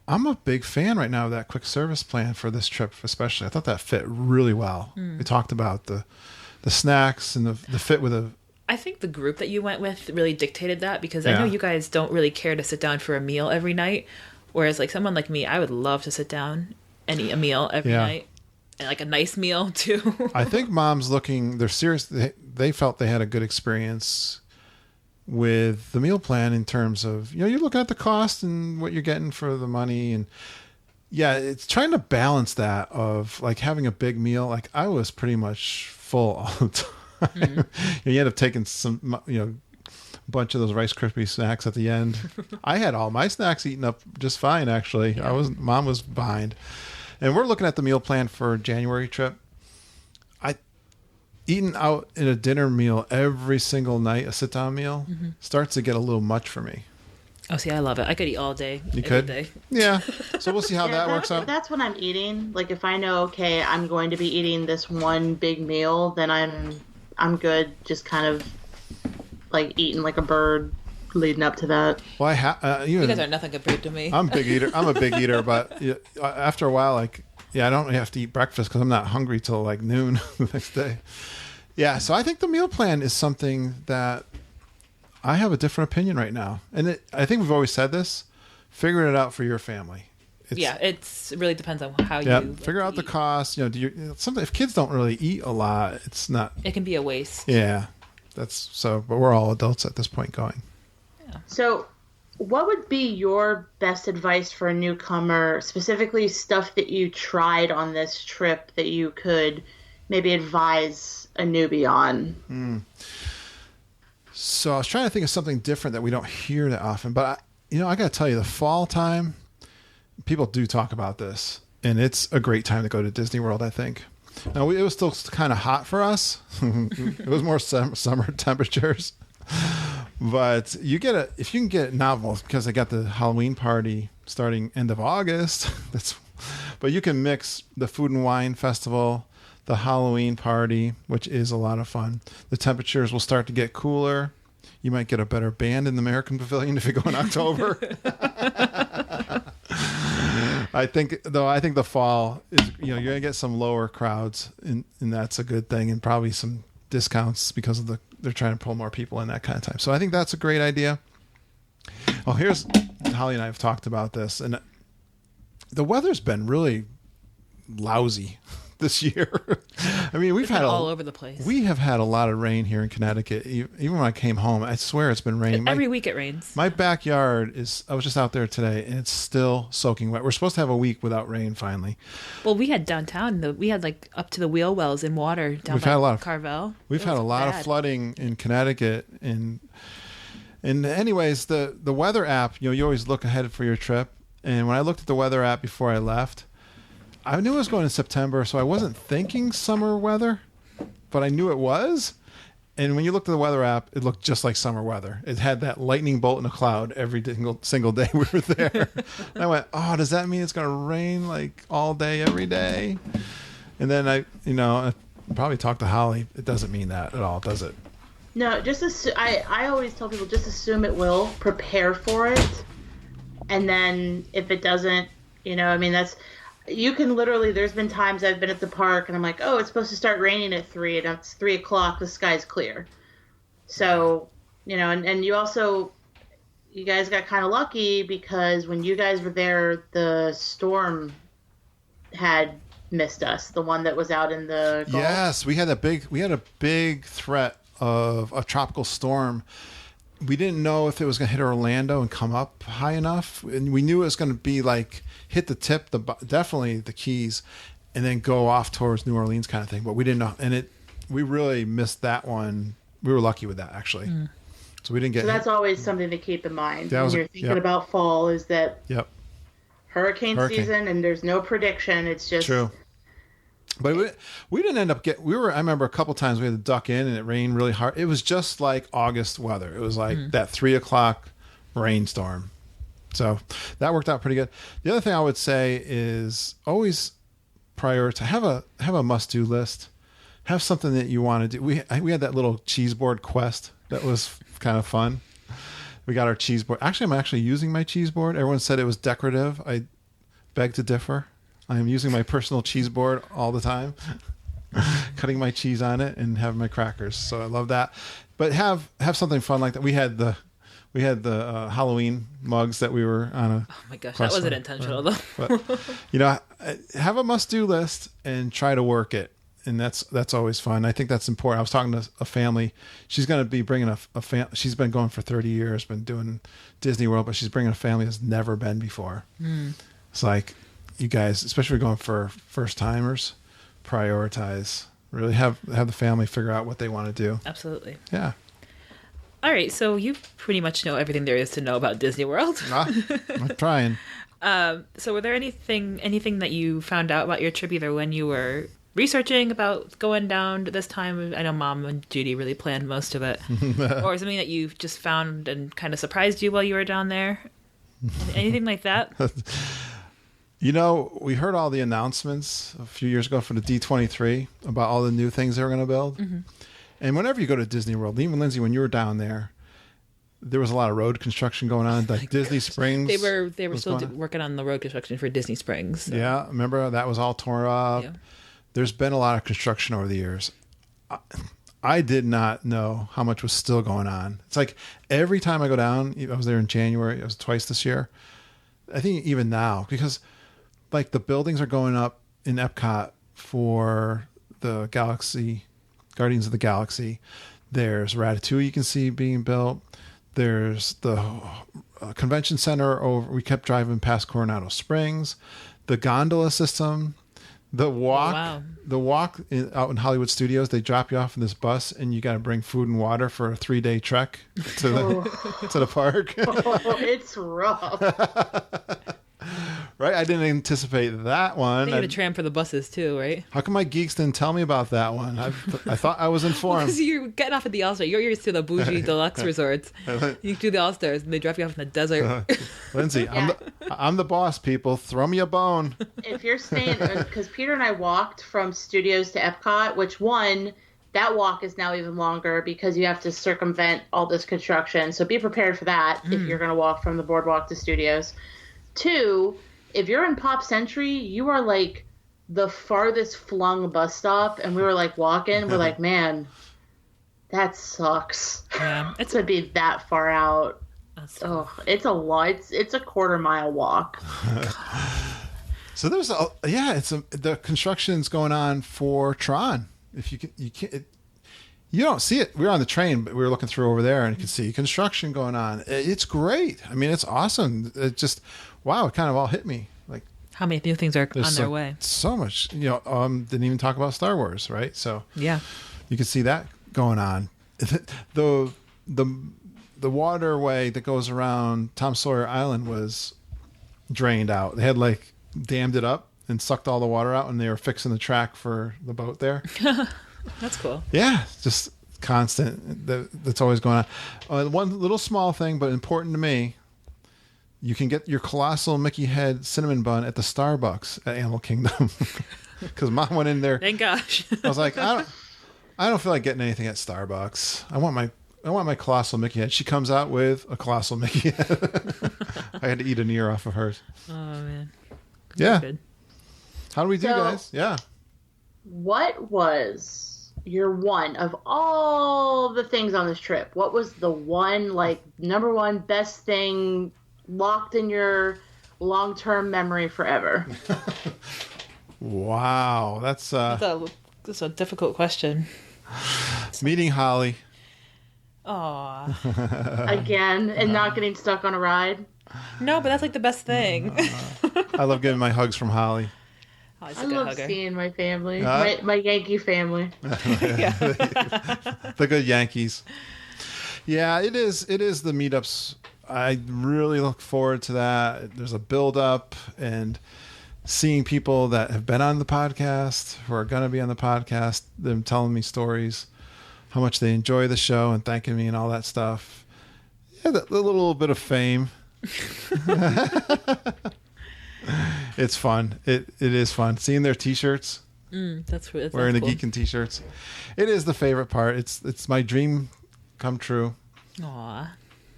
I'm a big fan right now of that quick service plan for this trip, especially. I thought that fit really well. We talked about the snacks and the fit with a... I think the group that you went with really dictated that, because I know you guys don't really care to sit down for a meal every night, whereas someone like me, I would love to sit down and eat a meal every night. And a nice meal too. I think Mom's they're serious. They felt they had a good experience with the meal plan in terms of, you're looking at the cost and what you're getting for the money. And yeah, it's trying to balance that of like having a big meal. Like I was pretty much full all the time. You end up taking some, bunch of those Rice Krispie snacks at the end. I had all my snacks eaten up just fine, actually. Yeah. Mom was behind. And we're looking at the meal plan for January trip. Eating out in a dinner meal every single night, a sit-down meal, starts to get a little much for me. Oh, see, I love it. I could eat all day. You could? Day. Yeah. So we'll see how that works out. That's when I'm eating. Like if I know, okay, I'm going to be eating this one big meal, then I'm good. Just kind of like eating like a bird leading up to that. Well, you guys are nothing compared to me. I'm a big eater. I'm a big eater, but after a while, I don't have to eat breakfast because I'm not hungry till like noon the next day. Yeah, so I think the meal plan is something that I have a different opinion right now. And I think we've always said this, figure it out for your family. It really depends on how you figure out the cost. Something if kids don't really eat a lot, it's not. It can be a waste. Yeah, but we're all adults at this point going. Yeah. So what would be your best advice for a newcomer, specifically stuff that you tried on this trip that you could maybe advise a newbie on? So I was trying to think of something different that we don't hear that often, but I got to tell you, the fall time, people do talk about this, and it's a great time to go to Disney World, I think. Now, it was still kind of hot for us. It was more summer temperatures. But if you can get novels, because they got the Halloween party starting end of August. But you can mix the Food and Wine Festival, the Halloween party, which is a lot of fun. The temperatures will start to get cooler. You might get a better band in the American Pavilion if you go in October. I think the fall is, you're going to get some lower crowds, and that's a good thing, and probably some discounts because they're trying to pull more people in that kind of time. So I think that's a great idea. Oh, Holly and I have talked about this, and the weather's been really lousy this year. I mean, we've had all over the place. We have had a lot of rain here in Connecticut. Even when I came home, I swear it's been raining. Every week it rains. My backyard I was just out there today, and it's still soaking wet. We're supposed to have a week without rain finally. Well, we had downtown, we had like up to the wheel wells in water down by Carvel. We've had a lot of flooding in Connecticut. And anyways, the weather app, you always look ahead for your trip. And when I looked at the weather app before I left, I knew I was going in September, so I wasn't thinking summer weather, but I knew it was. And when you looked at the weather app, it looked just like summer weather. It had that lightning bolt in a cloud every single day we were there. And I went, oh, does that mean it's going to rain like all day, every day? And then I probably talked to Holly. It doesn't mean that at all, does it? No, I always tell people just assume it will, prepare for it. And then if it doesn't, you can literally, there's been times I've been at the park and I'm like, oh, it's supposed to start raining at 3 and it's 3 o'clock, the sky's clear. So, and you guys got kind of lucky because when you guys were there, the storm had missed us, the one that was out in the Gulf. Yes, we had a big threat of a tropical storm. We didn't know if it was going to hit Orlando and come up high enough. And we knew it was going to be like hit the tip, definitely the Keys, and then go off towards New Orleans kind of thing. But we didn't know. And we really missed that one. We were lucky with that, actually. So we didn't get. So that's always something to keep in mind when you're thinking about fall, is that hurricane season and there's no prediction. It's just. True. But we didn't end up I remember a couple times we had to duck in and it rained really hard. It was just like August weather. It was like that 3 o'clock rainstorm. So that worked out pretty good. The other thing I would say is always prioritize, have a must-do list. Have something that you want to do. We had that little cheese board quest that was kind of fun. We got our cheese board. Actually, I'm using my cheese board. Everyone said it was decorative. I beg to differ. I am using my personal cheese board all the time, cutting my cheese on it and having my crackers. So I love that. But have something fun like that. We had the Halloween mugs that we were on. Oh my gosh, that wasn't intentional though. But, have a must-do list and try to work it. and that's always fun. I think that's important. I was talking to a family. She's going to be bringing a family. She's been going for 30 years, been doing Disney World, but she's bringing a family that's never been before. It's like, you guys, especially going for first timers, prioritize. Really have the family figure out what they want to do. Absolutely. Yeah. All right, so you pretty much know everything there is to know about Disney World. I'm trying. So were there anything that you found out about your trip, either when you were researching about going down this time? I know Mom and Judy really planned most of it. Or something that you just found and kind of surprised you while you were down there? Anything like that? You know, we heard all the announcements a few years ago for the D23 about all the new things they were going to build. Mm-hmm. And whenever you go to Disney World, even Lindsay, when you were down there was a lot of road construction going on. Like Disney Springs. They were still working on the road construction for Disney Springs. So. Yeah, remember that was all torn up. Yeah. There's been a lot of construction over the years. I did not know how much was still going on. It's like every time I go down, I was there in January. It was twice this year. I think even now, because like the buildings are going up in Epcot for the Guardians of the Galaxy. There's Ratatouille you can see being built. There's the convention center over. We kept driving past Coronado Springs. The gondola system. The walk, out in Hollywood Studios, they drop you off in this bus, and you got to bring food and water for a 3-day trek to the park. Oh, it's rough. Right? I didn't anticipate that one. They had a tram for the buses too, right? How come my geeks didn't tell me about that one? I thought I was informed. Because you're getting off at the All-Star. You're used to the bougie deluxe resorts. You do the All-Stars, and they drop you off in the desert. Lindsay, yeah. I'm the boss, people. Throw me a bone. If you're staying, because Peter and I walked from Studios to Epcot, that walk is now even longer because you have to circumvent all this construction. So be prepared for that if you're going to walk from the boardwalk to Studios. 2, if you're in Pop Century, you are like the farthest flung bus stop, and we were like walking. We're like, man, that sucks. Yeah, it's to be that far out. It's a lot. It's a 1/4 mile walk. So there's the construction's going on for Tron. If you don't see it. We were on the train, but we were looking through over there, and you can see construction going on. It's great. I mean, it's awesome. It just, wow, it kind of all hit me. Like how many new things are on their way. So much. Didn't even talk about Star Wars, right? So yeah, you can see that going on. The waterway that goes around Tom Sawyer Island was drained out. They had like dammed it up and sucked all the water out, and they were fixing the track for the boat there. That's cool. Yeah, just constant. That's always going on. One little small thing, but important to me. You can get your colossal Mickey head cinnamon bun at the Starbucks at Animal Kingdom. Because Mom went in there. Thank gosh. I was like, I don't feel like getting anything at Starbucks. I want my colossal Mickey head. She comes out with a colossal Mickey head. I had to eat an ear off of hers. Oh man. Yeah. Good. How do we do, guys? Yeah. What was your one of all the things on this trip? What was the one, like, number one best thing locked in your long-term memory forever? Wow, that's a difficult question. Meeting Holly. Aww. Again, and not getting stuck on a ride. No, but that's like the best thing. I love getting my hugs from Holly. I love seeing my family, my Yankee family. The good Yankees. Yeah, it is the meetups. I really look forward to that. There's a build up and seeing people that have been on the podcast, who are going to be on the podcast, them telling me stories, how much they enjoy the show and thanking me and all that stuff. Yeah, the little bit of fame. It's fun. It is fun. Seeing their T-shirts. That's wearing the cool. Geek and T-shirts. It is the favorite part. It's my dream come true. Aw.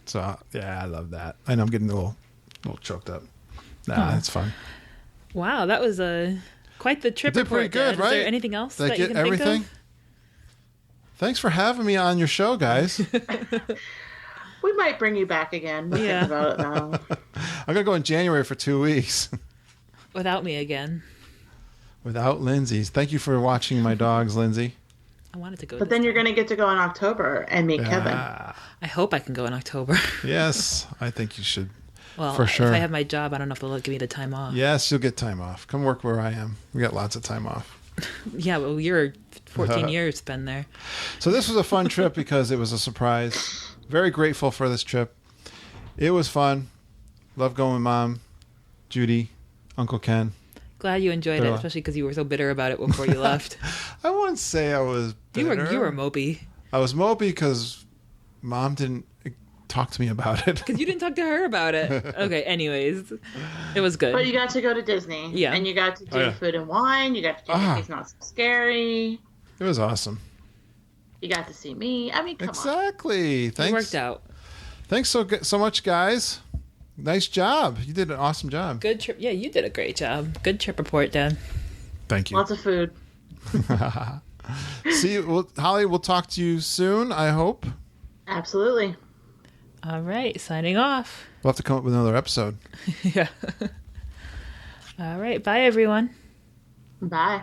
So yeah, I love that. I know I'm getting a little choked up. Nah, it's fun. Wow, that was quite the trip. Did pretty good, right? Is there anything else Did I that get you can everything? think of? Thanks for having me on your show, guys. We might bring you back again. We'll think about it now. I'm gonna go in January for 2 weeks. Without me again. Without Lindsay's. Thank you for watching my dogs, Lindsay. I wanted to go. But then you're going to get to go in October and meet Kevin. I hope I can go in October. Yes, I think you should. Well, for sure. If I have my job, I don't know if they'll give me the time off. Yes, you'll get time off. Come work where I am. We got lots of time off. Yeah, well, you're 14 years been there. So this was a fun trip because it was a surprise. Very grateful for this trip. It was fun. Love going with Mom, Judy, Uncle Ken. Glad you enjoyed it, especially because you were so bitter about it before you left. I wouldn't say I was bitter. You were mopey. I was mopey because Mom didn't talk to me about it. Because you didn't talk to her about it. Okay, anyways. It was good. But you got to go to Disney. Yeah. And you got to do Food and Wine. You got to do It's Not So Scary. It was awesome. You got to see me. I mean, come on. Exactly. Thanks. It worked out. Thanks so much, guys. Nice job. You did an awesome job. Good trip. Yeah, you did a great job. Good trip report, Dan. Thank you. Lots of food. See you, Holly. We'll talk to you soon, I hope. Absolutely. All right, signing off. We'll have to come up with another episode. Yeah. All right, bye, everyone. Bye.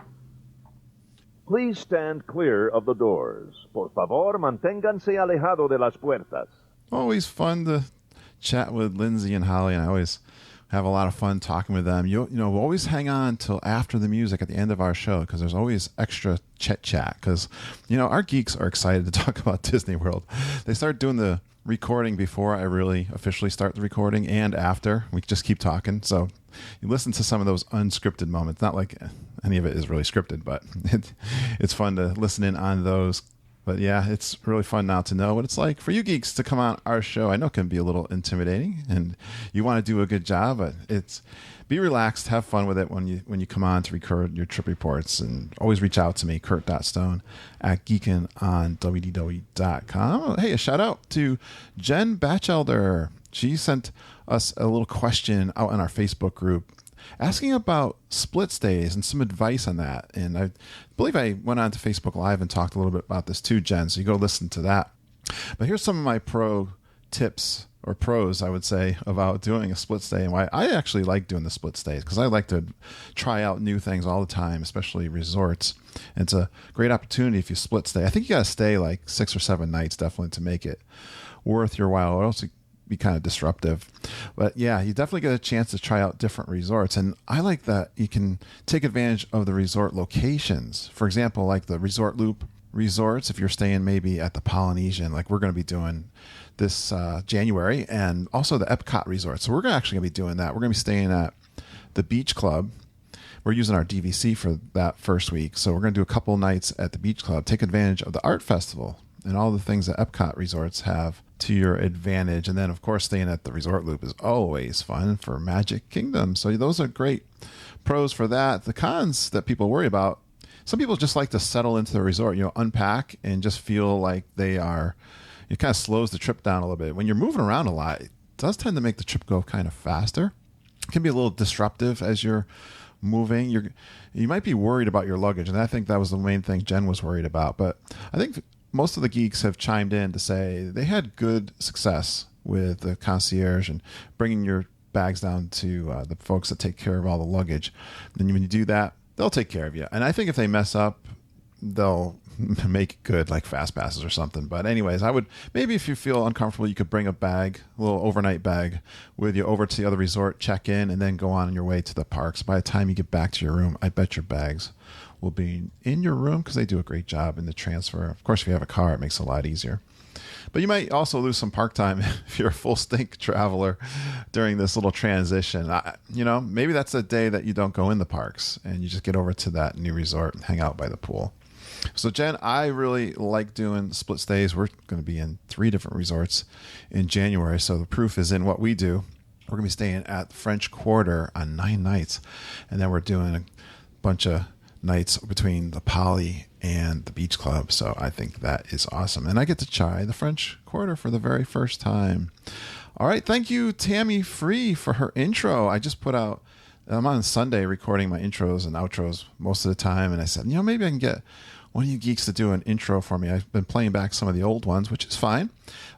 Please stand clear of the doors. Por favor, manténganse alejado de las puertas. Always fun to chat with Lindsay and Holly, and I always have a lot of fun talking with them. You know, we'll always hang on till after the music at the end of our show because there's always extra chit chat because, you know, our geeks are excited to talk about Disney World. They start doing the recording before I really officially start the recording and after. We just keep talking. So you listen to some of those unscripted moments. Not like any of it is really scripted, but it's fun to listen in on those. But yeah, it's really fun now to know what it's like for you geeks to come on our show. I know it can be a little intimidating and you want to do a good job, but be relaxed, have fun with it when you come on to record your trip reports, and always reach out to me, kurt.stone@geekinonwdw.com. Hey, a shout out to Jen Batchelder. She sent us a little question out in our Facebook group asking about split stays and some advice on that. And I believe I went on to Facebook Live and talked a little bit about this too, Jen, so you go listen to that. But here's some of my pros, I would say, about doing a split stay and why I actually like doing the split stays, because I like to try out new things all the time, especially resorts. And it's a great opportunity if you split stay. I think you got to stay like 6 or 7 nights definitely to make it worth your while, or else be kind of disruptive. But yeah, you definitely get a chance to try out different resorts, and I like that you can take advantage of the resort locations. For example, like the Resort Loop resorts, if you're staying maybe at the Polynesian, like we're going to be doing this January, and also the Epcot resort. So we're actually going to be doing that. We're going to be staying at the Beach Club. We're using our DVC for that first week, so we're going to do a couple nights at the Beach Club, take advantage of the art festival and all the things that Epcot resorts have to your advantage. And then, of course, staying at the Resort Loop is always fun for Magic Kingdom. So those are great pros for that. The cons that people worry about, some people just like to settle into the resort, unpack and just feel like it kind of slows the trip down a little bit. When you're moving around a lot, it does tend to make the trip go kind of faster. It can be a little disruptive as you're moving. You might be worried about your luggage, and I think that was the main thing Jen was worried about. But I think most of the geeks have chimed in to say they had good success with the concierge and bringing your bags down to the folks that take care of all the luggage. Then when you do that, they'll take care of you. And I think if they mess up, they'll make it good, like fast passes or something. But anyways, maybe if you feel uncomfortable, you could bring a little overnight bag with you over to the other resort, check in, and then go on your way to the parks. By the time you get back to your room, I bet your bags will be in your room because they do a great job in the transfer. Of course, if you have a car, it makes it a lot easier. But you might also lose some park time if you're a full stink traveler during this little transition. Maybe that's a day that you don't go in the parks and you just get over to that new resort and hang out by the pool. So, Jen, I really like doing split stays. We're going to be in 3 different resorts in January, so the proof is in what we do. We're going to be staying at the French Quarter on 9 nights, and then we're doing a bunch of nights between the Poly and the Beach Club. So I think that is awesome. And I get to try the French Quarter for the very first time. All right. Thank you, Tammy Free, for her intro. I just I'm on Sunday recording my intros and outros most of the time. And I said, maybe I can get one of you geeks to do an intro for me. I've been playing back some of the old ones, which is fine.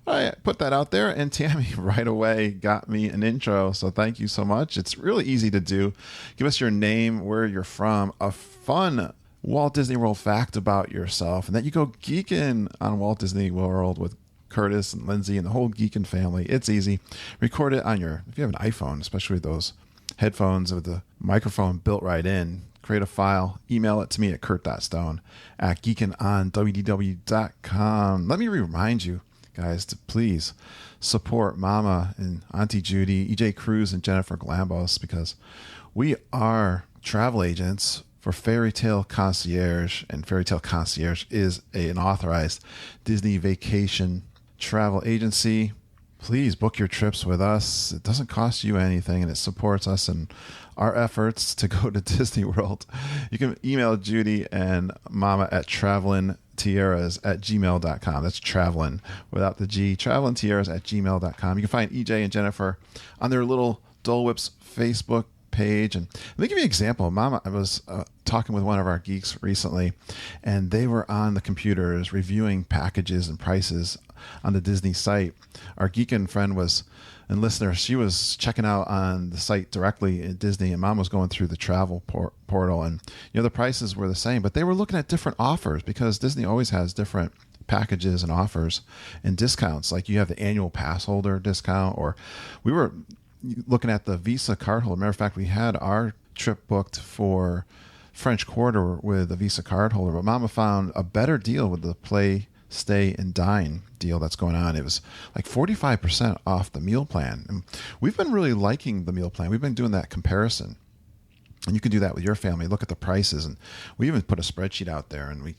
I put that out there, and Tammy right away got me an intro. So thank you so much. It's really easy to do. Give us your name, where you're from, a fun Walt Disney World fact about yourself, and then you go geeking on Walt Disney World with Curtis and Lindsay and the whole Geekin' family. It's easy. Record it on if you have an iPhone, especially with those headphones with the microphone built right in. Create a file, email it to me at kurt.stone@geekinonwdw.com. Let me remind you guys to please support Mama and Auntie Judy, EJ Cruz, and Jennifer Glambos, because we are travel agents for Fairy Tale Concierge, and Fairy Tale Concierge is an authorized Disney vacation travel agency. Please book your trips with us. It doesn't cost you anything, and it supports us in our efforts to go to Disney World. You can email Judy and Mama at travelingtiaras@gmail.com. That's traveling without the G. travelingtiaras@gmail.com. You can find EJ and Jennifer on their little Dole Whips Facebook page. And let me give you an example. Mama, I was talking with one of our geeks recently, and they were on the computers reviewing packages and prices on the Disney site. Our geekin' friend and listener, she was checking out on the site directly at Disney, and Mom was going through the travel portal, and the prices were the same, but they were looking at different offers because Disney always has different packages and offers and discounts. Like you have the annual pass holder discount, or we were looking at the Visa card holder. Matter of fact, we had our trip booked for French Quarter with a Visa card holder, but Mama found a better deal with the Play, Stay, and Dine deal that's going on. It was like 45% off the meal plan. And we've been really liking the meal plan. We've been doing that comparison. And you can do that with your family. Look at the prices. And we even put a spreadsheet out there and we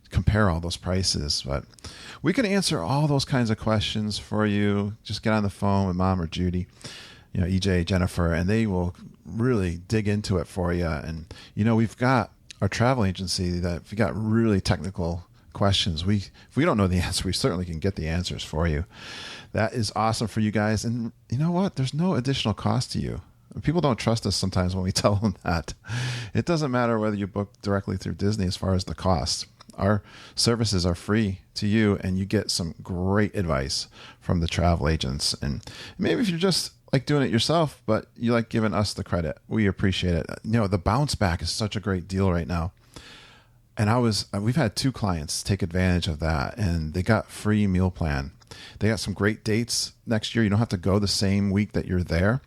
compare all those prices. But we can answer all those kinds of questions for you. Just get on the phone with Mom or Judy, EJ, Jennifer, and they will really dig into it for you. And, we've got our travel agency that if you got really technical questions, if we don't know the answer, we certainly can get the answers for you. That is awesome for you guys. And you know what? There's no additional cost to you. People don't trust us sometimes when we tell them that. It doesn't matter whether you book directly through Disney as far as the cost. Our services are free to you, and you get some great advice from the travel agents. And maybe if you're just like doing it yourself, but you like giving us the credit, we appreciate it. The bounce back is such a great deal right now. And we've had 2 clients take advantage of that, and they got free meal plan. They got some great dates next year. You don't have to go the same week that you're there.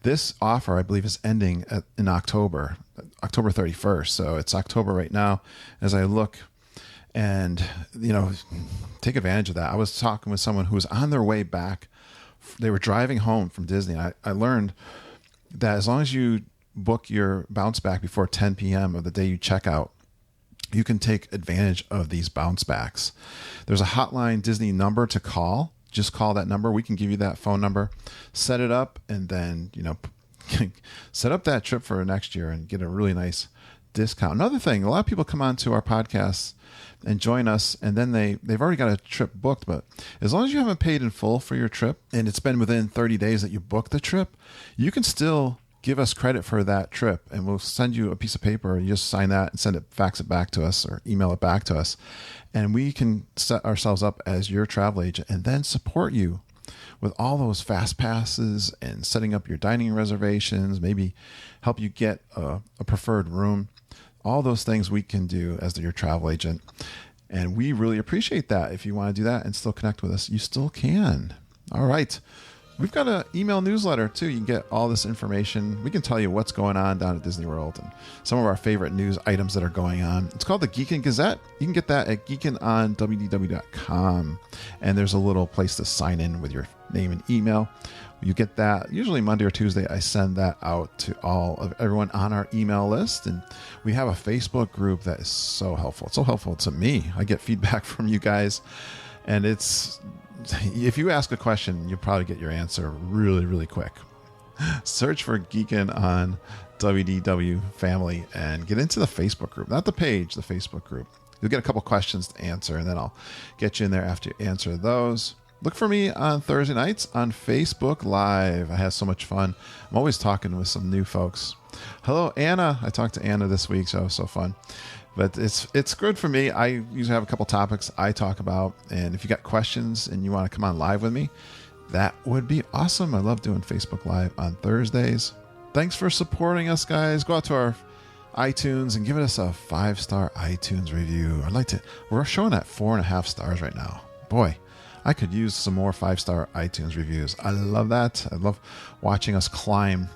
This offer, I believe, is ending in October 31st. So it's October right now as I look, and, take advantage of that. I was talking with someone who was on their way back. They were driving home from Disney. I learned that as long as you book your bounce back before 10 p.m. of the day you check out, you can take advantage of these bounce backs. There's a hotline Disney number to call. Just call that number. We can give you that phone number, set it up, and then, set up that trip for next year and get a really nice discount. Another thing, a lot of people come on to our podcasts and join us, and then they've already got a trip booked. But as long as you haven't paid in full for your trip and it's been within 30 days that you booked the trip, you can still give us credit for that trip, and we'll send you a piece of paper. You just sign that and fax it back to us or email it back to us. And we can set ourselves up as your travel agent and then support you with all those fast passes and setting up your dining reservations, maybe help you get a preferred room. All those things we can do as your travel agent. And we really appreciate that. If you want to do that and still connect with us, you still can. All right. We've got an email newsletter, too. You can get all this information. We can tell you what's going on down at Disney World and some of our favorite news items that are going on. It's called the Geekin' Gazette. You can get that at geekinonwdw.com. And there's a little place to sign in with your name and email. You get that usually Monday or Tuesday. I send that out to all of everyone on our email list. And we have a Facebook group that is so helpful. It's so helpful to me. I get feedback from you guys. And if you ask a question, you'll probably get your answer really, really quick. Search for Geekin' on WDW Family and get into the Facebook group. Not the page, the Facebook group. You'll get a couple questions to answer, and then I'll get you in there after you answer those. Look for me on Thursday nights on Facebook Live. I have so much fun. I'm always talking with some new folks Hello, Anna. I talked to Anna this week, so it was so fun. But it's good for me. I usually have a couple topics I talk about, and if you got questions and you want to come on live with me, that would be awesome. I love doing Facebook Live on Thursdays. Thanks for supporting us, guys. Go out to our iTunes and give us a 5-star iTunes review. We're showing at 4.5 stars right now. Boy, I could use some more 5-star iTunes reviews. I love that. I love watching us climb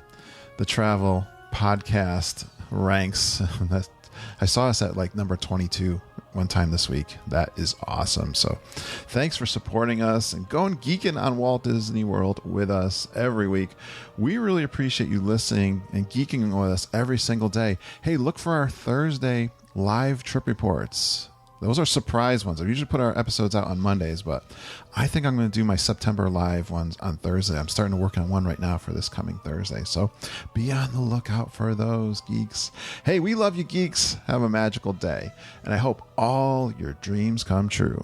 the travel podcast ranks. I saw us at like number 22 one time this week. That is awesome. So thanks for supporting us and going geeking on Walt Disney World with us every week. We really appreciate you listening and geeking with us every single day. Hey, look for our Thursday live trip reports. Those are surprise ones. I usually put our episodes out on Mondays, but I think I'm going to do my September live ones on Thursday. I'm starting to work on one right now for this coming Thursday. So be on the lookout for those, geeks. Hey, we love you, geeks. Have a magical day. And I hope all your dreams come true.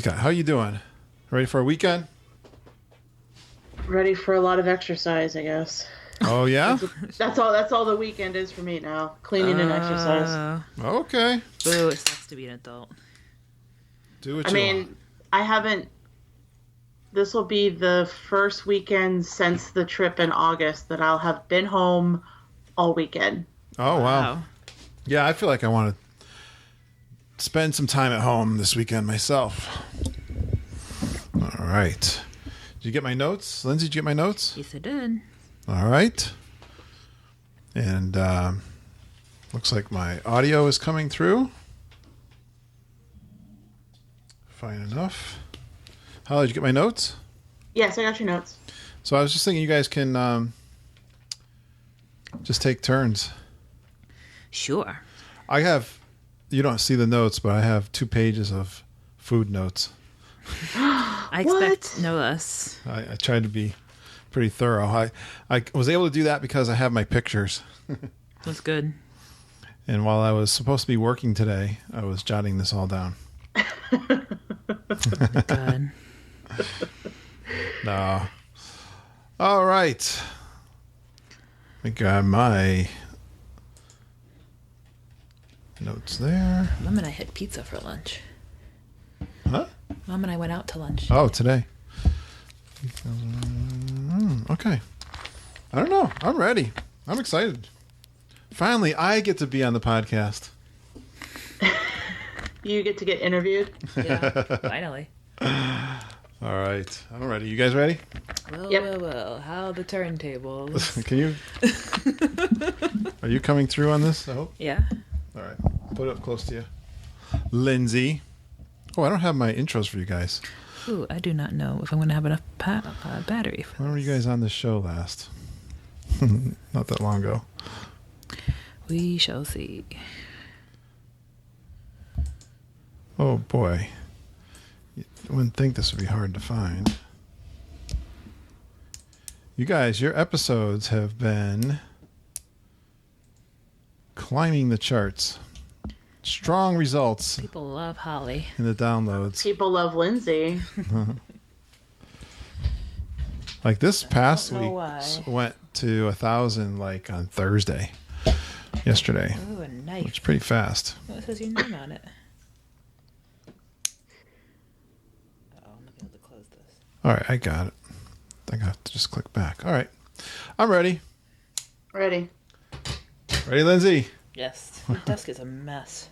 How you doing? Ready for a weekend? Ready for a lot of exercise, I guess. Oh yeah? That's all the weekend is for me now. Cleaning and exercise. Okay. Boo, it sucks to be an adult. Do what you want. I haven't. This will be the first weekend since the trip in August that I'll have been home all weekend. Oh wow. Yeah, I feel like I want to spend some time at home this weekend myself. All right. Did you get my notes? Lindsay, did you get my notes? Yes, I did. All right. And looks like my audio is coming through. Fine enough. Holly, did you get my notes? Yes, I got your notes. So I was just thinking you guys can just take turns. Sure. You don't see the notes, but I have 2 pages of food notes. I expect no less. I tried to be pretty thorough. I was able to do that because I have my pictures. That's good. And while I was supposed to be working today, I was jotting this all down. God. No. All right. I got my notes there. Mom and I had pizza for lunch. Huh? Mom and I went out to lunch. Oh, today. Okay. I don't know. I'm ready. I'm excited. Finally, I get to be on the podcast. You get to get interviewed? Yeah, finally. All right. I'm ready. You guys ready? Well, how the turntables. Can you? Are you coming through on this? I hope. Yeah. All right. Put it up close to you. Lindsay. Oh, I don't have my intros for you guys. Ooh, I do not know if I'm going to have enough battery for When were you guys on this show last? Not that long ago. We shall see. Oh, boy. You wouldn't think this would be hard to find. You guys, your episodes have been climbing the charts. Strong results. People love Holly. In the downloads. People love Lindsay. Like this past week went to 1,000 like on Thursday. Yesterday. Ooh, a knife. Which is pretty fast. What says your name on it? Oh, I'm not able to close this. All right, I got it. I got to just click back. All right. I'm ready. Ready. Ready, Lindsay? Yes. The desk is a mess.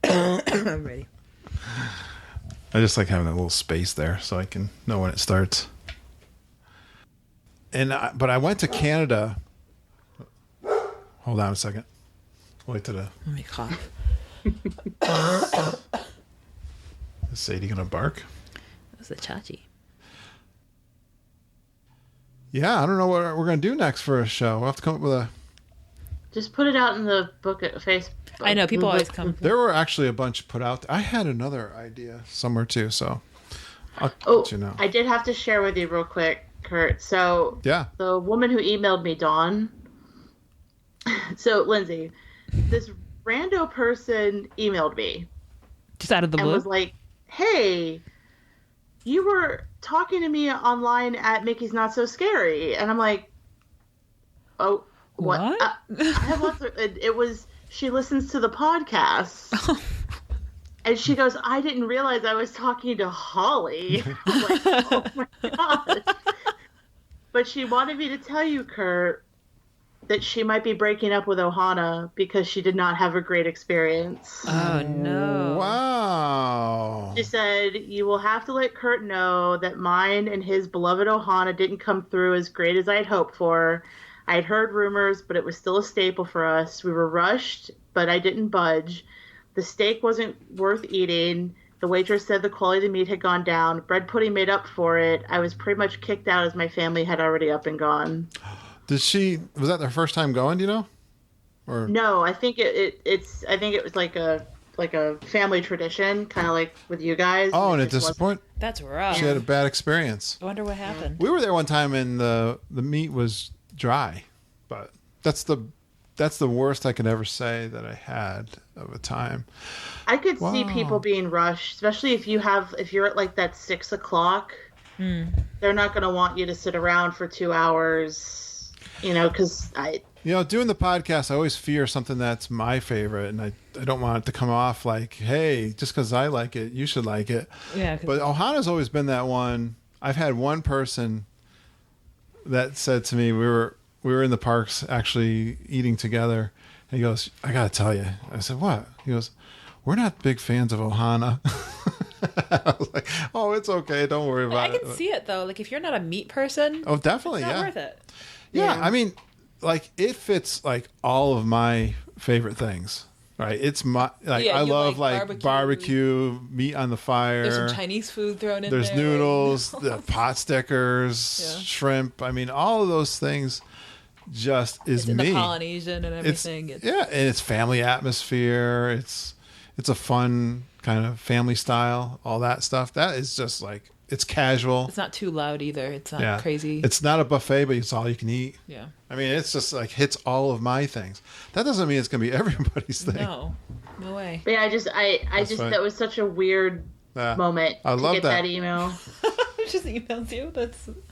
I'm ready. I just like having a little space there so I can know when it starts. But I went to Canada Hold on a second. Wait till the... Let me cough. Is Sadie going to bark? That was the Chachi. Yeah, I don't know what we're going to do next for a show. We'll have to come up with a... Just put it out in the book at Facebook. I know, people always come. There were actually a bunch put out. I had another idea somewhere too, so I'll let you know. I did have to share with you real quick, Kurt. So yeah, the woman who emailed me, Dawn. So Lindsay, this rando person emailed me. Just out of the blue? And was like, hey, you were talking to me online at Mickey's Not So Scary. And I'm like, oh, what? I have lots of, it was, she listens to the podcast. And she goes, I didn't realize I was talking to Holly. I'm like, oh my God. But she wanted me to tell you, Kurt, that she might be breaking up with Ohana because she did not have a great experience. Oh, no. Wow. She said, you will have to let Kurt know that mine and his beloved Ohana didn't come through as great as I'd hoped for. I'd heard rumors, but it was still a staple for us. We were rushed, but I didn't budge. The steak wasn't worth eating. The waitress said the quality of the meat had gone down. Bread pudding made up for it. I was pretty much kicked out as my family had already up and gone. Was that their first time going, do you know? Or no, I think it's was like a family tradition, kind of like with you guys. Oh, and it disappointed? That's rough. She had a bad experience. I wonder what happened. We were there one time and the meat was dry, but that's the worst I could ever say that I had of a time. I could see people being rushed, especially if you're at like that 6 o'clock. They're not going to want you to sit around for 2 hours, because doing the podcast, I always fear something that's my favorite, and I don't want it to come off like, hey, just because I like it, you should like it. Yeah. But Ohana's always been that one. I've had one person that said to me, we were in the parks actually eating together, and he goes, I got to tell you. I said, what? He goes, we're not big fans of Ohana. I was like, oh, it's okay. Don't worry about it. I can see it, though. Like, if you're not a meat person, oh, definitely, it's not worth it. Yeah, I mean, like, it fits, like, all of my favorite things. Right, it's my I love like barbecue, meat on the fire. There's some Chinese food thrown in there. There's noodles, the pot stickers, shrimp. I mean, all of those things just is it's me. The Polynesian and everything. And it's family atmosphere. It's a fun kind of family style. All that stuff. That is just like it's casual. It's not too loud either. It's not crazy. It's not a buffet, but it's all you can eat. Yeah. I mean, it's just like hits all of my things. That doesn't mean it's going to be everybody's thing. No way. But yeah, that was such a weird moment I love to get that email. Just emails you.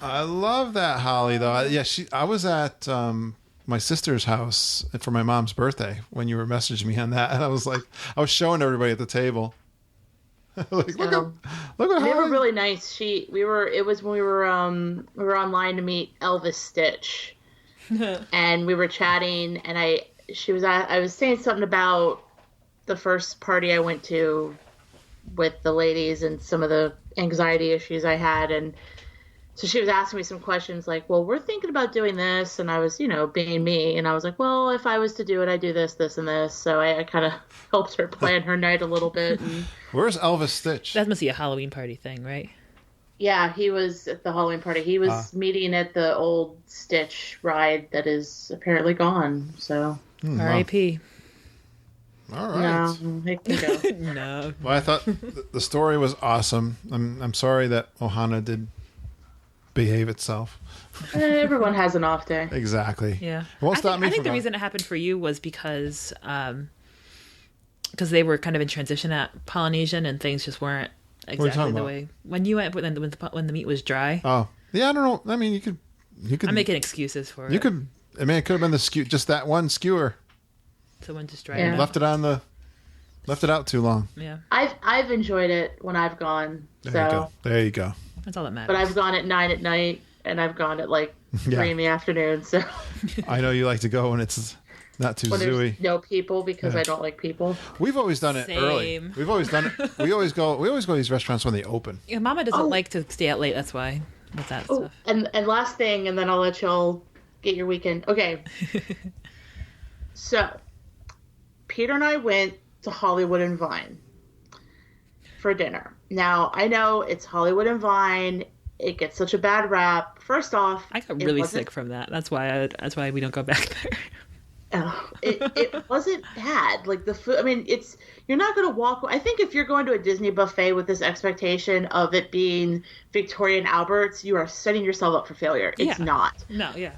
I love that, Holly. Though, I was at my sister's house for my mom's birthday when you were messaging me on that, and I was showing everybody at the table. Look at They were really nice. It was when we were online to meet Elvis Stitch, and we were chatting, and I was saying something about the first party I went to with the ladies and some of the anxiety issues I had, and so she was asking me some questions like, well, we're thinking about doing this, and I was, being me, and I was like, well, if I was to do it, I'd do this, this, and this, so I kind of helped her plan her night a little bit. And, where's Elvis Stitch? That must be a Halloween party thing, right? Yeah, he was at the Halloween party. He was meeting at the old Stitch ride that is apparently gone, so. R.I.P. All right. No, it can go. No. Well, I thought the story was awesome. I'm sorry that Ohana did behave itself. Everyone has an off day. Exactly. Yeah. I think the reason it happened for you was because they were kind of in transition at Polynesian and things just weren't exactly the way when you went when the meat was dry. Oh yeah, I don't know. I mean, you could. I'm making excuses for it. You could. I mean, it could have been the skewer, just that one skewer. Someone just dried it. Left it out too long. Yeah. I've enjoyed it when I've gone. There you go. That's all that matters. But I've gone at 9 at night, and I've gone at like 3 in the afternoon. So I know you like to go when it's not too when zooey. There's no people because I don't like people. We've always done it early. We've always done it. We always go to these restaurants when they open. Yeah, Mama doesn't like to stay out late. That's why with that stuff. And last thing, and then I'll let y'all get your weekend. Okay. So, Peter and I went to Hollywood and Vine for dinner. Now, I know it's Hollywood and Vine. It gets such a bad rap. First off, I got really sick from that. That's why we don't go back there. It wasn't bad. Like the food, I mean, you're not going to walk. I think if you're going to a Disney buffet with this expectation of it being Victoria and Albert's, you are setting yourself up for failure. It's not. No, yeah.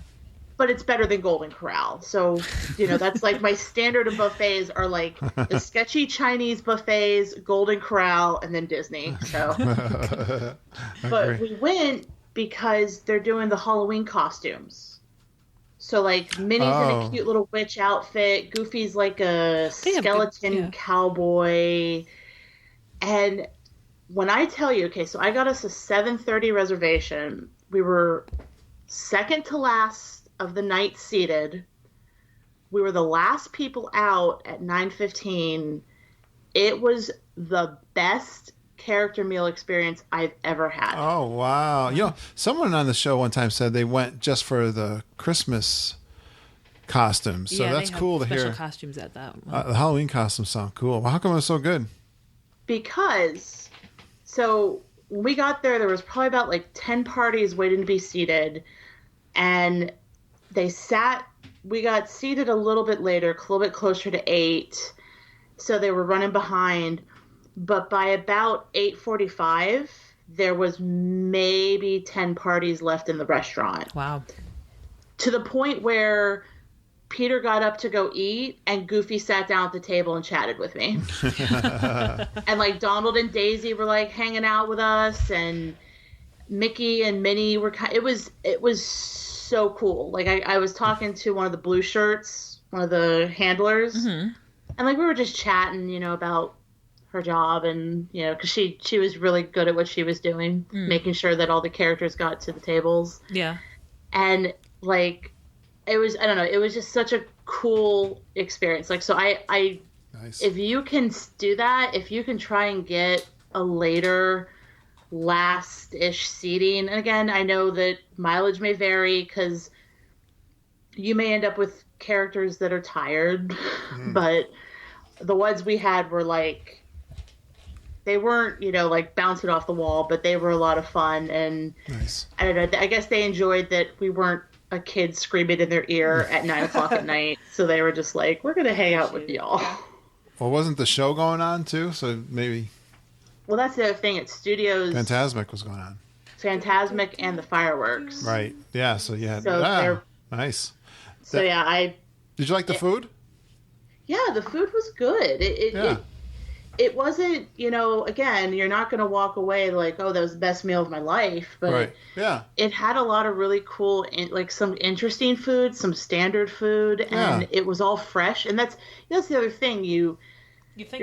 But it's better than Golden Corral. So, that's like my standard of buffets are like the sketchy Chinese buffets, Golden Corral, and then Disney. So, but we went because they're doing the Halloween costumes. So, like, Minnie's in a cute little witch outfit. Goofy's like a skeleton cowboy. And when I tell you, okay, so I got us a 7:30 reservation. We were second to last of the night seated. We were the last people out at 9:15. It was the best character meal experience I've ever had. Oh, wow. Someone on the show one time said they went just for the Christmas costumes. So that's cool to hear. Special costumes at that one. The Halloween costumes sound cool. Well, how come it was so good? Because, when we got there was probably about like 10 parties waiting to be seated. And we got seated a little bit later, a little bit closer to 8. So they were running behind. But by about 8:45, there was maybe 10 parties left in the restaurant. Wow. To the point where Peter got up to go eat, and Goofy sat down at the table and chatted with me. And, like, Donald and Daisy were, like, hanging out with us, and Mickey and Minnie were it was so cool. Like, I was talking to one of the blue shirts, one of the handlers, and, like, we were just chatting, about her job, and because she was really good at what she was doing, making sure that all the characters got to the tables. Yeah. And like it was just such a cool experience. Like, so I nice. If you can do that, if you can try and get a later last-ish seating, and again, I know that mileage may vary because you may end up with characters that are tired, but the ones we had were like, they weren't, like bouncing off the wall, but they were a lot of fun. And nice. I don't know, I guess they enjoyed that we weren't a kid screaming in their ear at 9:00 at night. So they were just like, we're going to hang out with y'all. Well, wasn't the show going on too? So maybe. Well, that's the other thing. It's Studios. Fantasmic was going on. Fantasmic and the fireworks. Right. Yeah. So yeah. Nice. So yeah, Did you like the food? Yeah, the food was good. It wasn't, again, you're not going to walk away like, oh, that was the best meal of my life. But right. Yeah. It had a lot of really cool, like some interesting food, some standard food, and it was all fresh. And that's the other thing. You're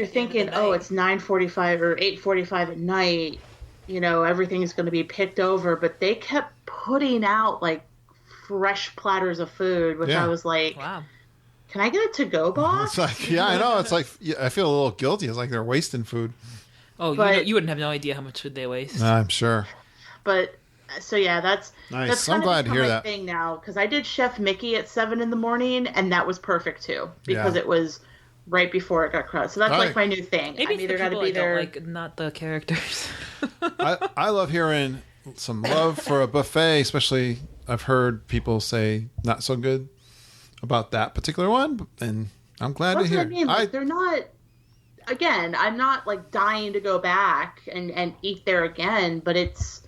thinking, oh, it's 9:45 or 8:45 at night. Everything's going to be picked over. But they kept putting out like fresh platters of food, which I was like, wow. Can I get a to-go box? It's like, yeah, I know. It's like, I feel a little guilty. It's like they're wasting food. Oh, you wouldn't have no idea how much food they waste. I'm sure. But, so yeah, that's nice. I'm glad to hear that. Thing now, because I did Chef Mickey at 7 in the morning, and that was perfect too, because it was right before it got crowded. So that's like my new thing. Maybe I'm either got to be there, like, not the characters. I love hearing some love for a buffet, especially I've heard people say not so good about that particular one, and I'm glad to hear. What I mean. Like, they're not. Again, I'm not like dying to go back and eat there again, but it's.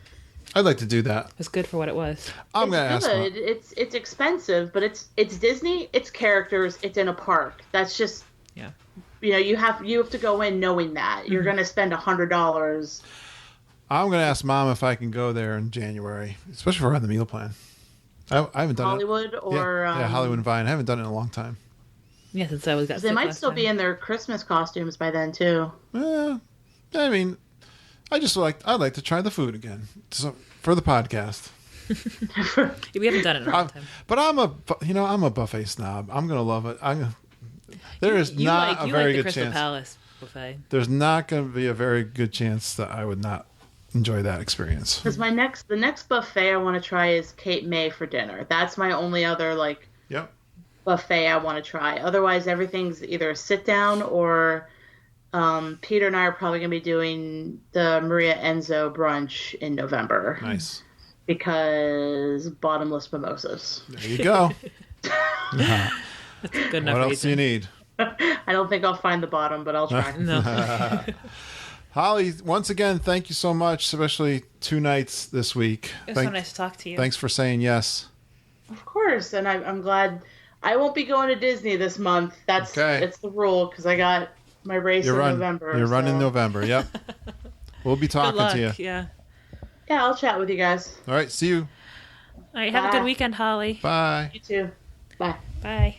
I'd like to do that. It's good for what it was. I'm gonna ask. It's expensive, but it's Disney. It's characters. It's in a park. That's just. Yeah. You have to go in knowing that you're going to spend $100. I'm gonna ask Mom if I can go there in January, especially if we're on the meal plan. I haven't done Hollywood or Hollywood and Vine. I haven't done it in a long time. Yeah, since I was got. They might still be in their Christmas costumes by then too. I mean, I'd like to try the food again for the podcast. We haven't done it in a long time. But I'm a buffet snob. I'm gonna love it. There is not a very good Crystal chance. Palace buffet. There's not going to be a very good chance that I would not enjoy that experience. Because the next buffet I want to try is Cape May for dinner. That's my only other Yep. buffet I want to try. Otherwise, everything's either a sit down or Peter and I are probably going to be doing the Maria Enzo brunch in November. Nice. Because bottomless mimosas. There you go. That's good enough. What else do you need? I don't think I'll find the bottom, but I'll try. No. Holly, once again, thank you so much, especially 2 nights this week. It was so nice to talk to you. Thanks for saying yes. Of course, and I'm glad. I won't be going to Disney this month. That's the rule because I got my race in November. You're running November. Yep. We'll be talking to you. Yeah. Yeah, I'll chat with you guys. All right. See you. All right. Have a good weekend, Holly. Bye. You too. Bye. Bye.